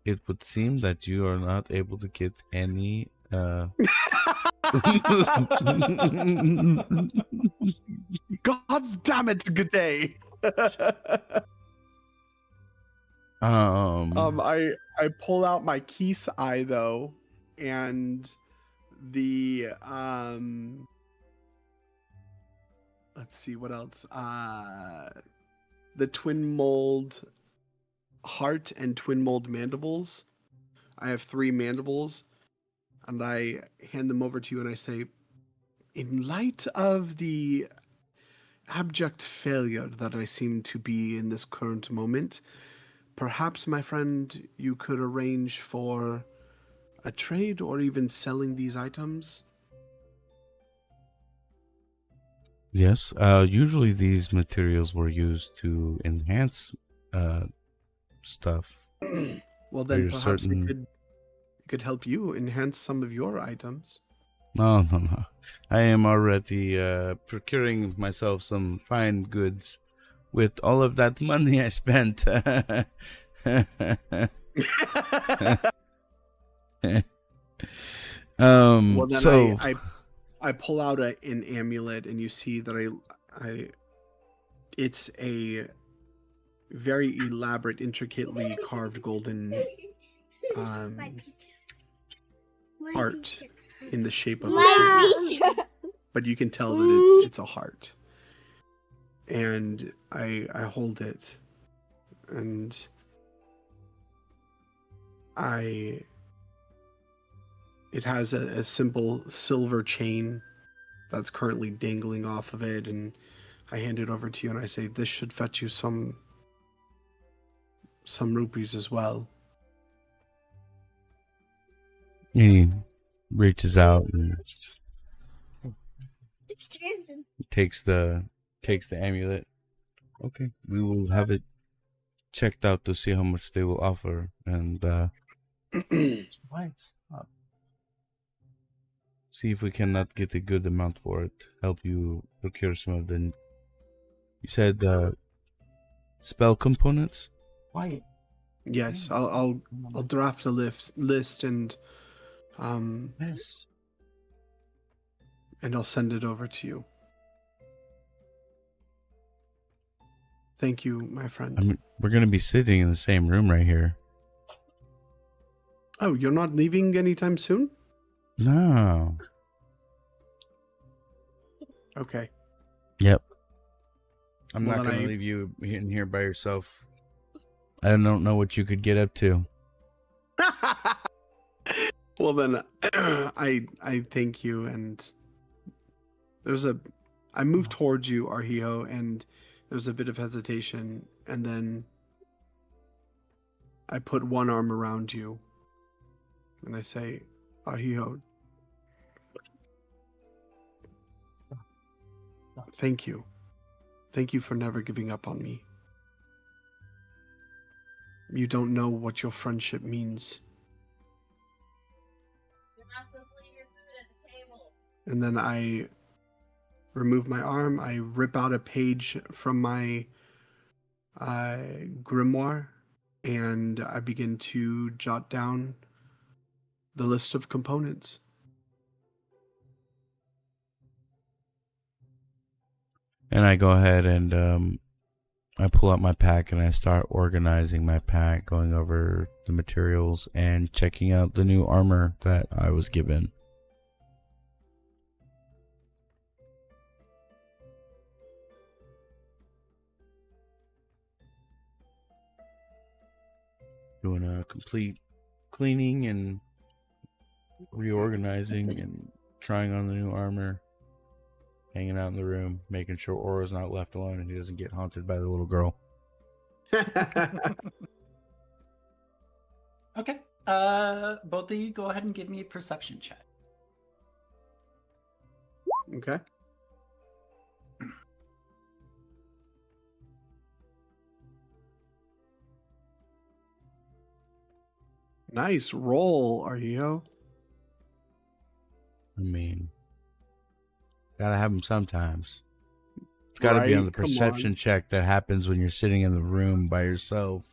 [SPEAKER 2] It would seem that you are not able to get any
[SPEAKER 11] God's damn it, G'day. I pull out my Keese eye though, and the let's see what else. The twin mold heart and twin mold mandibles. I have 3 mandibles, and I hand them over to you, and I say, in light of the abject failure that I seem to be in this current moment, perhaps, my friend, you could arrange for a trade or even selling these items?
[SPEAKER 2] Yes. Usually these materials were used to enhance stuff.
[SPEAKER 11] Well,
[SPEAKER 2] For
[SPEAKER 11] then
[SPEAKER 2] your
[SPEAKER 11] perhaps
[SPEAKER 2] certain-
[SPEAKER 11] it could help you enhance some of your items.
[SPEAKER 2] No. I am already procuring myself some fine goods with all of that money I spent.
[SPEAKER 11] Well, then
[SPEAKER 2] so
[SPEAKER 11] I pull out an amulet, and you see that it's a very elaborate, intricately carved golden heart in the shape of a tree. But you can tell that it's a heart. And I hold it, and it has a simple silver chain that's currently dangling off of it, and I hand it over to you, and I say, this should fetch you some rupees as well.
[SPEAKER 2] he reaches out and takes the amulet. Okay, we will have it checked out to see how much they will offer, and see if we cannot get a good amount for it. Help you procure some of the. You said spell components.
[SPEAKER 8] Why?
[SPEAKER 11] Yes, I'll draft a list and
[SPEAKER 2] Yes.
[SPEAKER 11] and I'll send it over to you. Thank you, my friend.
[SPEAKER 2] I mean, we're gonna be sitting in the same room right here.
[SPEAKER 11] Oh, you're not leaving anytime soon?
[SPEAKER 2] No.
[SPEAKER 11] Okay.
[SPEAKER 2] Yep. I'm
[SPEAKER 11] Well,
[SPEAKER 2] not
[SPEAKER 11] then
[SPEAKER 2] gonna
[SPEAKER 11] I-
[SPEAKER 2] leave you in here by yourself. I don't know what you could get up to.
[SPEAKER 11] Well, then I thank you, and I move towards you, Arhio, and there's a bit of hesitation, and then I put one arm around you, and I say, Arhio, thank you. Thank you for never giving up on me. You don't know what your friendship means.
[SPEAKER 10] You're not supposed to leave your food at the table.
[SPEAKER 11] And then I remove my arm, I rip out a page from my grimoire, and I begin to jot down the list of components.
[SPEAKER 2] And I go ahead and I pull out my pack and I start organizing my pack, going over the materials and checking out the new armor that I was given. Doing a complete cleaning and reorganizing and trying on the new armor. Hanging out in the room, making sure Aura's not left alone and he doesn't get haunted by the little girl.
[SPEAKER 1] Okay. Both of you go ahead and give me a perception check.
[SPEAKER 11] Okay. Nice roll, Arhio.
[SPEAKER 2] I mean, gotta have them sometimes. It's gotta be on
[SPEAKER 11] Right?
[SPEAKER 2] the
[SPEAKER 11] Come
[SPEAKER 2] perception
[SPEAKER 11] on.
[SPEAKER 2] check that happens when you're sitting in the room by yourself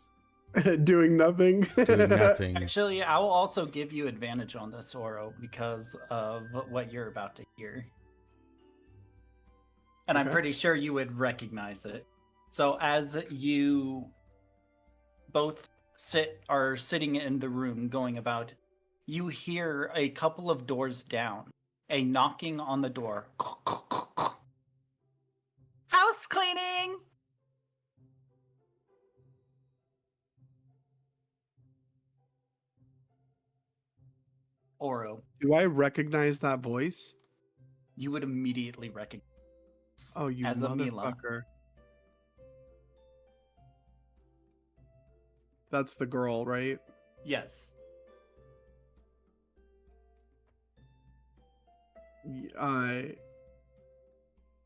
[SPEAKER 11] Doing nothing.
[SPEAKER 2] doing nothing.
[SPEAKER 1] Actually, I will also give you advantage on this, Oro, because of what you're about to hear. And I'm
[SPEAKER 11] Okay.
[SPEAKER 1] pretty sure you would recognize it. So as you both are sitting in the room going about, you hear a couple of doors down, a knocking on the door. House cleaning! Oro,
[SPEAKER 11] Do I recognize that voice?
[SPEAKER 1] you would immediately recognize.
[SPEAKER 11] Oh, you
[SPEAKER 1] as a Mila.
[SPEAKER 11] motherfucker. That's the girl, right?
[SPEAKER 1] Yes.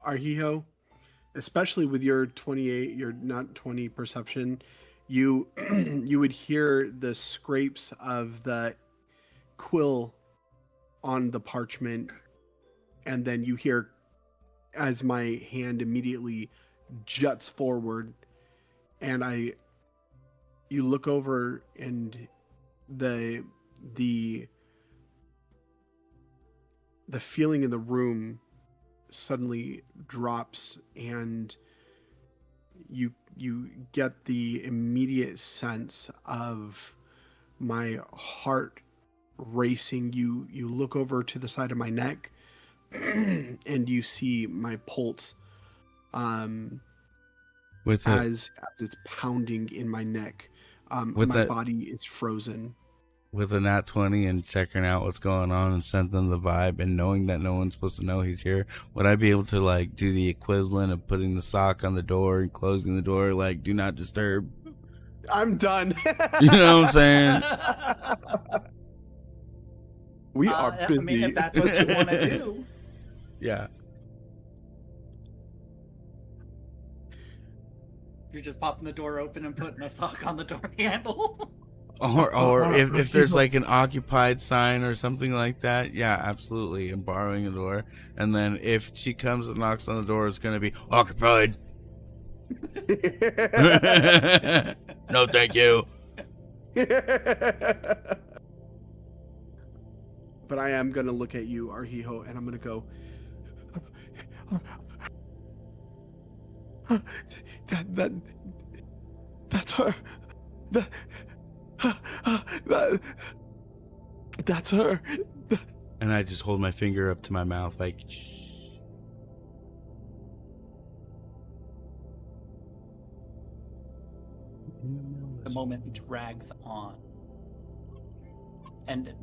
[SPEAKER 11] Arhijo, especially with your 28, your not 20 perception, you you would hear the scrapes of the quill on the parchment, and then you hear as my hand immediately juts forward, and you look over, and the feeling in the room suddenly drops, and you get the immediate sense of my heart racing. You look over to the side of my neck and you see my pulse
[SPEAKER 2] With
[SPEAKER 11] as it's pounding in my neck. My body is frozen.
[SPEAKER 2] With a nat 20 and checking out what's going on and sensing the vibe and knowing that no one's supposed to know he's here, would I be able to like do the equivalent of putting the sock on the door and closing the door, like do not disturb?
[SPEAKER 11] I'm done.
[SPEAKER 2] You know what I'm saying?
[SPEAKER 11] We are busy.
[SPEAKER 1] I mean, if that's what you want to do.
[SPEAKER 2] Yeah.
[SPEAKER 1] You're just popping the door open and putting a sock on the door handle.
[SPEAKER 2] Or if there's like an occupied sign or something like that, yeah, absolutely. And borrowing a door. And then if she comes and knocks on the door, it's going to be occupied. No, thank you.
[SPEAKER 11] But I am going to look at you, Arhijo, and I'm going to go, that's her. That's her.
[SPEAKER 2] And I just hold my finger up to my mouth like, shh.
[SPEAKER 1] The moment drags on. And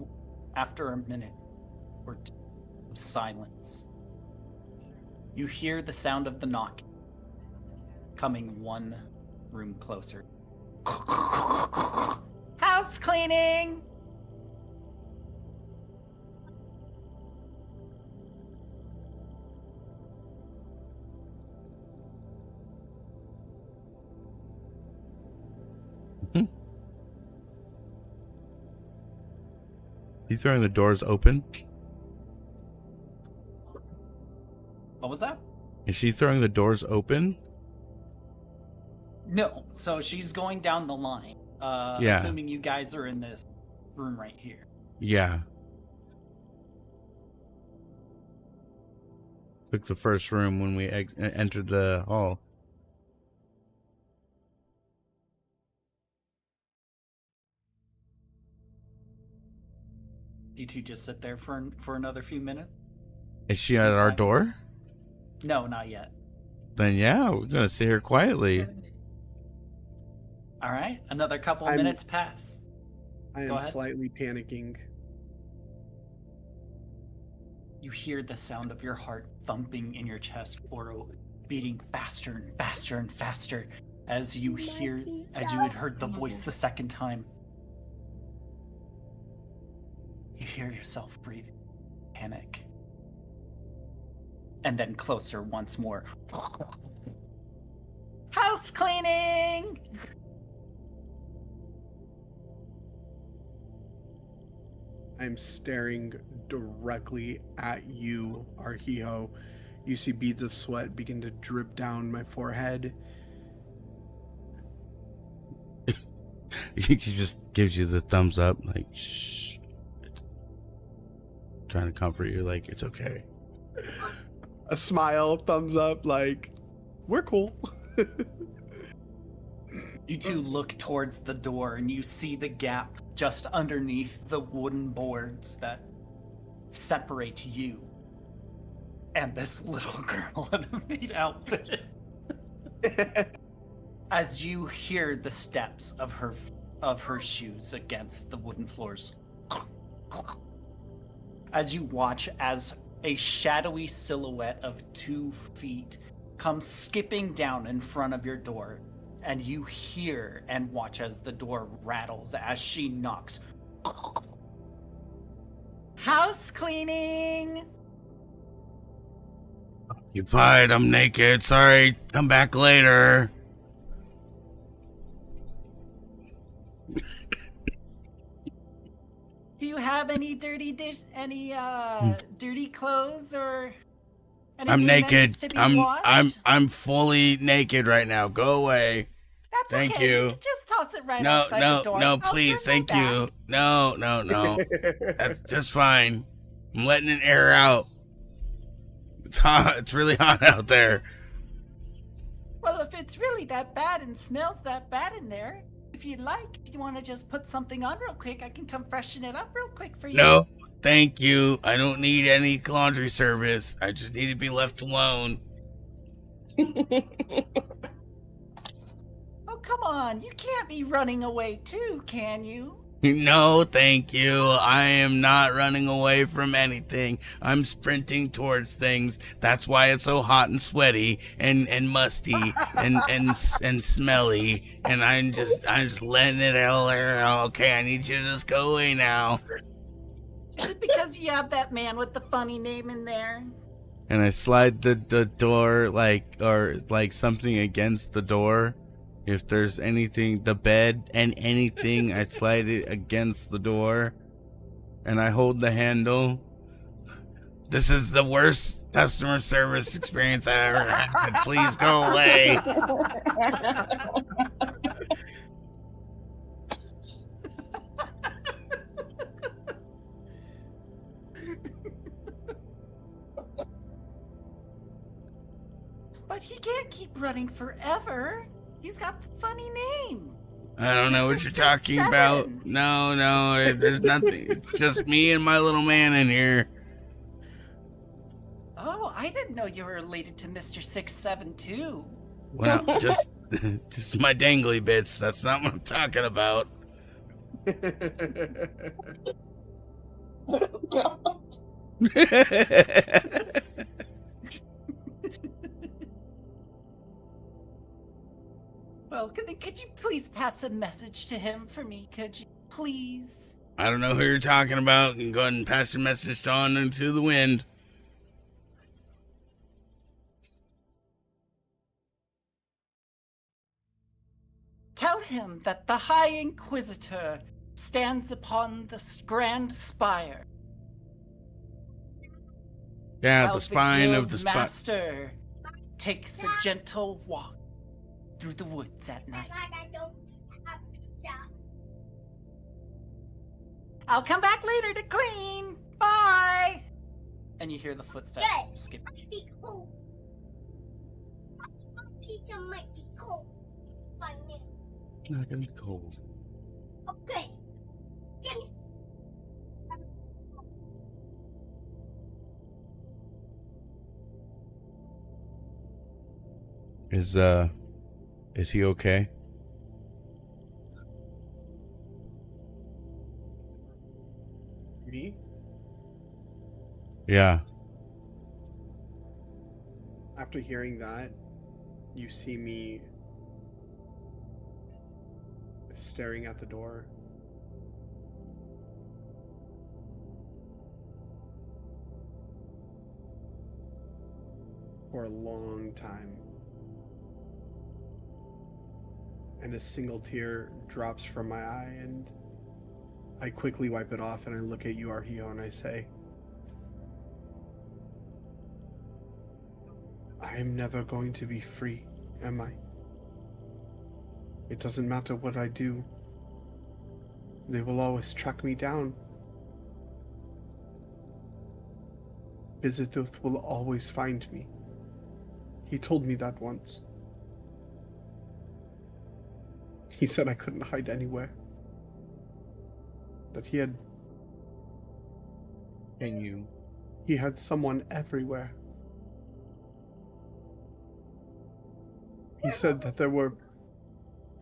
[SPEAKER 1] after a minute or two of silence, you hear the sound of the knocking coming one room closer. House cleaning!
[SPEAKER 2] He's throwing the doors open.
[SPEAKER 1] What was that?
[SPEAKER 2] Is she throwing the doors open?
[SPEAKER 1] No, so she's going down the line.
[SPEAKER 2] Yeah.
[SPEAKER 1] Assuming you guys are in this room right here.
[SPEAKER 2] Yeah. Took the first room when we entered the hall.
[SPEAKER 1] You two just sit there for another few minutes?
[SPEAKER 2] Is she at our door?
[SPEAKER 1] No, not yet.
[SPEAKER 2] Then yeah, we're gonna sit here quietly.
[SPEAKER 1] All right, another couple minutes pass.
[SPEAKER 11] I am slightly panicking.
[SPEAKER 1] You hear the sound of your heart thumping in your chest, Oro, beating faster and faster and faster as you had heard the voice the second time. You hear yourself breathing, panic, and then closer once more. House cleaning!
[SPEAKER 11] I'm staring directly at you, Arhijo. You see beads of sweat begin to drip down my forehead.
[SPEAKER 2] He just gives you the thumbs up, like, shh. Trying to comfort you, like, it's okay.
[SPEAKER 11] A smile, thumbs up, like, we're cool.
[SPEAKER 1] You two look towards the door and you see the gap just underneath the wooden boards that separate you and this little girl in a maid outfit. As you hear the steps of her shoes against the wooden floors. As you watch as a shadowy silhouette of 2 feet comes skipping down in front of your door, and you hear and watch as the door rattles as she knocks. House cleaning!
[SPEAKER 2] You fired. I'm naked. Sorry. Come back later.
[SPEAKER 1] Do you have any dirty dirty clothes or anything
[SPEAKER 2] I'm
[SPEAKER 1] that
[SPEAKER 2] naked.
[SPEAKER 1] needs to be washed?
[SPEAKER 2] I'm fully naked right now. Go away.
[SPEAKER 1] That's
[SPEAKER 2] Thank
[SPEAKER 1] okay.
[SPEAKER 2] you.
[SPEAKER 1] You can just toss it right
[SPEAKER 2] No,
[SPEAKER 1] outside the door.
[SPEAKER 2] no,
[SPEAKER 1] I'll
[SPEAKER 2] please.
[SPEAKER 1] turn my
[SPEAKER 2] Thank you.
[SPEAKER 1] back.
[SPEAKER 2] No. That's just fine. I'm letting it air out. It's hot. It's really hot out there.
[SPEAKER 1] Well, if it's really that bad and smells that bad in there, if you'd like, if you want to just put something on real quick, I can come freshen it up real quick for you.
[SPEAKER 2] No, thank you. I don't need any laundry service. I just need to be left alone.
[SPEAKER 1] Oh, come on. You can't be running away too, can you?
[SPEAKER 2] No, thank you. I am not running away from anything. I'm sprinting towards things. That's why it's so hot and sweaty and musty and smelly. And I'm just letting it all out. Okay, I need you to just go away now.
[SPEAKER 1] Is it because you have that man with the funny name in there?
[SPEAKER 2] And I slide the door like something against the door. If there's anything, the bed and anything, I slide it against the door and I hold the handle. This is the worst customer service experience I ever had. Please go away.
[SPEAKER 1] But he can't keep running forever. He's got the funny name.
[SPEAKER 2] I don't know what you're talking about. No, there's nothing. It's just me and my little man in here.
[SPEAKER 1] Oh, I didn't know you were related to Mr. 672.
[SPEAKER 2] Well, just my dangly bits. That's not what I'm talking about.
[SPEAKER 1] Well, could you please pass a message to him for me? Could you please?
[SPEAKER 2] I don't know who you're talking about. You can go ahead and pass your message on into the wind.
[SPEAKER 1] Tell him that the High Inquisitor stands upon the grand spire.
[SPEAKER 2] Yeah,
[SPEAKER 1] While
[SPEAKER 2] the spine of the
[SPEAKER 1] Guild
[SPEAKER 2] spine.
[SPEAKER 1] Master takes a gentle walk through the woods at night. I'll come back later to clean. Bye. And you hear the footsteps skip.
[SPEAKER 10] Be cold. Pizza might be cold.
[SPEAKER 2] It's not gonna be cold.
[SPEAKER 10] Okay. Give me.
[SPEAKER 2] Is he okay?
[SPEAKER 11] Me?
[SPEAKER 2] Yeah.
[SPEAKER 11] After hearing that, you see me staring at the door. For a long time. And a single tear drops from my eye, and I quickly wipe it off and I look at you, Arhio, and I say, I am never going to be free, am I? It doesn't matter what I do. They will always track me down. Bizithuth will always find me. He told me that once. He said I couldn't hide anywhere. That he had someone everywhere. He said that there were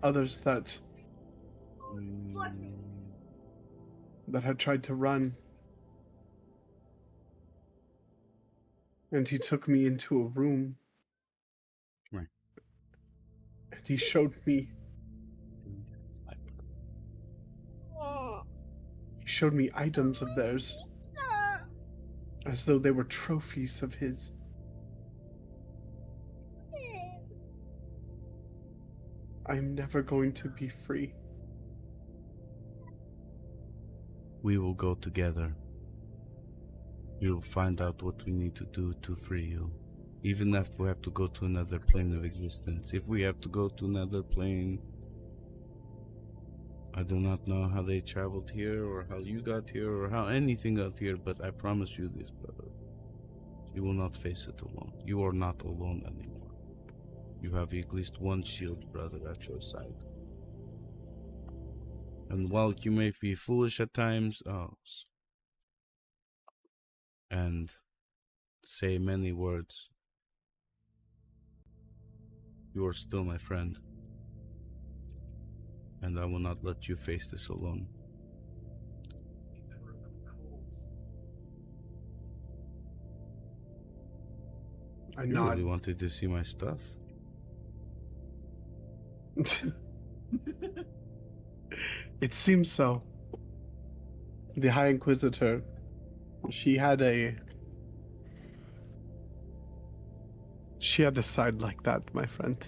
[SPEAKER 11] others that had tried to run. And he took me into a room.
[SPEAKER 2] Right.
[SPEAKER 11] And he showed me. He showed me items of theirs, as though they were trophies of his. I'm never going to be free.
[SPEAKER 2] We will go together. You'll find out what we need to do to free you. Even if we have to go to another plane of existence. If we have to go to another plane, I do not know how they traveled here, or how you got here, or how anything got here, but I promise you this, brother. You will not face it alone. You are not alone anymore. You have at least one shield brother at your side. And while you may be foolish at times, and say many words, you are still my friend. And I will not let you face this alone.
[SPEAKER 11] I
[SPEAKER 2] You
[SPEAKER 11] nod.
[SPEAKER 2] really wanted to see my stuff?
[SPEAKER 11] It seems so. The High Inquisitor, she had a side like that, my friend.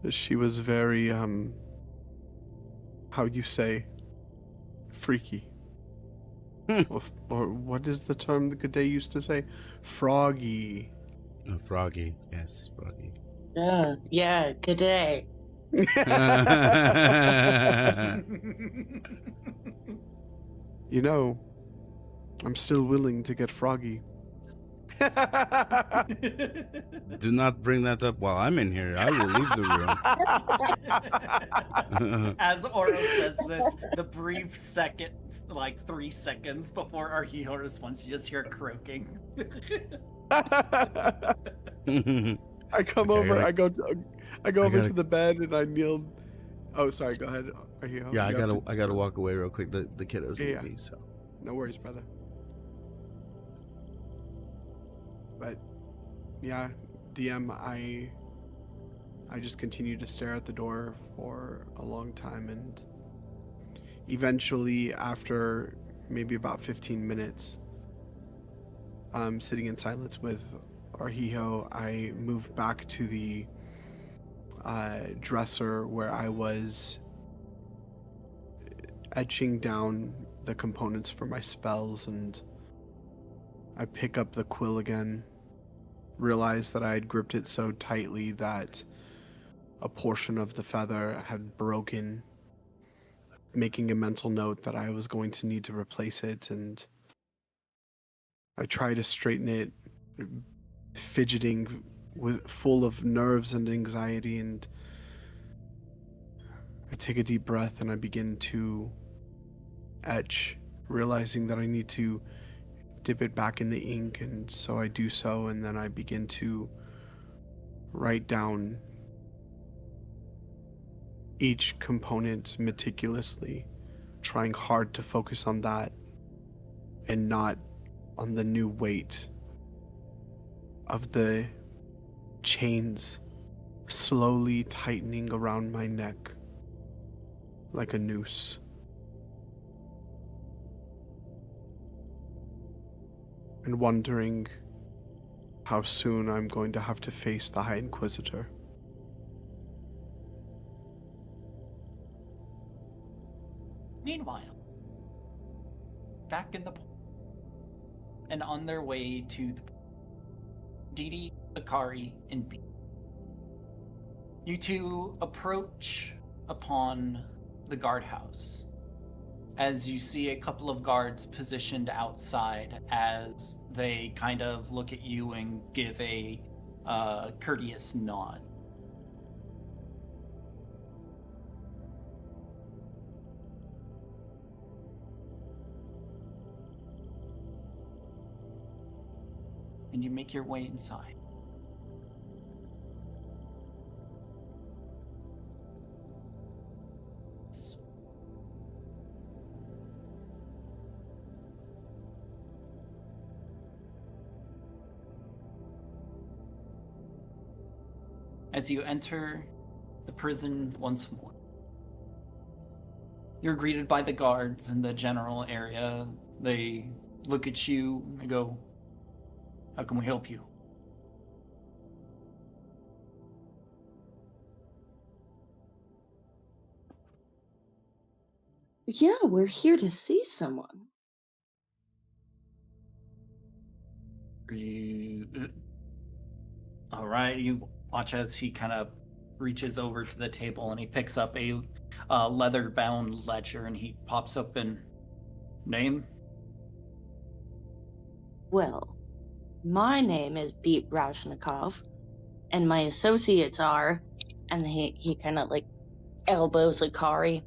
[SPEAKER 11] She was very, how you say, freaky. or what is the term the good day used to say? Froggy.
[SPEAKER 2] Froggy, yes, Froggy.
[SPEAKER 7] Yeah, good day.
[SPEAKER 11] You know, I'm still willing to get froggy.
[SPEAKER 2] Do not bring that up while I'm in here. I will leave the room.
[SPEAKER 1] As Oro says this, the brief seconds, like 3 seconds before our hero responds, you just hear croaking.
[SPEAKER 11] I come
[SPEAKER 2] Okay,
[SPEAKER 11] over. I go over
[SPEAKER 2] gotta-
[SPEAKER 11] to the bed and I kneel. Oh, sorry. Go ahead.
[SPEAKER 2] Yeah, I gotta walk away real quick. The kiddos need
[SPEAKER 11] Yeah.
[SPEAKER 2] me, so.
[SPEAKER 11] No worries, brother. But yeah, DM, I just continue to stare at the door for a long time, and eventually, after maybe about 15 minutes, sitting in silence with Arhijo, I move back to the dresser where I was etching down the components for my spells, and I pick up the quill again, realize that I had gripped it so tightly that a portion of the feather had broken, making a mental note that I was going to need to replace it, and I try to straighten it, fidgeting full of nerves and anxiety, and I take a deep breath and I begin to etch, realizing that I need to dip it back in the ink, and so I do so, and then I begin to write down each component meticulously, trying hard to focus on that and not on the new weight of the chains slowly tightening around my neck like a noose. And wondering how soon I'm going to have to face the High Inquisitor.
[SPEAKER 1] Meanwhile, back in the and on their way to the Didi, Akari, and B. You two approach upon the guardhouse as you see a couple of guards positioned outside as they kind of look at you and give a courteous nod. And you make your way inside. as you enter the prison once more. You're greeted by the guards in the general area. They look at you and go, "How can we help you?"
[SPEAKER 7] Yeah, we're here to see someone.
[SPEAKER 1] All right, you watch as he kind of reaches over to the table and he picks up a leather-bound ledger and he pops up in name.
[SPEAKER 7] Well, my name is Beat Raushnikov, and my associates are, and he kind of like elbows Akari.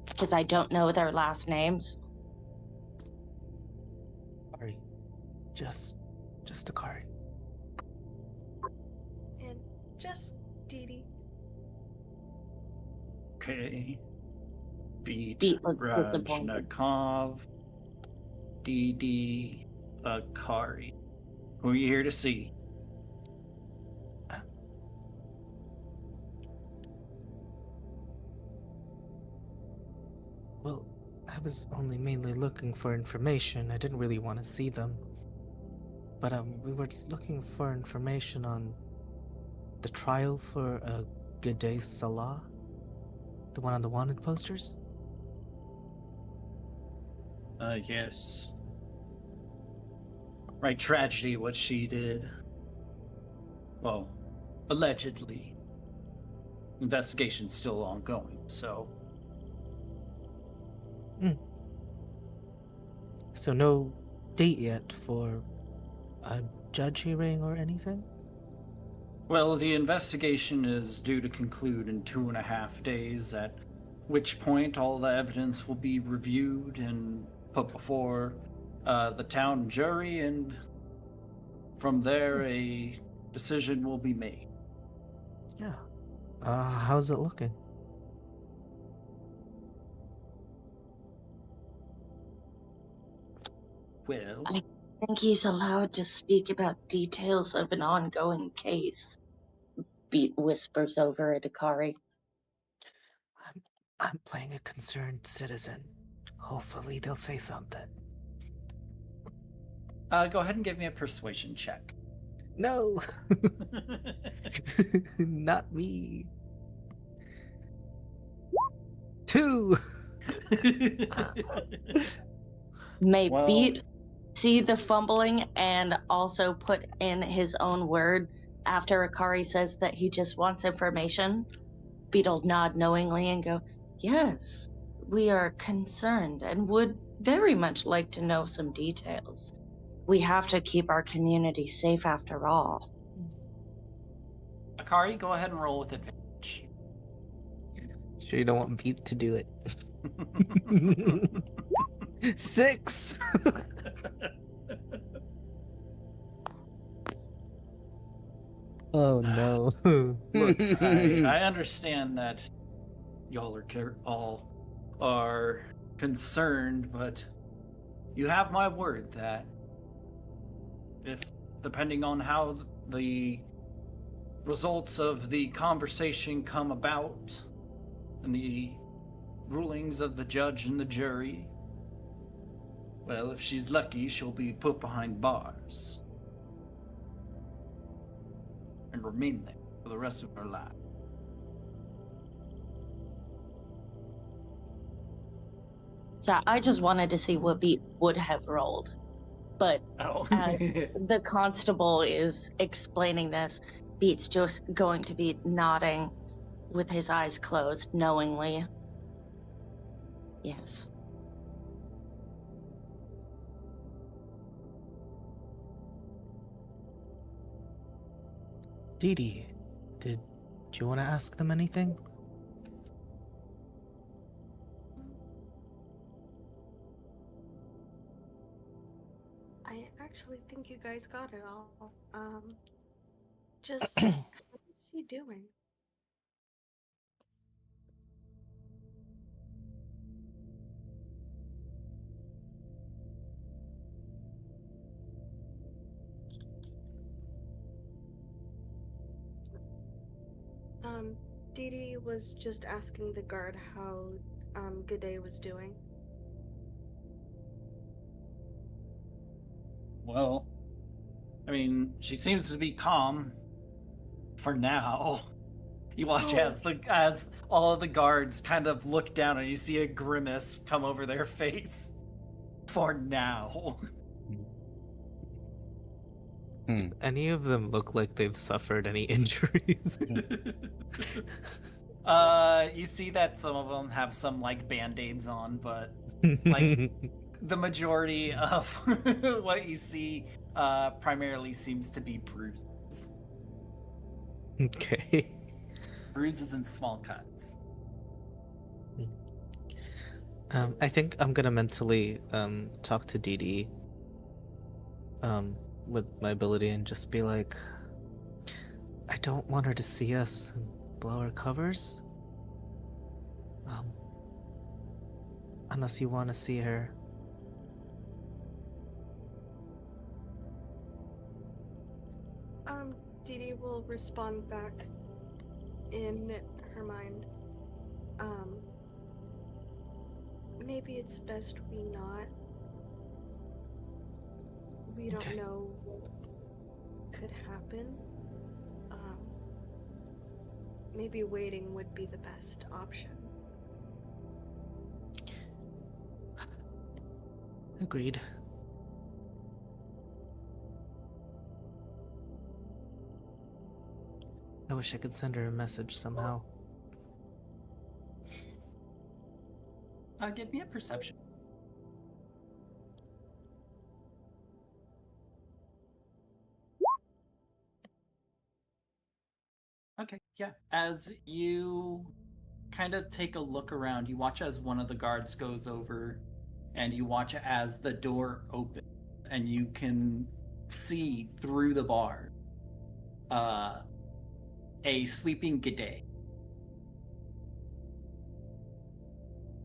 [SPEAKER 7] Because I don't know their last names.
[SPEAKER 8] Sorry. Just Akari.
[SPEAKER 9] And just Dee Dee.
[SPEAKER 1] Okay. Beat
[SPEAKER 7] Beat looks disappointed.
[SPEAKER 1] Rajnikov, DD Akari. Who are you here to see?
[SPEAKER 8] Well, I was only mainly looking for information. I didn't really want to see them. But we were looking for information on the trial for G'day Salah, the one on the wanted posters.
[SPEAKER 1] Yes. Right, tragedy, what she did. Well, allegedly. Investigation's still ongoing, so.
[SPEAKER 8] So no date yet for a judge hearing or anything?
[SPEAKER 1] Well, the investigation is due to conclude in 2.5 days, at which point all the evidence will be reviewed and put before the town jury, and from there a decision will be made.
[SPEAKER 8] Yeah. How's it looking?
[SPEAKER 1] Well,
[SPEAKER 7] I think he's allowed to speak about details of an ongoing case. Beat whispers over at Akari.
[SPEAKER 8] I'm playing a concerned citizen. Hopefully they'll say something.
[SPEAKER 1] Go ahead and give me a persuasion check.
[SPEAKER 8] No! Not me. 2!
[SPEAKER 7] May
[SPEAKER 1] Well-
[SPEAKER 7] Beat see the fumbling and also put in his own word after Akari says that he just wants information. Beat'll nod knowingly and go, "Yes, we are concerned and would very much like to know some details. We have to keep our community safe after all."
[SPEAKER 1] Akari, go ahead and roll with advantage.
[SPEAKER 8] Sure you don't want Beat to do it. 6! Oh no.
[SPEAKER 1] Look, I understand that y'all are concerned, but you have my word that if, depending on how the results of the conversation come about and the rulings of the judge and the jury, well, if she's lucky, she'll be put behind bars and remain there for the rest of her life.
[SPEAKER 7] So I just wanted to see what Beat would have rolled. But as the constable is explaining this, Beat's just going to be nodding with his eyes closed, knowingly. Yes.
[SPEAKER 8] Dee Dee, did you want to ask them anything?
[SPEAKER 9] I actually think you guys got it all. Just how's she doing? Dee Dee was just asking the guard how G'day was doing.
[SPEAKER 1] Well, I mean, she seems to be calm for now. You watch as all of the guards kind of look down and you see a grimace come over their face. For now.
[SPEAKER 8] Do any of them look like they've suffered any injuries?
[SPEAKER 1] You see that some of them have some like band-aids on, but like the majority of what you see primarily seems to be bruises.
[SPEAKER 8] Okay.
[SPEAKER 1] Bruises and small cuts.
[SPEAKER 8] I think I'm gonna mentally talk to Dee Dee with my ability and just be like, I don't want her to see us and blow our covers. Unless you want to see her.
[SPEAKER 9] Dee Dee will respond back in her mind. Maybe it's best we not. We don't know what could happen. Maybe waiting would be the best option.
[SPEAKER 8] Agreed. I wish I could send her a message somehow.
[SPEAKER 1] Give me a perception. Okay, yeah. As you kind of take a look around, you watch as one of the guards goes over, and you watch as the door opens, and you can see through the bar a sleeping G'day.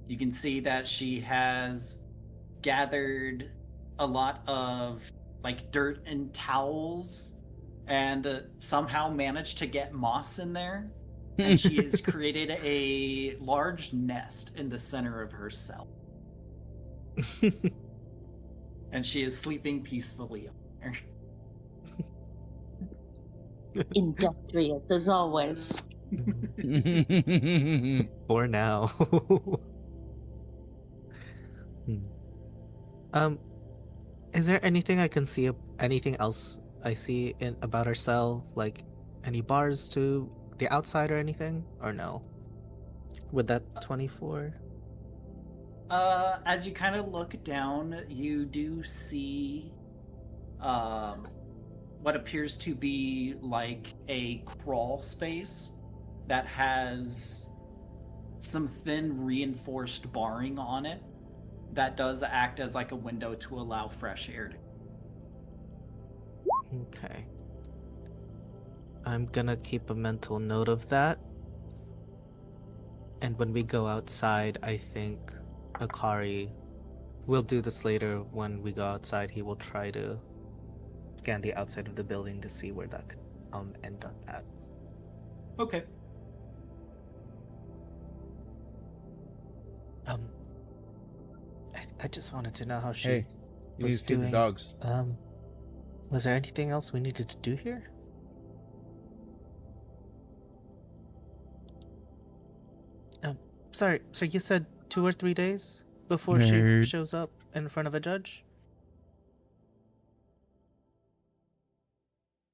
[SPEAKER 1] You can see that she has gathered a lot of like dirt and towels and somehow managed to get moss in there. And she has created a large nest in the center of her cell. And she is sleeping peacefully on there.
[SPEAKER 7] Industrious as always.
[SPEAKER 8] For now. Is there anything I can see? Anything else I see about our cell? Like any bars to the outside or anything? Or no? With that 24?
[SPEAKER 1] As you kind of look down, you do see what appears to be like a crawl space that has some thin reinforced barring on it that does act as like a window to allow fresh air to.
[SPEAKER 8] Okay. I'm gonna keep a mental note of that. And when we go outside, I think Akari will do this later. When we go outside, he will try to scan the outside of the building to see where that could end up at.
[SPEAKER 1] Okay.
[SPEAKER 8] I just wanted to know how she
[SPEAKER 2] Hey, you need
[SPEAKER 8] was
[SPEAKER 2] to feed
[SPEAKER 8] doing.
[SPEAKER 2] the dogs.
[SPEAKER 8] Was there anything else we needed to do here? Sorry, so you said 2 or 3 days before
[SPEAKER 2] Nerd.
[SPEAKER 8] she shows up in front of a judge?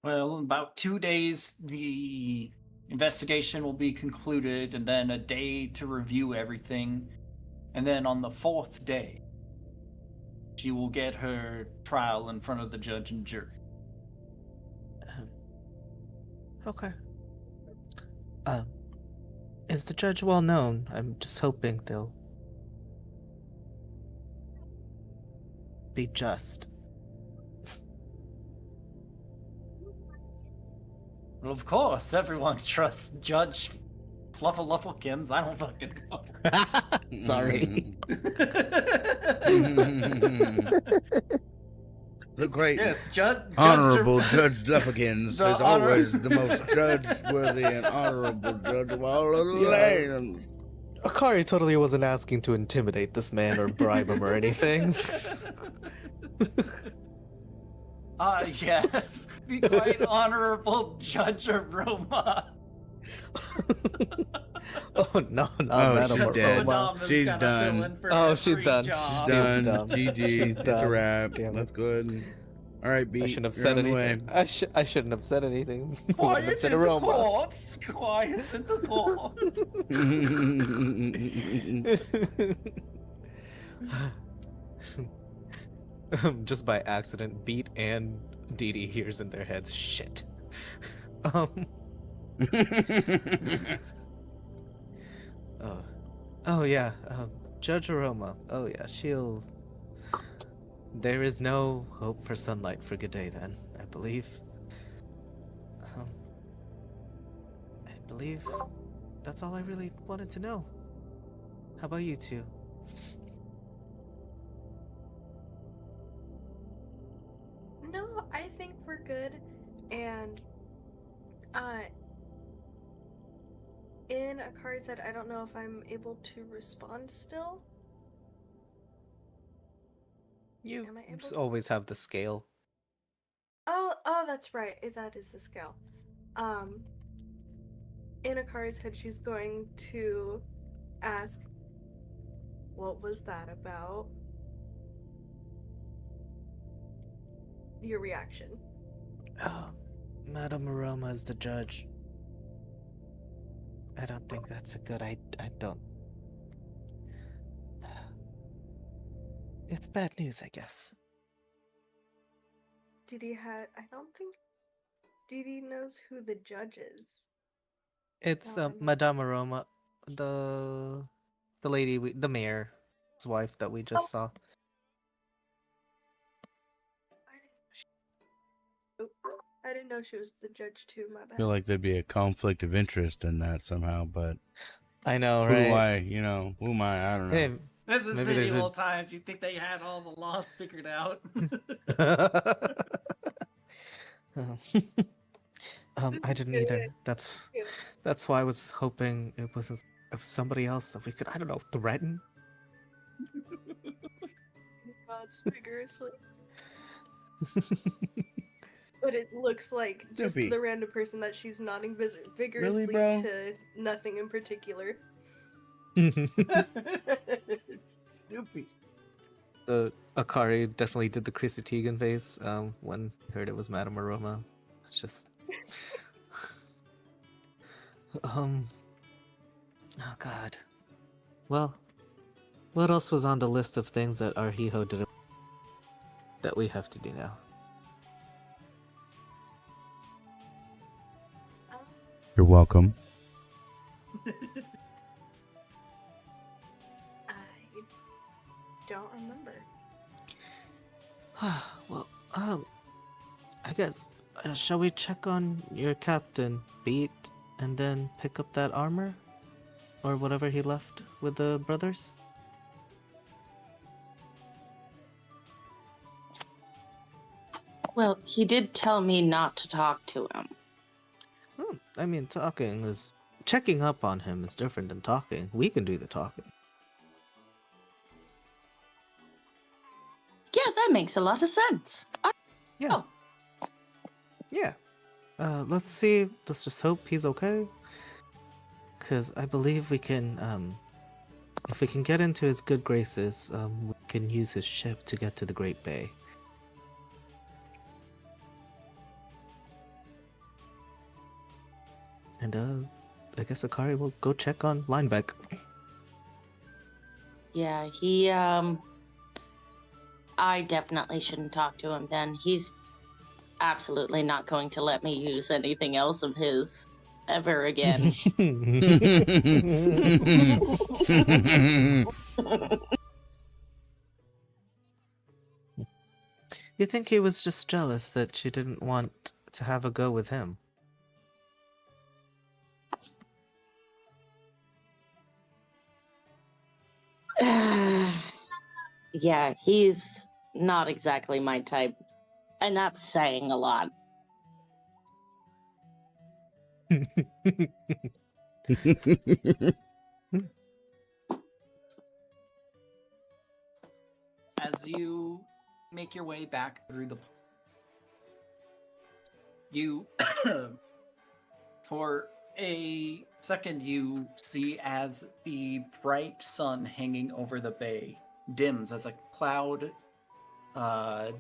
[SPEAKER 1] Well, in about 2 days, the investigation will be concluded, and then a day to review everything. And then on the 4th day, she will get her trial in front of the judge and jury.
[SPEAKER 8] Okay. Is the judge well known? I'm just hoping they'll be just.
[SPEAKER 1] Well, of course, everyone trusts Judge Fluffaluffelkins. I don't fucking know.
[SPEAKER 8] Sorry.
[SPEAKER 2] the great
[SPEAKER 1] Yes, Judge.
[SPEAKER 2] Honorable Judge Duffakins
[SPEAKER 1] The
[SPEAKER 2] is
[SPEAKER 1] honor-
[SPEAKER 2] always the most judge-worthy and honorable judge of all of the land.
[SPEAKER 8] Akari totally wasn't asking to intimidate this man or bribe him or anything.
[SPEAKER 1] Yes, the quite honorable Judge Aroma.
[SPEAKER 8] Oh no, not
[SPEAKER 2] Oh,
[SPEAKER 8] Madame
[SPEAKER 2] she's dead.
[SPEAKER 8] Aroma.
[SPEAKER 1] Madame is
[SPEAKER 2] She's
[SPEAKER 1] gonna
[SPEAKER 2] done.
[SPEAKER 1] fill in for
[SPEAKER 8] Oh,
[SPEAKER 1] every
[SPEAKER 8] she's done.
[SPEAKER 1] job.
[SPEAKER 2] Done.
[SPEAKER 8] done.
[SPEAKER 2] GG.
[SPEAKER 8] She's
[SPEAKER 2] It's a
[SPEAKER 8] done.
[SPEAKER 2] wrap.
[SPEAKER 8] Damn it.
[SPEAKER 2] That's good. All right, B.
[SPEAKER 8] I shouldn't have
[SPEAKER 2] you're
[SPEAKER 8] said
[SPEAKER 2] on the
[SPEAKER 8] anything. I shouldn't have said anything. Wouldn't have
[SPEAKER 1] Quiet
[SPEAKER 8] said
[SPEAKER 1] in the
[SPEAKER 8] Aroma.
[SPEAKER 1] courts. Quiet in the court.
[SPEAKER 8] Just by accident, Beat and Dee Dee hears in their heads, shit. Um. Oh yeah, Judge Aroma. Oh yeah, she'll. There is no hope for sunlight for G'day then, I believe. I believe that's all I really wanted to know. How about you two?
[SPEAKER 9] No, I think we're good. And in a card said I don't know if I'm able to respond still.
[SPEAKER 8] You
[SPEAKER 9] Am I able to?
[SPEAKER 8] always have the scale.
[SPEAKER 9] Oh, that's right. That is the scale. In a card's head, she's going to ask, "What was that about?" Your reaction.
[SPEAKER 8] Oh, Madame Aroma is the judge. I don't think that's a good. I don't. It's bad news, I guess.
[SPEAKER 9] I don't think Didi knows who the judge is.
[SPEAKER 8] It's
[SPEAKER 9] No, I know.
[SPEAKER 8] Madame Aroma, the lady, the mayor's wife that we just saw.
[SPEAKER 9] I didn't know she was the judge too. My
[SPEAKER 2] I
[SPEAKER 9] bad.
[SPEAKER 2] feel like there'd be a conflict of interest in that somehow, but
[SPEAKER 8] I know,
[SPEAKER 2] who
[SPEAKER 8] right?
[SPEAKER 2] do I, who am I? I don't know.
[SPEAKER 8] Hey,
[SPEAKER 1] This is
[SPEAKER 8] Maybe there's a-
[SPEAKER 1] medieval times. You think they had all the laws figured out?
[SPEAKER 8] I didn't either. That's why I was hoping it was somebody else that we could, I don't know, threaten.
[SPEAKER 9] Nods vigorously. But it looks like just
[SPEAKER 2] Dippy.
[SPEAKER 9] the random person that she's nodding vigorously
[SPEAKER 2] bro?
[SPEAKER 9] to nothing in particular.
[SPEAKER 1] Snoopy.
[SPEAKER 8] The Akari definitely did the Chrissy Teigen face when he heard it was Madame Aroma. It's just oh god. Well, what else was on the list of things that our Hiho did that we have to do now?
[SPEAKER 2] You're welcome.
[SPEAKER 9] I don't remember.
[SPEAKER 8] Well, I guess shall we check on your captain, Beat, and then pick up that armor? Or whatever he left with the brothers?
[SPEAKER 7] Well, he did tell me not to talk to him.
[SPEAKER 8] I mean, checking up on him is different than talking. We can do the talking.
[SPEAKER 7] Yeah, that makes a lot of sense.
[SPEAKER 8] Yeah. Yeah. Let's see. Let's just hope he's okay. Because I believe we can, if we can get into his good graces, we can use his ship to get to the Great Bay. And, I guess Akari will go check on Linebeck.
[SPEAKER 7] Yeah, I definitely shouldn't talk to him then. He's absolutely not going to let me use anything else of his ever again.
[SPEAKER 8] You think he was just jealous that she didn't want to have a go with him?
[SPEAKER 7] Yeah, he's not exactly my type. And that's saying a lot.
[SPEAKER 1] As you make your way back through the you for a second you see as the bright sun hanging over the bay dims as a cloud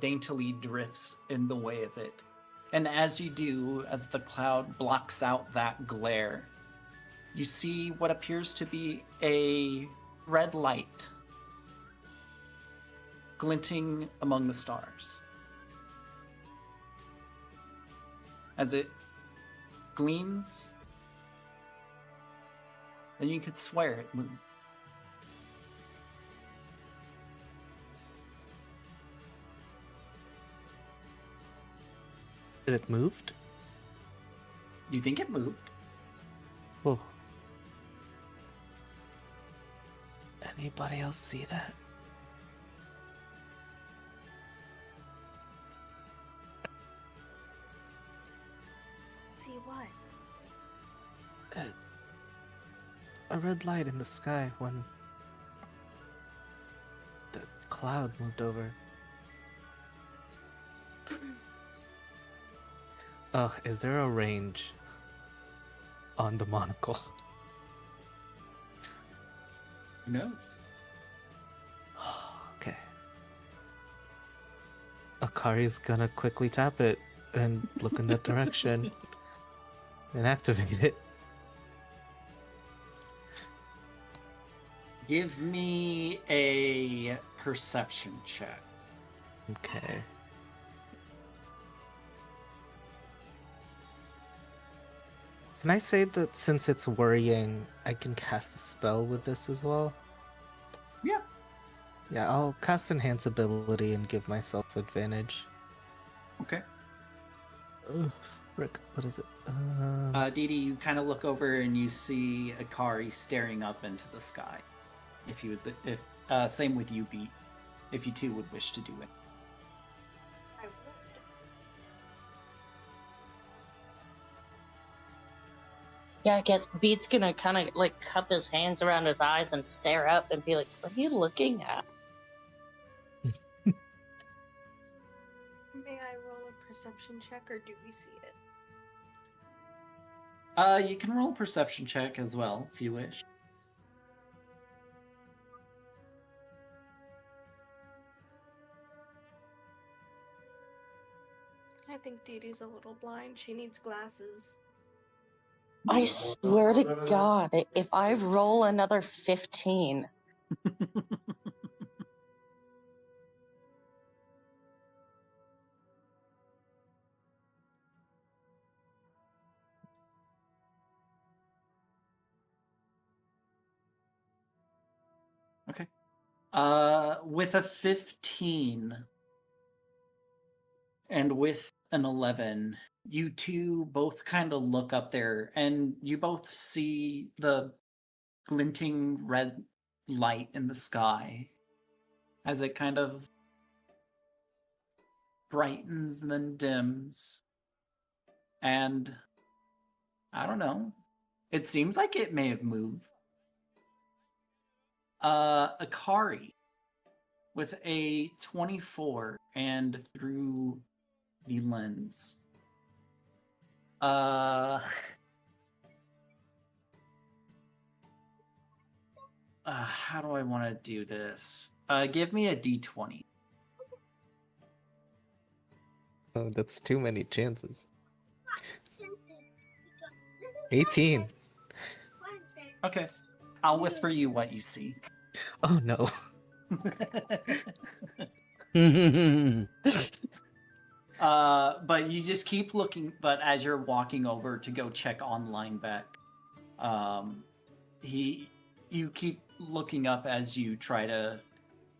[SPEAKER 1] daintily drifts in the way of it. And as you do, as the cloud blocks out that glare, you see what appears to be a red light glinting among the stars. As it gleams, then you could swear it moved.
[SPEAKER 8] Did it moved?
[SPEAKER 1] You think it moved?
[SPEAKER 8] Oh. Anybody else see that?
[SPEAKER 9] See what?
[SPEAKER 8] A red light in the sky when the cloud moved over. Is there a range on the monocle?
[SPEAKER 1] Who knows?
[SPEAKER 8] Okay. Akari's gonna quickly tap it and look in that direction and activate it.
[SPEAKER 1] Give me a perception check.
[SPEAKER 8] Okay. Can I say that since it's worrying, I can cast a spell with this as well?
[SPEAKER 1] Yeah.
[SPEAKER 8] Yeah, I'll cast Enhance Ability and give myself advantage.
[SPEAKER 1] Okay.
[SPEAKER 8] Ugh, frick, what is it?
[SPEAKER 1] Dee Dee, you kind of look over and you see Akari staring up into the sky. If you would, same with you, Beat, if you two would wish to do it.
[SPEAKER 9] I would.
[SPEAKER 7] Yeah, I guess Beat's gonna kind of like cup his hands around his eyes and stare up and be like, "What are you looking at?"
[SPEAKER 9] May I roll a perception check, or do we see it?
[SPEAKER 1] You can roll a perception check as well, if you wish.
[SPEAKER 9] I think Dee Dee's a little blind. She needs glasses.
[SPEAKER 7] I swear to God, if I roll another 15,
[SPEAKER 1] Okay. With a 15 and with an 11, you two both kind of look up there and you both see the glinting red light in the sky as it kind of brightens and then dims. And I don't know. It seems like it may have moved. Akari with a 24 and through the lens. How do I want to do this? Give me a d20.
[SPEAKER 8] Oh, that's too many chances. 18.
[SPEAKER 1] Okay. I'll whisper you what you see.
[SPEAKER 8] Oh no.
[SPEAKER 1] But you just keep looking, but as you're walking over to go check online back, you keep looking up as you try to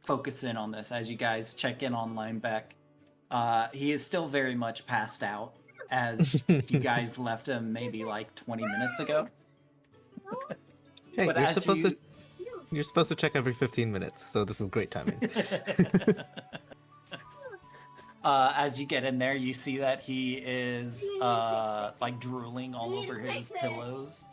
[SPEAKER 1] focus in on this, as you guys check in online back. He is still very much passed out, as you guys left him maybe like 20 minutes ago.
[SPEAKER 8] Hey,
[SPEAKER 1] But
[SPEAKER 8] you're
[SPEAKER 1] as
[SPEAKER 8] supposed to check every 15 minutes, so this is great timing.
[SPEAKER 1] As you get in there, you see that he is like drooling all over his pillows.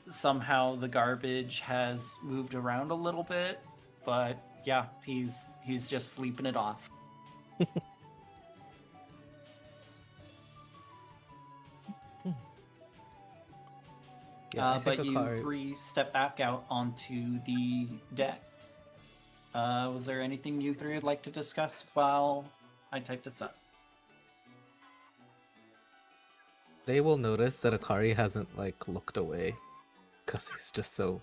[SPEAKER 1] Somehow the garbage has moved around a little bit, but yeah, he's just sleeping it off. But you three step back out onto the deck. Was there anything you three would like to discuss while I type this up?
[SPEAKER 8] They will notice that Akari hasn't like looked away, because he's just so.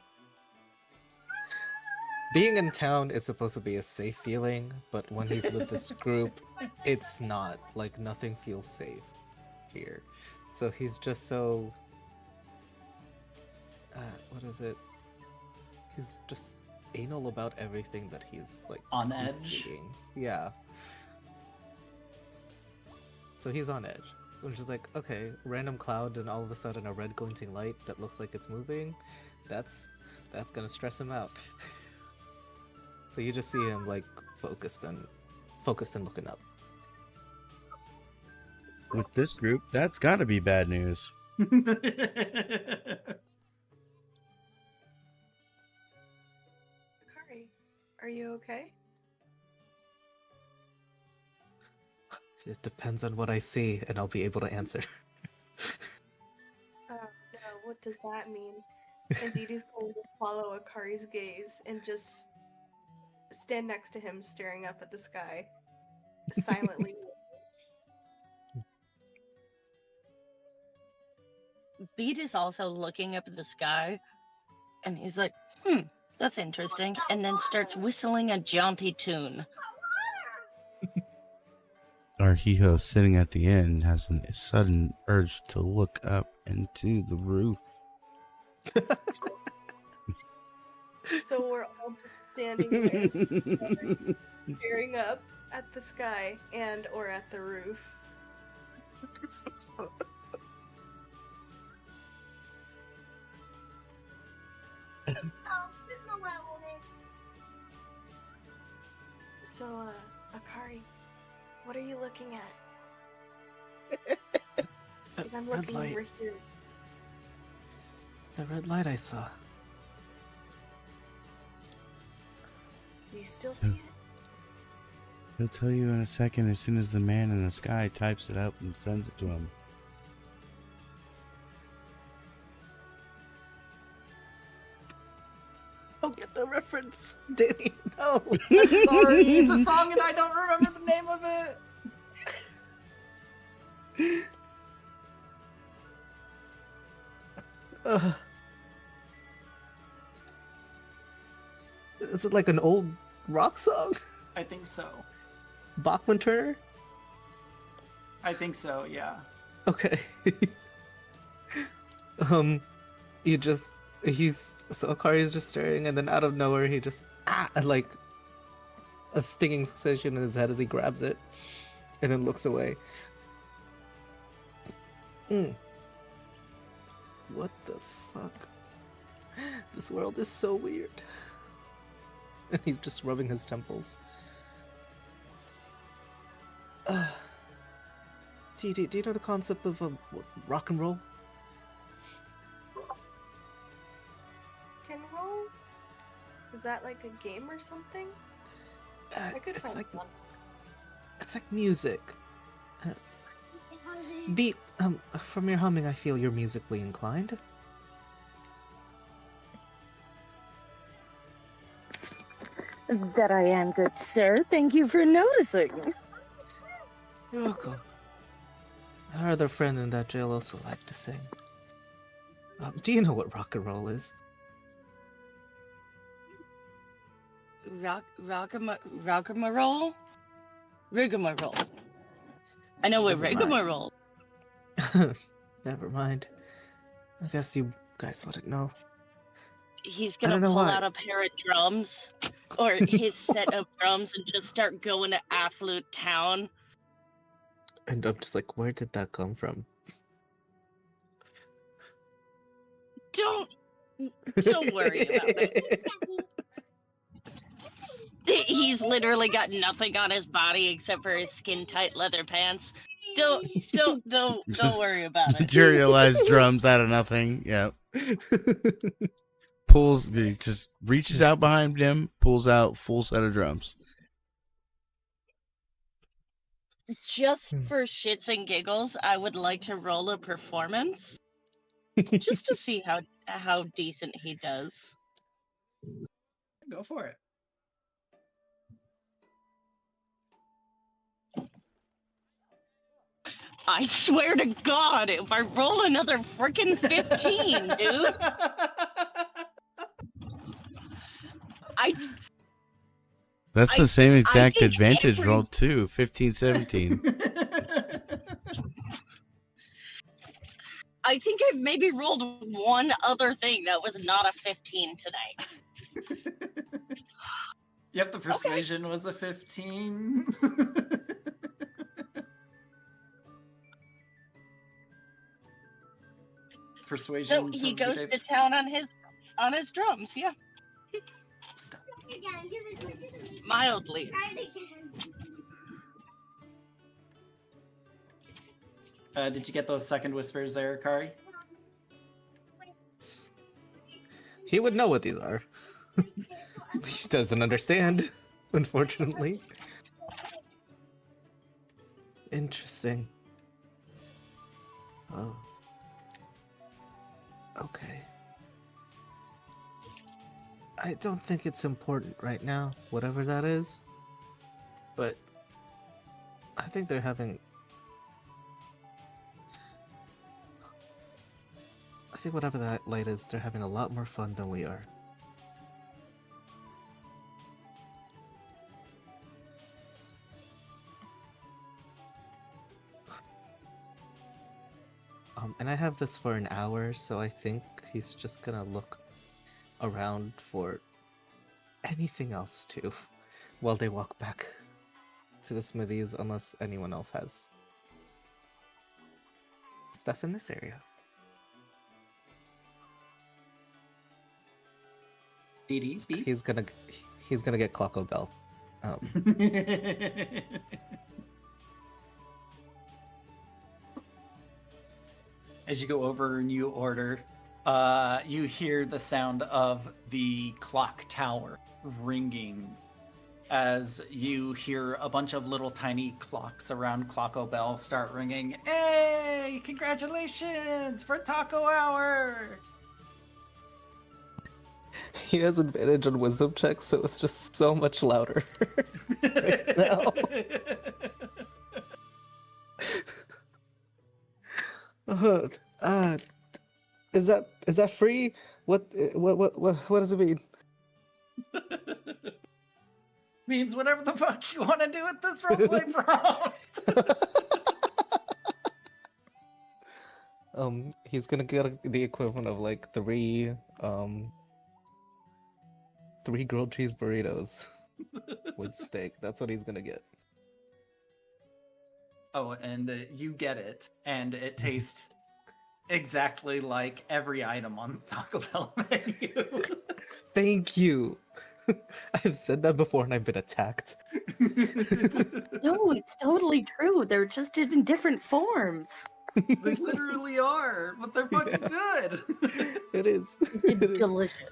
[SPEAKER 8] Being in town is supposed to be a safe feeling, but when he's with this group, it's not. Like nothing feels safe here, so he's just so. What is it? He's just anal about everything that he's like
[SPEAKER 1] on
[SPEAKER 8] he's
[SPEAKER 1] edge.
[SPEAKER 8] Seeing. Yeah. So he's on edge. Which is like, okay, random cloud and all of a sudden a red glinting light that looks like it's moving. That's gonna stress him out. So you just see him like focused and looking up.
[SPEAKER 2] With this group, that's gotta be bad news.
[SPEAKER 9] Akari, are you okay?
[SPEAKER 8] It depends on what I see, and I'll be able to answer.
[SPEAKER 9] No, what does that mean? And Didi's going to follow Akari's gaze and just stand next to him, staring up at the sky, silently.
[SPEAKER 7] Beat is also looking up at the sky, and he's like, that's interesting, and then starts whistling a jaunty tune.
[SPEAKER 2] Our hero sitting at the end has a sudden urge to look up into the roof.
[SPEAKER 9] So we're all just standing there, staring up at the sky and or at the roof. So, Akari, what are you looking at? Because I'm looking
[SPEAKER 8] light.
[SPEAKER 9] over here.
[SPEAKER 8] The red light I saw.
[SPEAKER 9] Do you still see it?
[SPEAKER 2] He'll tell you in a second as soon as the man in the sky types it up and sends it to him.
[SPEAKER 8] I'll get the reference, Danny. No.
[SPEAKER 1] I'm sorry, it's a song and I don't remember the name of it.
[SPEAKER 8] Is it like an old rock song?
[SPEAKER 1] I think so.
[SPEAKER 8] Bachman Turner?
[SPEAKER 1] I think so, yeah.
[SPEAKER 8] Okay. So Akari's just staring, and then out of nowhere he just like a stinging sensation in his head as he grabs it, and then looks away. What the fuck? This world is so weird. And he's just rubbing his temples. Do you know the concept of rock and roll?
[SPEAKER 9] Rock and roll? Is that like a game or something? I could
[SPEAKER 8] It's
[SPEAKER 9] find
[SPEAKER 8] like
[SPEAKER 9] one.
[SPEAKER 8] it's like music. Beat, from your humming, I feel you're musically inclined.
[SPEAKER 7] That I am, good sir. Thank you for noticing.
[SPEAKER 8] You're welcome. Our other friend in that jail also liked to sing. Do you know what rock and roll is?
[SPEAKER 7] Rigmarole? Rigmarole. I know what
[SPEAKER 8] Never mind.
[SPEAKER 7] rigmarole.
[SPEAKER 8] Never mind. I guess you guys wouldn't know.
[SPEAKER 7] He's
[SPEAKER 8] I don't
[SPEAKER 7] gonna
[SPEAKER 8] know
[SPEAKER 7] pull
[SPEAKER 8] why.
[SPEAKER 7] out a pair of drums, or his set of drums, and just start going to absolute town.
[SPEAKER 8] And I'm just like, where did that come from?
[SPEAKER 7] Don't worry about it. He's literally got nothing on his body except for his skin tight leather pants. Don't
[SPEAKER 2] Just
[SPEAKER 7] worry about it.
[SPEAKER 2] Materialized drums out of nothing. Yeah. Pulls, he just reaches out behind him, pulls out full set of drums.
[SPEAKER 7] Just for shits and giggles, I would like to roll a performance, just to see how decent he does.
[SPEAKER 1] Go for it.
[SPEAKER 7] I swear to God, if I roll another freaking 15, dude.
[SPEAKER 2] That's the same exact
[SPEAKER 7] think
[SPEAKER 2] advantage roll too. 15, 17.
[SPEAKER 7] I think I've maybe rolled one other thing that was not a 15 tonight.
[SPEAKER 1] Yep, the persuasion was a 15. Persuasion.
[SPEAKER 7] So he goes to town on his drums, yeah.
[SPEAKER 1] Stop.
[SPEAKER 7] Mildly.
[SPEAKER 10] Try it again.
[SPEAKER 1] Did you get those second whispers there, Kari?
[SPEAKER 8] He would know what these are. He doesn't understand, unfortunately. Interesting. Oh. Okay. I don't think it's important right now, whatever that is. But I think they're having... I think whatever that light is, they're having a lot more fun than we are. And I have this for an hour, so I think he's just gonna look around for anything else too, while they walk back to the smithies, unless anyone else has stuff in this area. He's gonna get Clocko Bell.
[SPEAKER 1] As you go over and you order, you hear the sound of the clock tower ringing as you hear a bunch of little tiny clocks around Clocko Bell start ringing. Hey, congratulations for Taco Hour!
[SPEAKER 8] He has advantage on wisdom checks, so it's just so much louder right now. Is that free? What does it mean?
[SPEAKER 1] Means whatever the fuck you want to do with this roleplay prompt.
[SPEAKER 8] He's gonna get the equivalent of like three grilled cheese burritos with steak. That's what he's gonna get.
[SPEAKER 1] Oh, and you get it, and it tastes exactly like every item on the Taco Bell menu.
[SPEAKER 8] Thank you. I've said that before and I've been attacked.
[SPEAKER 7] No, it's totally true. They're just in different forms.
[SPEAKER 1] They literally are, but they're fucking good.
[SPEAKER 8] It is.
[SPEAKER 7] It's delicious.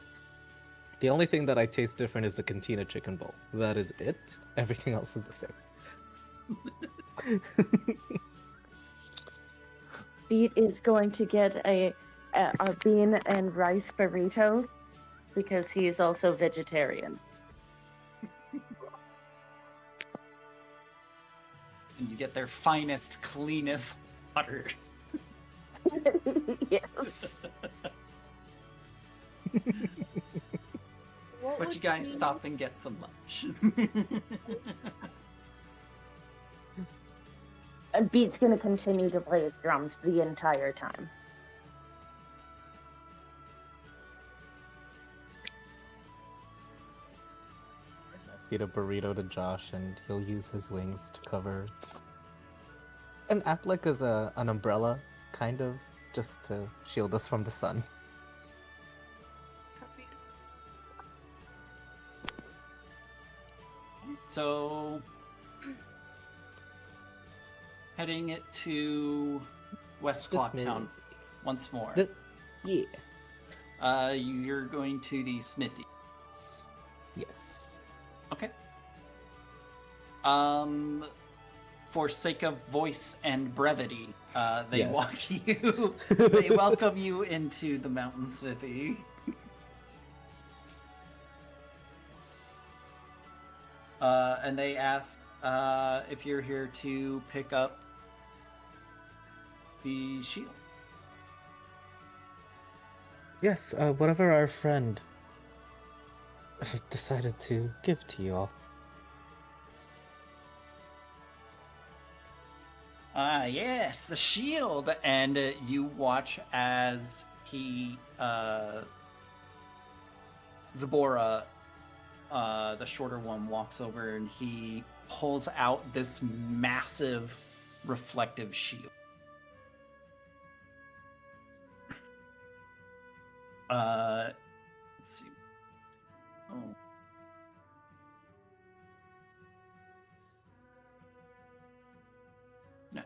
[SPEAKER 8] The only thing that I taste different is the Cantina chicken bowl. That is it. Everything else is the same.
[SPEAKER 7] Beat is going to get a bean and rice burrito because he is also vegetarian.
[SPEAKER 1] And you get their finest, cleanest butter.
[SPEAKER 7] Yes.
[SPEAKER 1] But you guys stop and get some lunch.
[SPEAKER 7] And Beat's gonna continue to play his drums the entire time.
[SPEAKER 8] Feed a burrito to Josh and he'll use his wings to cover and act like as an umbrella, kind of, just to shield us from the sun.
[SPEAKER 1] So, heading it to West
[SPEAKER 8] This
[SPEAKER 1] Clocktown
[SPEAKER 8] minute.
[SPEAKER 1] once more.
[SPEAKER 8] Yeah.
[SPEAKER 1] You're going to the smithy.
[SPEAKER 8] Yes.
[SPEAKER 1] Okay. For sake of voice and brevity, they
[SPEAKER 8] Yes.
[SPEAKER 1] walk you. They welcome you into the mountain smithy. And they ask if you're here to pick up the shield.
[SPEAKER 8] Yes, whatever our friend decided to give to you all.
[SPEAKER 1] Yes, the shield. And you watch as he, Zabora, the shorter one, walks over and he pulls out this massive reflective shield. Let's see. Oh. No.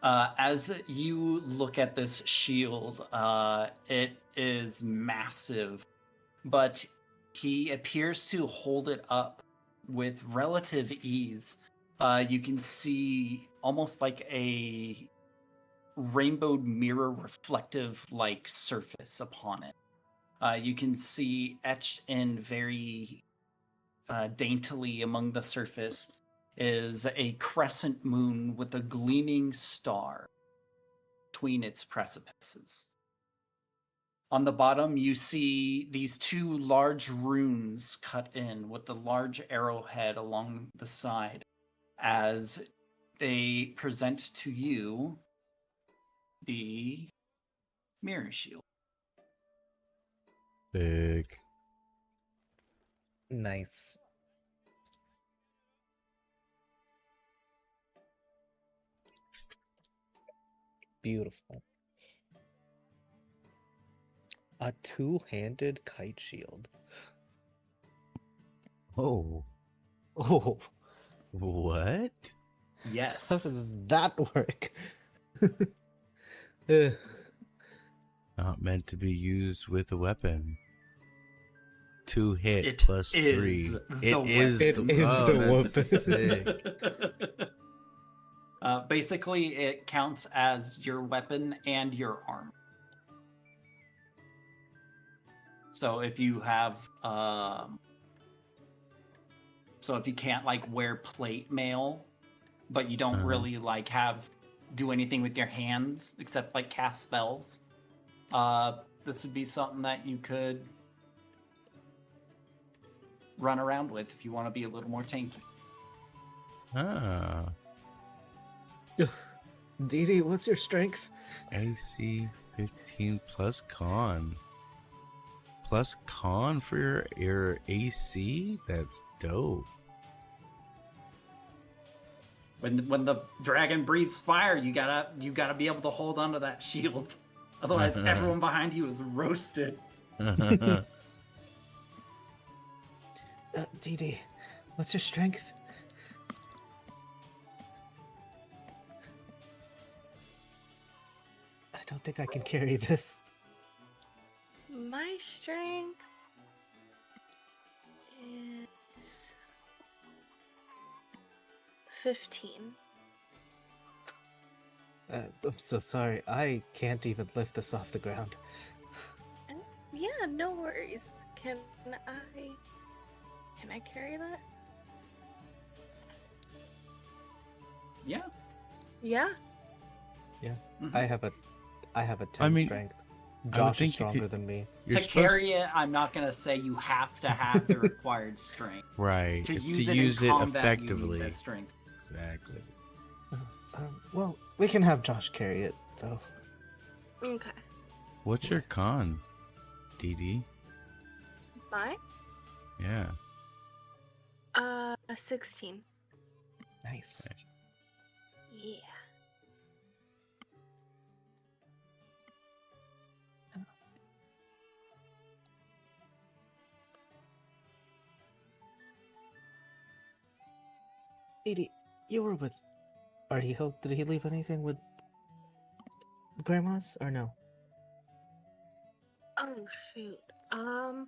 [SPEAKER 1] As you look at this shield, it is massive, but he appears to hold it up with relative ease. You can see almost like a rainbowed mirror reflective like surface upon it. You can see etched in very daintily among the surface is a crescent moon with a gleaming star between its precipices. On the bottom, you see these two large runes cut in with the large arrowhead along the side as they present to you the mirror shield.
[SPEAKER 2] Big.
[SPEAKER 8] Nice. Beautiful. A two-handed kite shield.
[SPEAKER 2] Oh,
[SPEAKER 8] Oh,
[SPEAKER 2] what?
[SPEAKER 8] how
[SPEAKER 1] Yes.
[SPEAKER 8] does that work? Eh,
[SPEAKER 2] Not meant to be used with a weapon. 2 hit
[SPEAKER 1] It
[SPEAKER 2] plus
[SPEAKER 1] is
[SPEAKER 2] 3.
[SPEAKER 1] the
[SPEAKER 2] It is
[SPEAKER 8] weapon.
[SPEAKER 2] the,
[SPEAKER 8] It is
[SPEAKER 2] oh,
[SPEAKER 8] the
[SPEAKER 2] that's
[SPEAKER 8] weapon.
[SPEAKER 2] sick.
[SPEAKER 1] Basically, it counts as your weapon and your armor. So if you have, so if you can't like wear plate mail, but you don't
[SPEAKER 2] Uh-huh.
[SPEAKER 1] really like do anything with your hands except like cast spells, this would be something that you could run around with if you want to be a little more tanky.
[SPEAKER 2] Ah.
[SPEAKER 8] Dee Dee, what's your strength?
[SPEAKER 2] AC 15 plus con. Plus con for your AC? That's dope.
[SPEAKER 1] When the dragon breathes fire, you gotta be able to hold onto that shield. Otherwise, everyone behind you is roasted.
[SPEAKER 8] Dee Dee, what's your strength? I don't think I can carry this.
[SPEAKER 9] My strength is 15.
[SPEAKER 8] I'm so sorry. I can't even lift this off the ground.
[SPEAKER 9] Yeah, no worries. Can I carry that?
[SPEAKER 1] Yeah.
[SPEAKER 9] Yeah.
[SPEAKER 8] Yeah,
[SPEAKER 1] Mhm.
[SPEAKER 8] I have a 10
[SPEAKER 2] I mean,
[SPEAKER 8] strength.
[SPEAKER 2] I would
[SPEAKER 8] Josh is
[SPEAKER 2] think you
[SPEAKER 8] stronger
[SPEAKER 2] could-
[SPEAKER 8] than me.
[SPEAKER 2] You're
[SPEAKER 1] To
[SPEAKER 2] supposed-
[SPEAKER 1] carry it, I'm not gonna say you have to have the required strength.
[SPEAKER 2] Right.
[SPEAKER 1] To
[SPEAKER 2] It's
[SPEAKER 1] use
[SPEAKER 2] to
[SPEAKER 1] it
[SPEAKER 2] use
[SPEAKER 1] in
[SPEAKER 2] it
[SPEAKER 1] combat,
[SPEAKER 2] effectively.
[SPEAKER 1] you need that strength.
[SPEAKER 2] Exactly.
[SPEAKER 8] Well, we can have Josh carry it, though.
[SPEAKER 9] Okay.
[SPEAKER 2] What's your con, DD?
[SPEAKER 9] Mine?
[SPEAKER 2] Yeah.
[SPEAKER 9] 16.
[SPEAKER 8] Nice.
[SPEAKER 9] Yeah.
[SPEAKER 6] Edie, you were with Artijo. Did he leave anything with Grandma's or no?
[SPEAKER 9] Oh shoot. Oh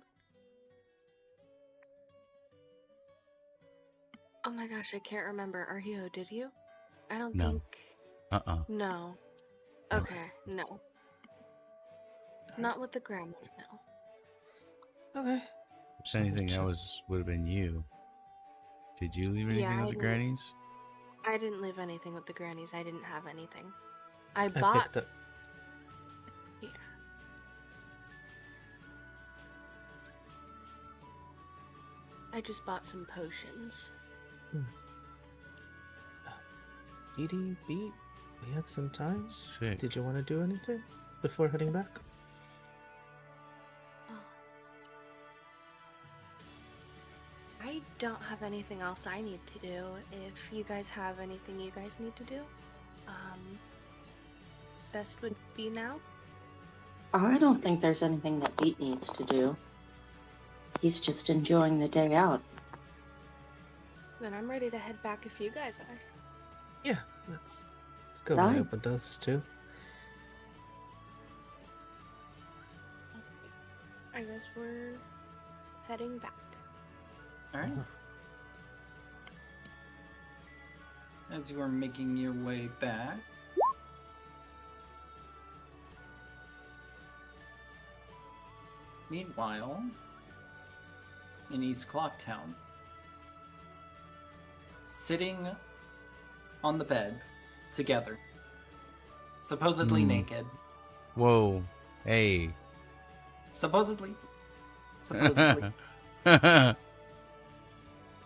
[SPEAKER 9] my gosh, I can't remember. Arhio, did you? I don't
[SPEAKER 2] No.
[SPEAKER 9] think. No.
[SPEAKER 2] No.
[SPEAKER 9] Okay, no. Not with the grandmas, no.
[SPEAKER 6] Okay.
[SPEAKER 2] If anything, that would have been you. Did you leave anything
[SPEAKER 9] Yeah,
[SPEAKER 2] with the grannies?
[SPEAKER 9] I didn't leave anything with the grannies. I didn't have anything. I
[SPEAKER 6] picked
[SPEAKER 9] bought.
[SPEAKER 6] up.
[SPEAKER 9] Yeah. I just bought some potions.
[SPEAKER 6] Edie, Beat, we have some time.
[SPEAKER 2] Sick.
[SPEAKER 6] Did you want to do anything before heading back?
[SPEAKER 9] I don't have anything else I need to do. If you guys have anything you guys need to do, best would be now.
[SPEAKER 7] I don't think there's anything that Beat needs to do. He's just enjoying the day out.
[SPEAKER 9] Then I'm ready to head back if you guys are.
[SPEAKER 6] Yeah, let's go
[SPEAKER 7] Fine.
[SPEAKER 6] meet up with those two.
[SPEAKER 9] I guess we're heading back.
[SPEAKER 1] All right. As you are making your way back, meanwhile, in East Clocktown, sitting on the beds together, supposedly naked.
[SPEAKER 2] Whoa. Hey.
[SPEAKER 1] Supposedly.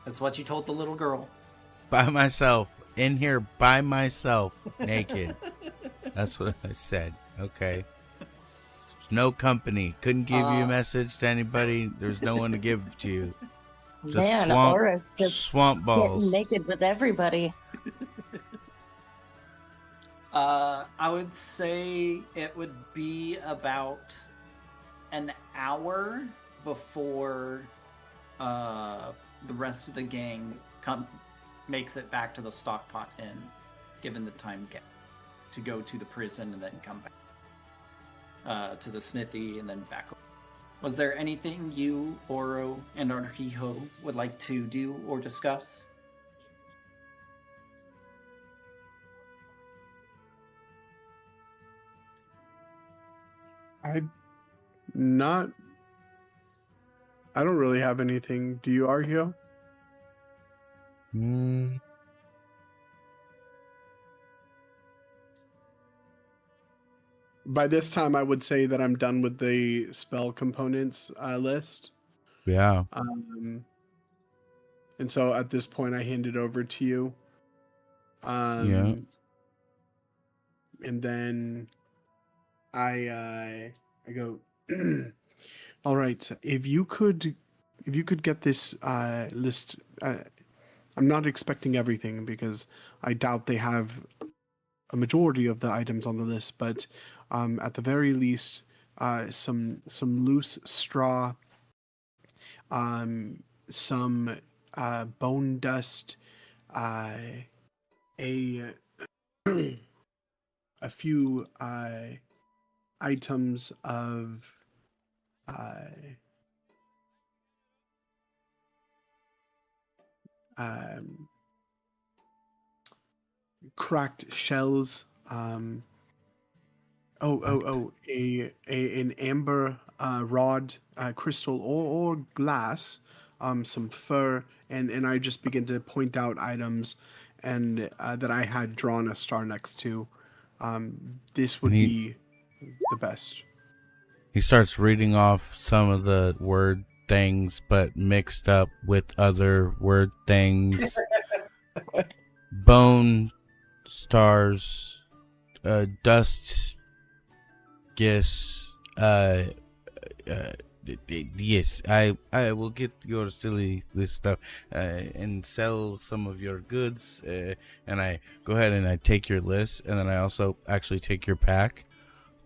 [SPEAKER 1] That's what you told the little girl.
[SPEAKER 2] By myself. In here by myself. Naked. That's what I said. Okay. There's no company. Couldn't give you a message to anybody. There's no one to give to you. Just
[SPEAKER 7] Man,
[SPEAKER 2] swamp,
[SPEAKER 7] Aura's just
[SPEAKER 2] swamp balls.
[SPEAKER 7] getting naked with everybody.
[SPEAKER 1] I would say it would be about an hour before the rest of the gang makes it back to the Stockpot Inn, given the time gap to go to the prison and then come back to the smithy and then back. Was there anything you, Oro, and Arhijo would like to do or discuss?
[SPEAKER 11] I don't really have anything. Do you, Argio? By this time, I would say that I'm done with the spell components list.
[SPEAKER 2] Yeah.
[SPEAKER 11] And so at this point, I hand it over to you.
[SPEAKER 2] Yeah.
[SPEAKER 11] And then I go, all right, if you could get this list, I'm not expecting everything because I doubt they have a majority of the items on the list, but at the very least, some loose straw, some bone dust, a few items of cracked shells, an amber rod, crystal or glass, some fur, and I just begin to point out items and that I had drawn a star next to. This would be the best.
[SPEAKER 2] He starts reading off some of the word things, but mixed up with other word things. Bone, stars, dust, yes, yes, I will get your silly this stuff and sell some of your goods, and I go ahead and I take your list, and then I also actually take your pack,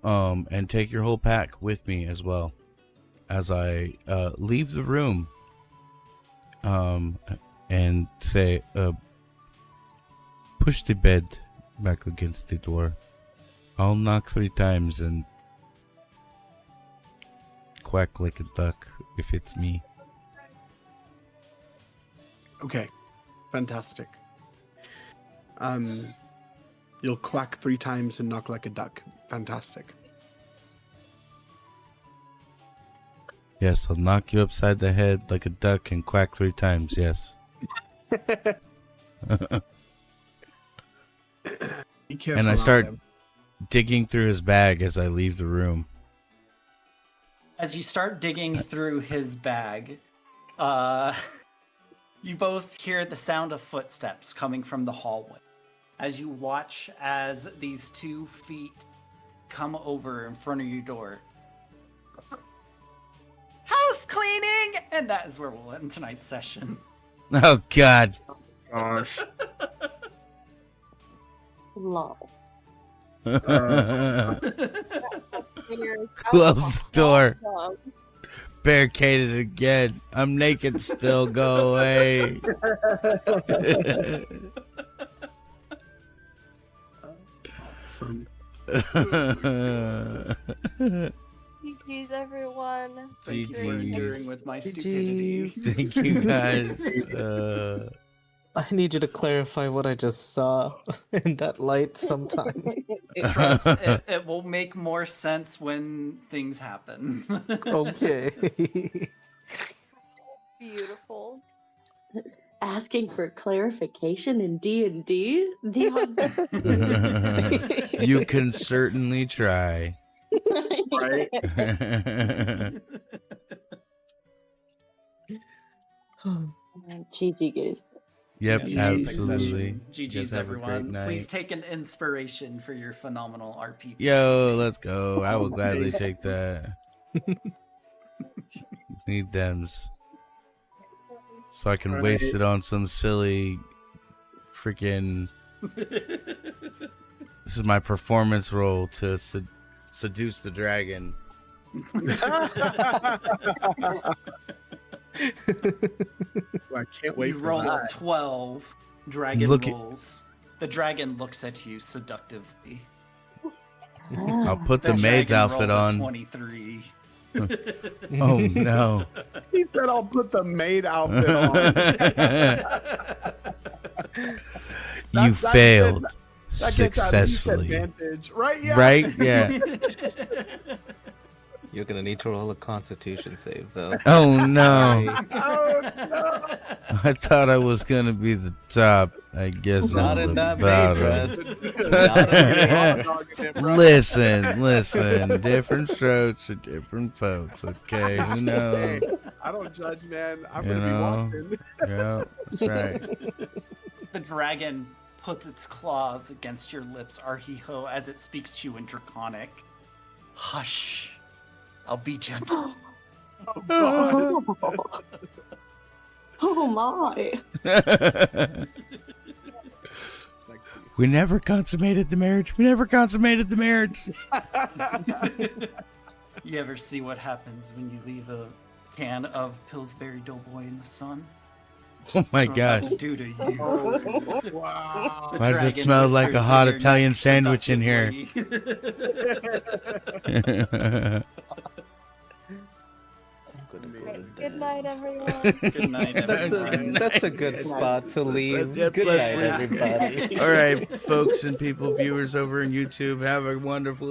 [SPEAKER 2] and take your whole pack with me as well as I leave the room, and say, push the bed back against the door. I'll knock 3 times and quack like a duck if it's me.
[SPEAKER 11] Okay, fantastic. You'll quack 3 times and knock like a duck. Fantastic.
[SPEAKER 2] Yes, I'll knock you upside the head like a duck and quack 3 times, yes.
[SPEAKER 11] Be careful
[SPEAKER 2] And I
[SPEAKER 11] out
[SPEAKER 2] start
[SPEAKER 11] there.
[SPEAKER 2] digging through his bag as I leave the room.
[SPEAKER 1] As you start digging through his bag, you both hear the sound of footsteps coming from the hallway. As you watch as these 2 feet come over in front of your door. House cleaning! And that is where we'll end tonight's session.
[SPEAKER 2] Oh, God.
[SPEAKER 11] Gosh.
[SPEAKER 7] Lol.
[SPEAKER 2] Close the door. Barricaded again. I'm naked still. Go away.
[SPEAKER 11] Awesome.
[SPEAKER 9] GG's, everyone.
[SPEAKER 1] Thank you for enduring with my
[SPEAKER 8] GGs.
[SPEAKER 1] stupidities.
[SPEAKER 2] Thank you, guys.
[SPEAKER 8] I need you to clarify what I just saw in that light sometime.
[SPEAKER 1] Trust, it will make more sense when things happen.
[SPEAKER 8] Okay.
[SPEAKER 9] Beautiful.
[SPEAKER 7] Asking for clarification in D&D?
[SPEAKER 2] You can certainly try.
[SPEAKER 11] Right?
[SPEAKER 7] GG, guys.
[SPEAKER 2] Yep,
[SPEAKER 1] GG's
[SPEAKER 2] absolutely.
[SPEAKER 1] GG's,
[SPEAKER 2] Guys have a great
[SPEAKER 1] everyone.
[SPEAKER 2] night.
[SPEAKER 1] Please take an inspiration for your phenomenal RPG.
[SPEAKER 2] Yo, let's go. I will gladly take that. Need thems. So I can waste it on some silly freaking... This is my performance role to seduce the dragon.
[SPEAKER 11] I can't wait
[SPEAKER 1] You
[SPEAKER 11] for
[SPEAKER 1] roll a
[SPEAKER 11] that.
[SPEAKER 1] 12. Dragon
[SPEAKER 2] Look at-
[SPEAKER 1] rolls. The dragon looks at you seductively.
[SPEAKER 2] I'll put the
[SPEAKER 1] The
[SPEAKER 2] maid's
[SPEAKER 1] dragon
[SPEAKER 2] outfit
[SPEAKER 1] rolled a
[SPEAKER 2] on.
[SPEAKER 1] 23.
[SPEAKER 2] Oh no.
[SPEAKER 11] He said I'll put the maid outfit on.
[SPEAKER 2] You
[SPEAKER 11] That
[SPEAKER 2] failed
[SPEAKER 11] gets at least
[SPEAKER 2] successfully.
[SPEAKER 11] advantage. Right? Yeah.
[SPEAKER 2] Right? Yeah.
[SPEAKER 8] You're gonna need to roll a constitution save, though.
[SPEAKER 2] Oh no.
[SPEAKER 11] Oh, no.
[SPEAKER 2] I thought I was gonna be the top. I guess
[SPEAKER 8] Not
[SPEAKER 2] I'm
[SPEAKER 8] in
[SPEAKER 2] the
[SPEAKER 8] that maid
[SPEAKER 2] bottom.
[SPEAKER 8] dress.
[SPEAKER 2] Listen. Different strokes for different folks. Okay, who knows?
[SPEAKER 11] I don't judge, man. I'm
[SPEAKER 2] You
[SPEAKER 11] gonna
[SPEAKER 2] know.
[SPEAKER 11] be watching.
[SPEAKER 2] Yeah, that's right.
[SPEAKER 1] The dragon puts its claws against your lips, Arhiho, as it speaks to you in Draconic. Hush. I'll be gentle.
[SPEAKER 11] Oh, God.
[SPEAKER 7] Oh my.
[SPEAKER 2] We never consummated the marriage. We never consummated the marriage.
[SPEAKER 1] You ever see what happens when you leave a can of Pillsbury Doughboy in the sun?
[SPEAKER 2] Oh my
[SPEAKER 1] That's what
[SPEAKER 2] gosh.
[SPEAKER 1] it'll do to you.
[SPEAKER 11] Wow.
[SPEAKER 1] The
[SPEAKER 2] Why does it
[SPEAKER 1] dragon
[SPEAKER 2] smell like a
[SPEAKER 1] whispers
[SPEAKER 2] hot
[SPEAKER 1] in your
[SPEAKER 2] Italian
[SPEAKER 1] neck
[SPEAKER 2] sandwich in here?
[SPEAKER 1] seductively.
[SPEAKER 9] Good night, everyone.
[SPEAKER 1] Good night, everyone.
[SPEAKER 8] That's a good spot to leave.
[SPEAKER 2] Yep,
[SPEAKER 8] Good
[SPEAKER 2] let's
[SPEAKER 8] night,
[SPEAKER 2] leave.
[SPEAKER 8] everybody.
[SPEAKER 2] All right, folks and people, viewers over in YouTube, have a wonderful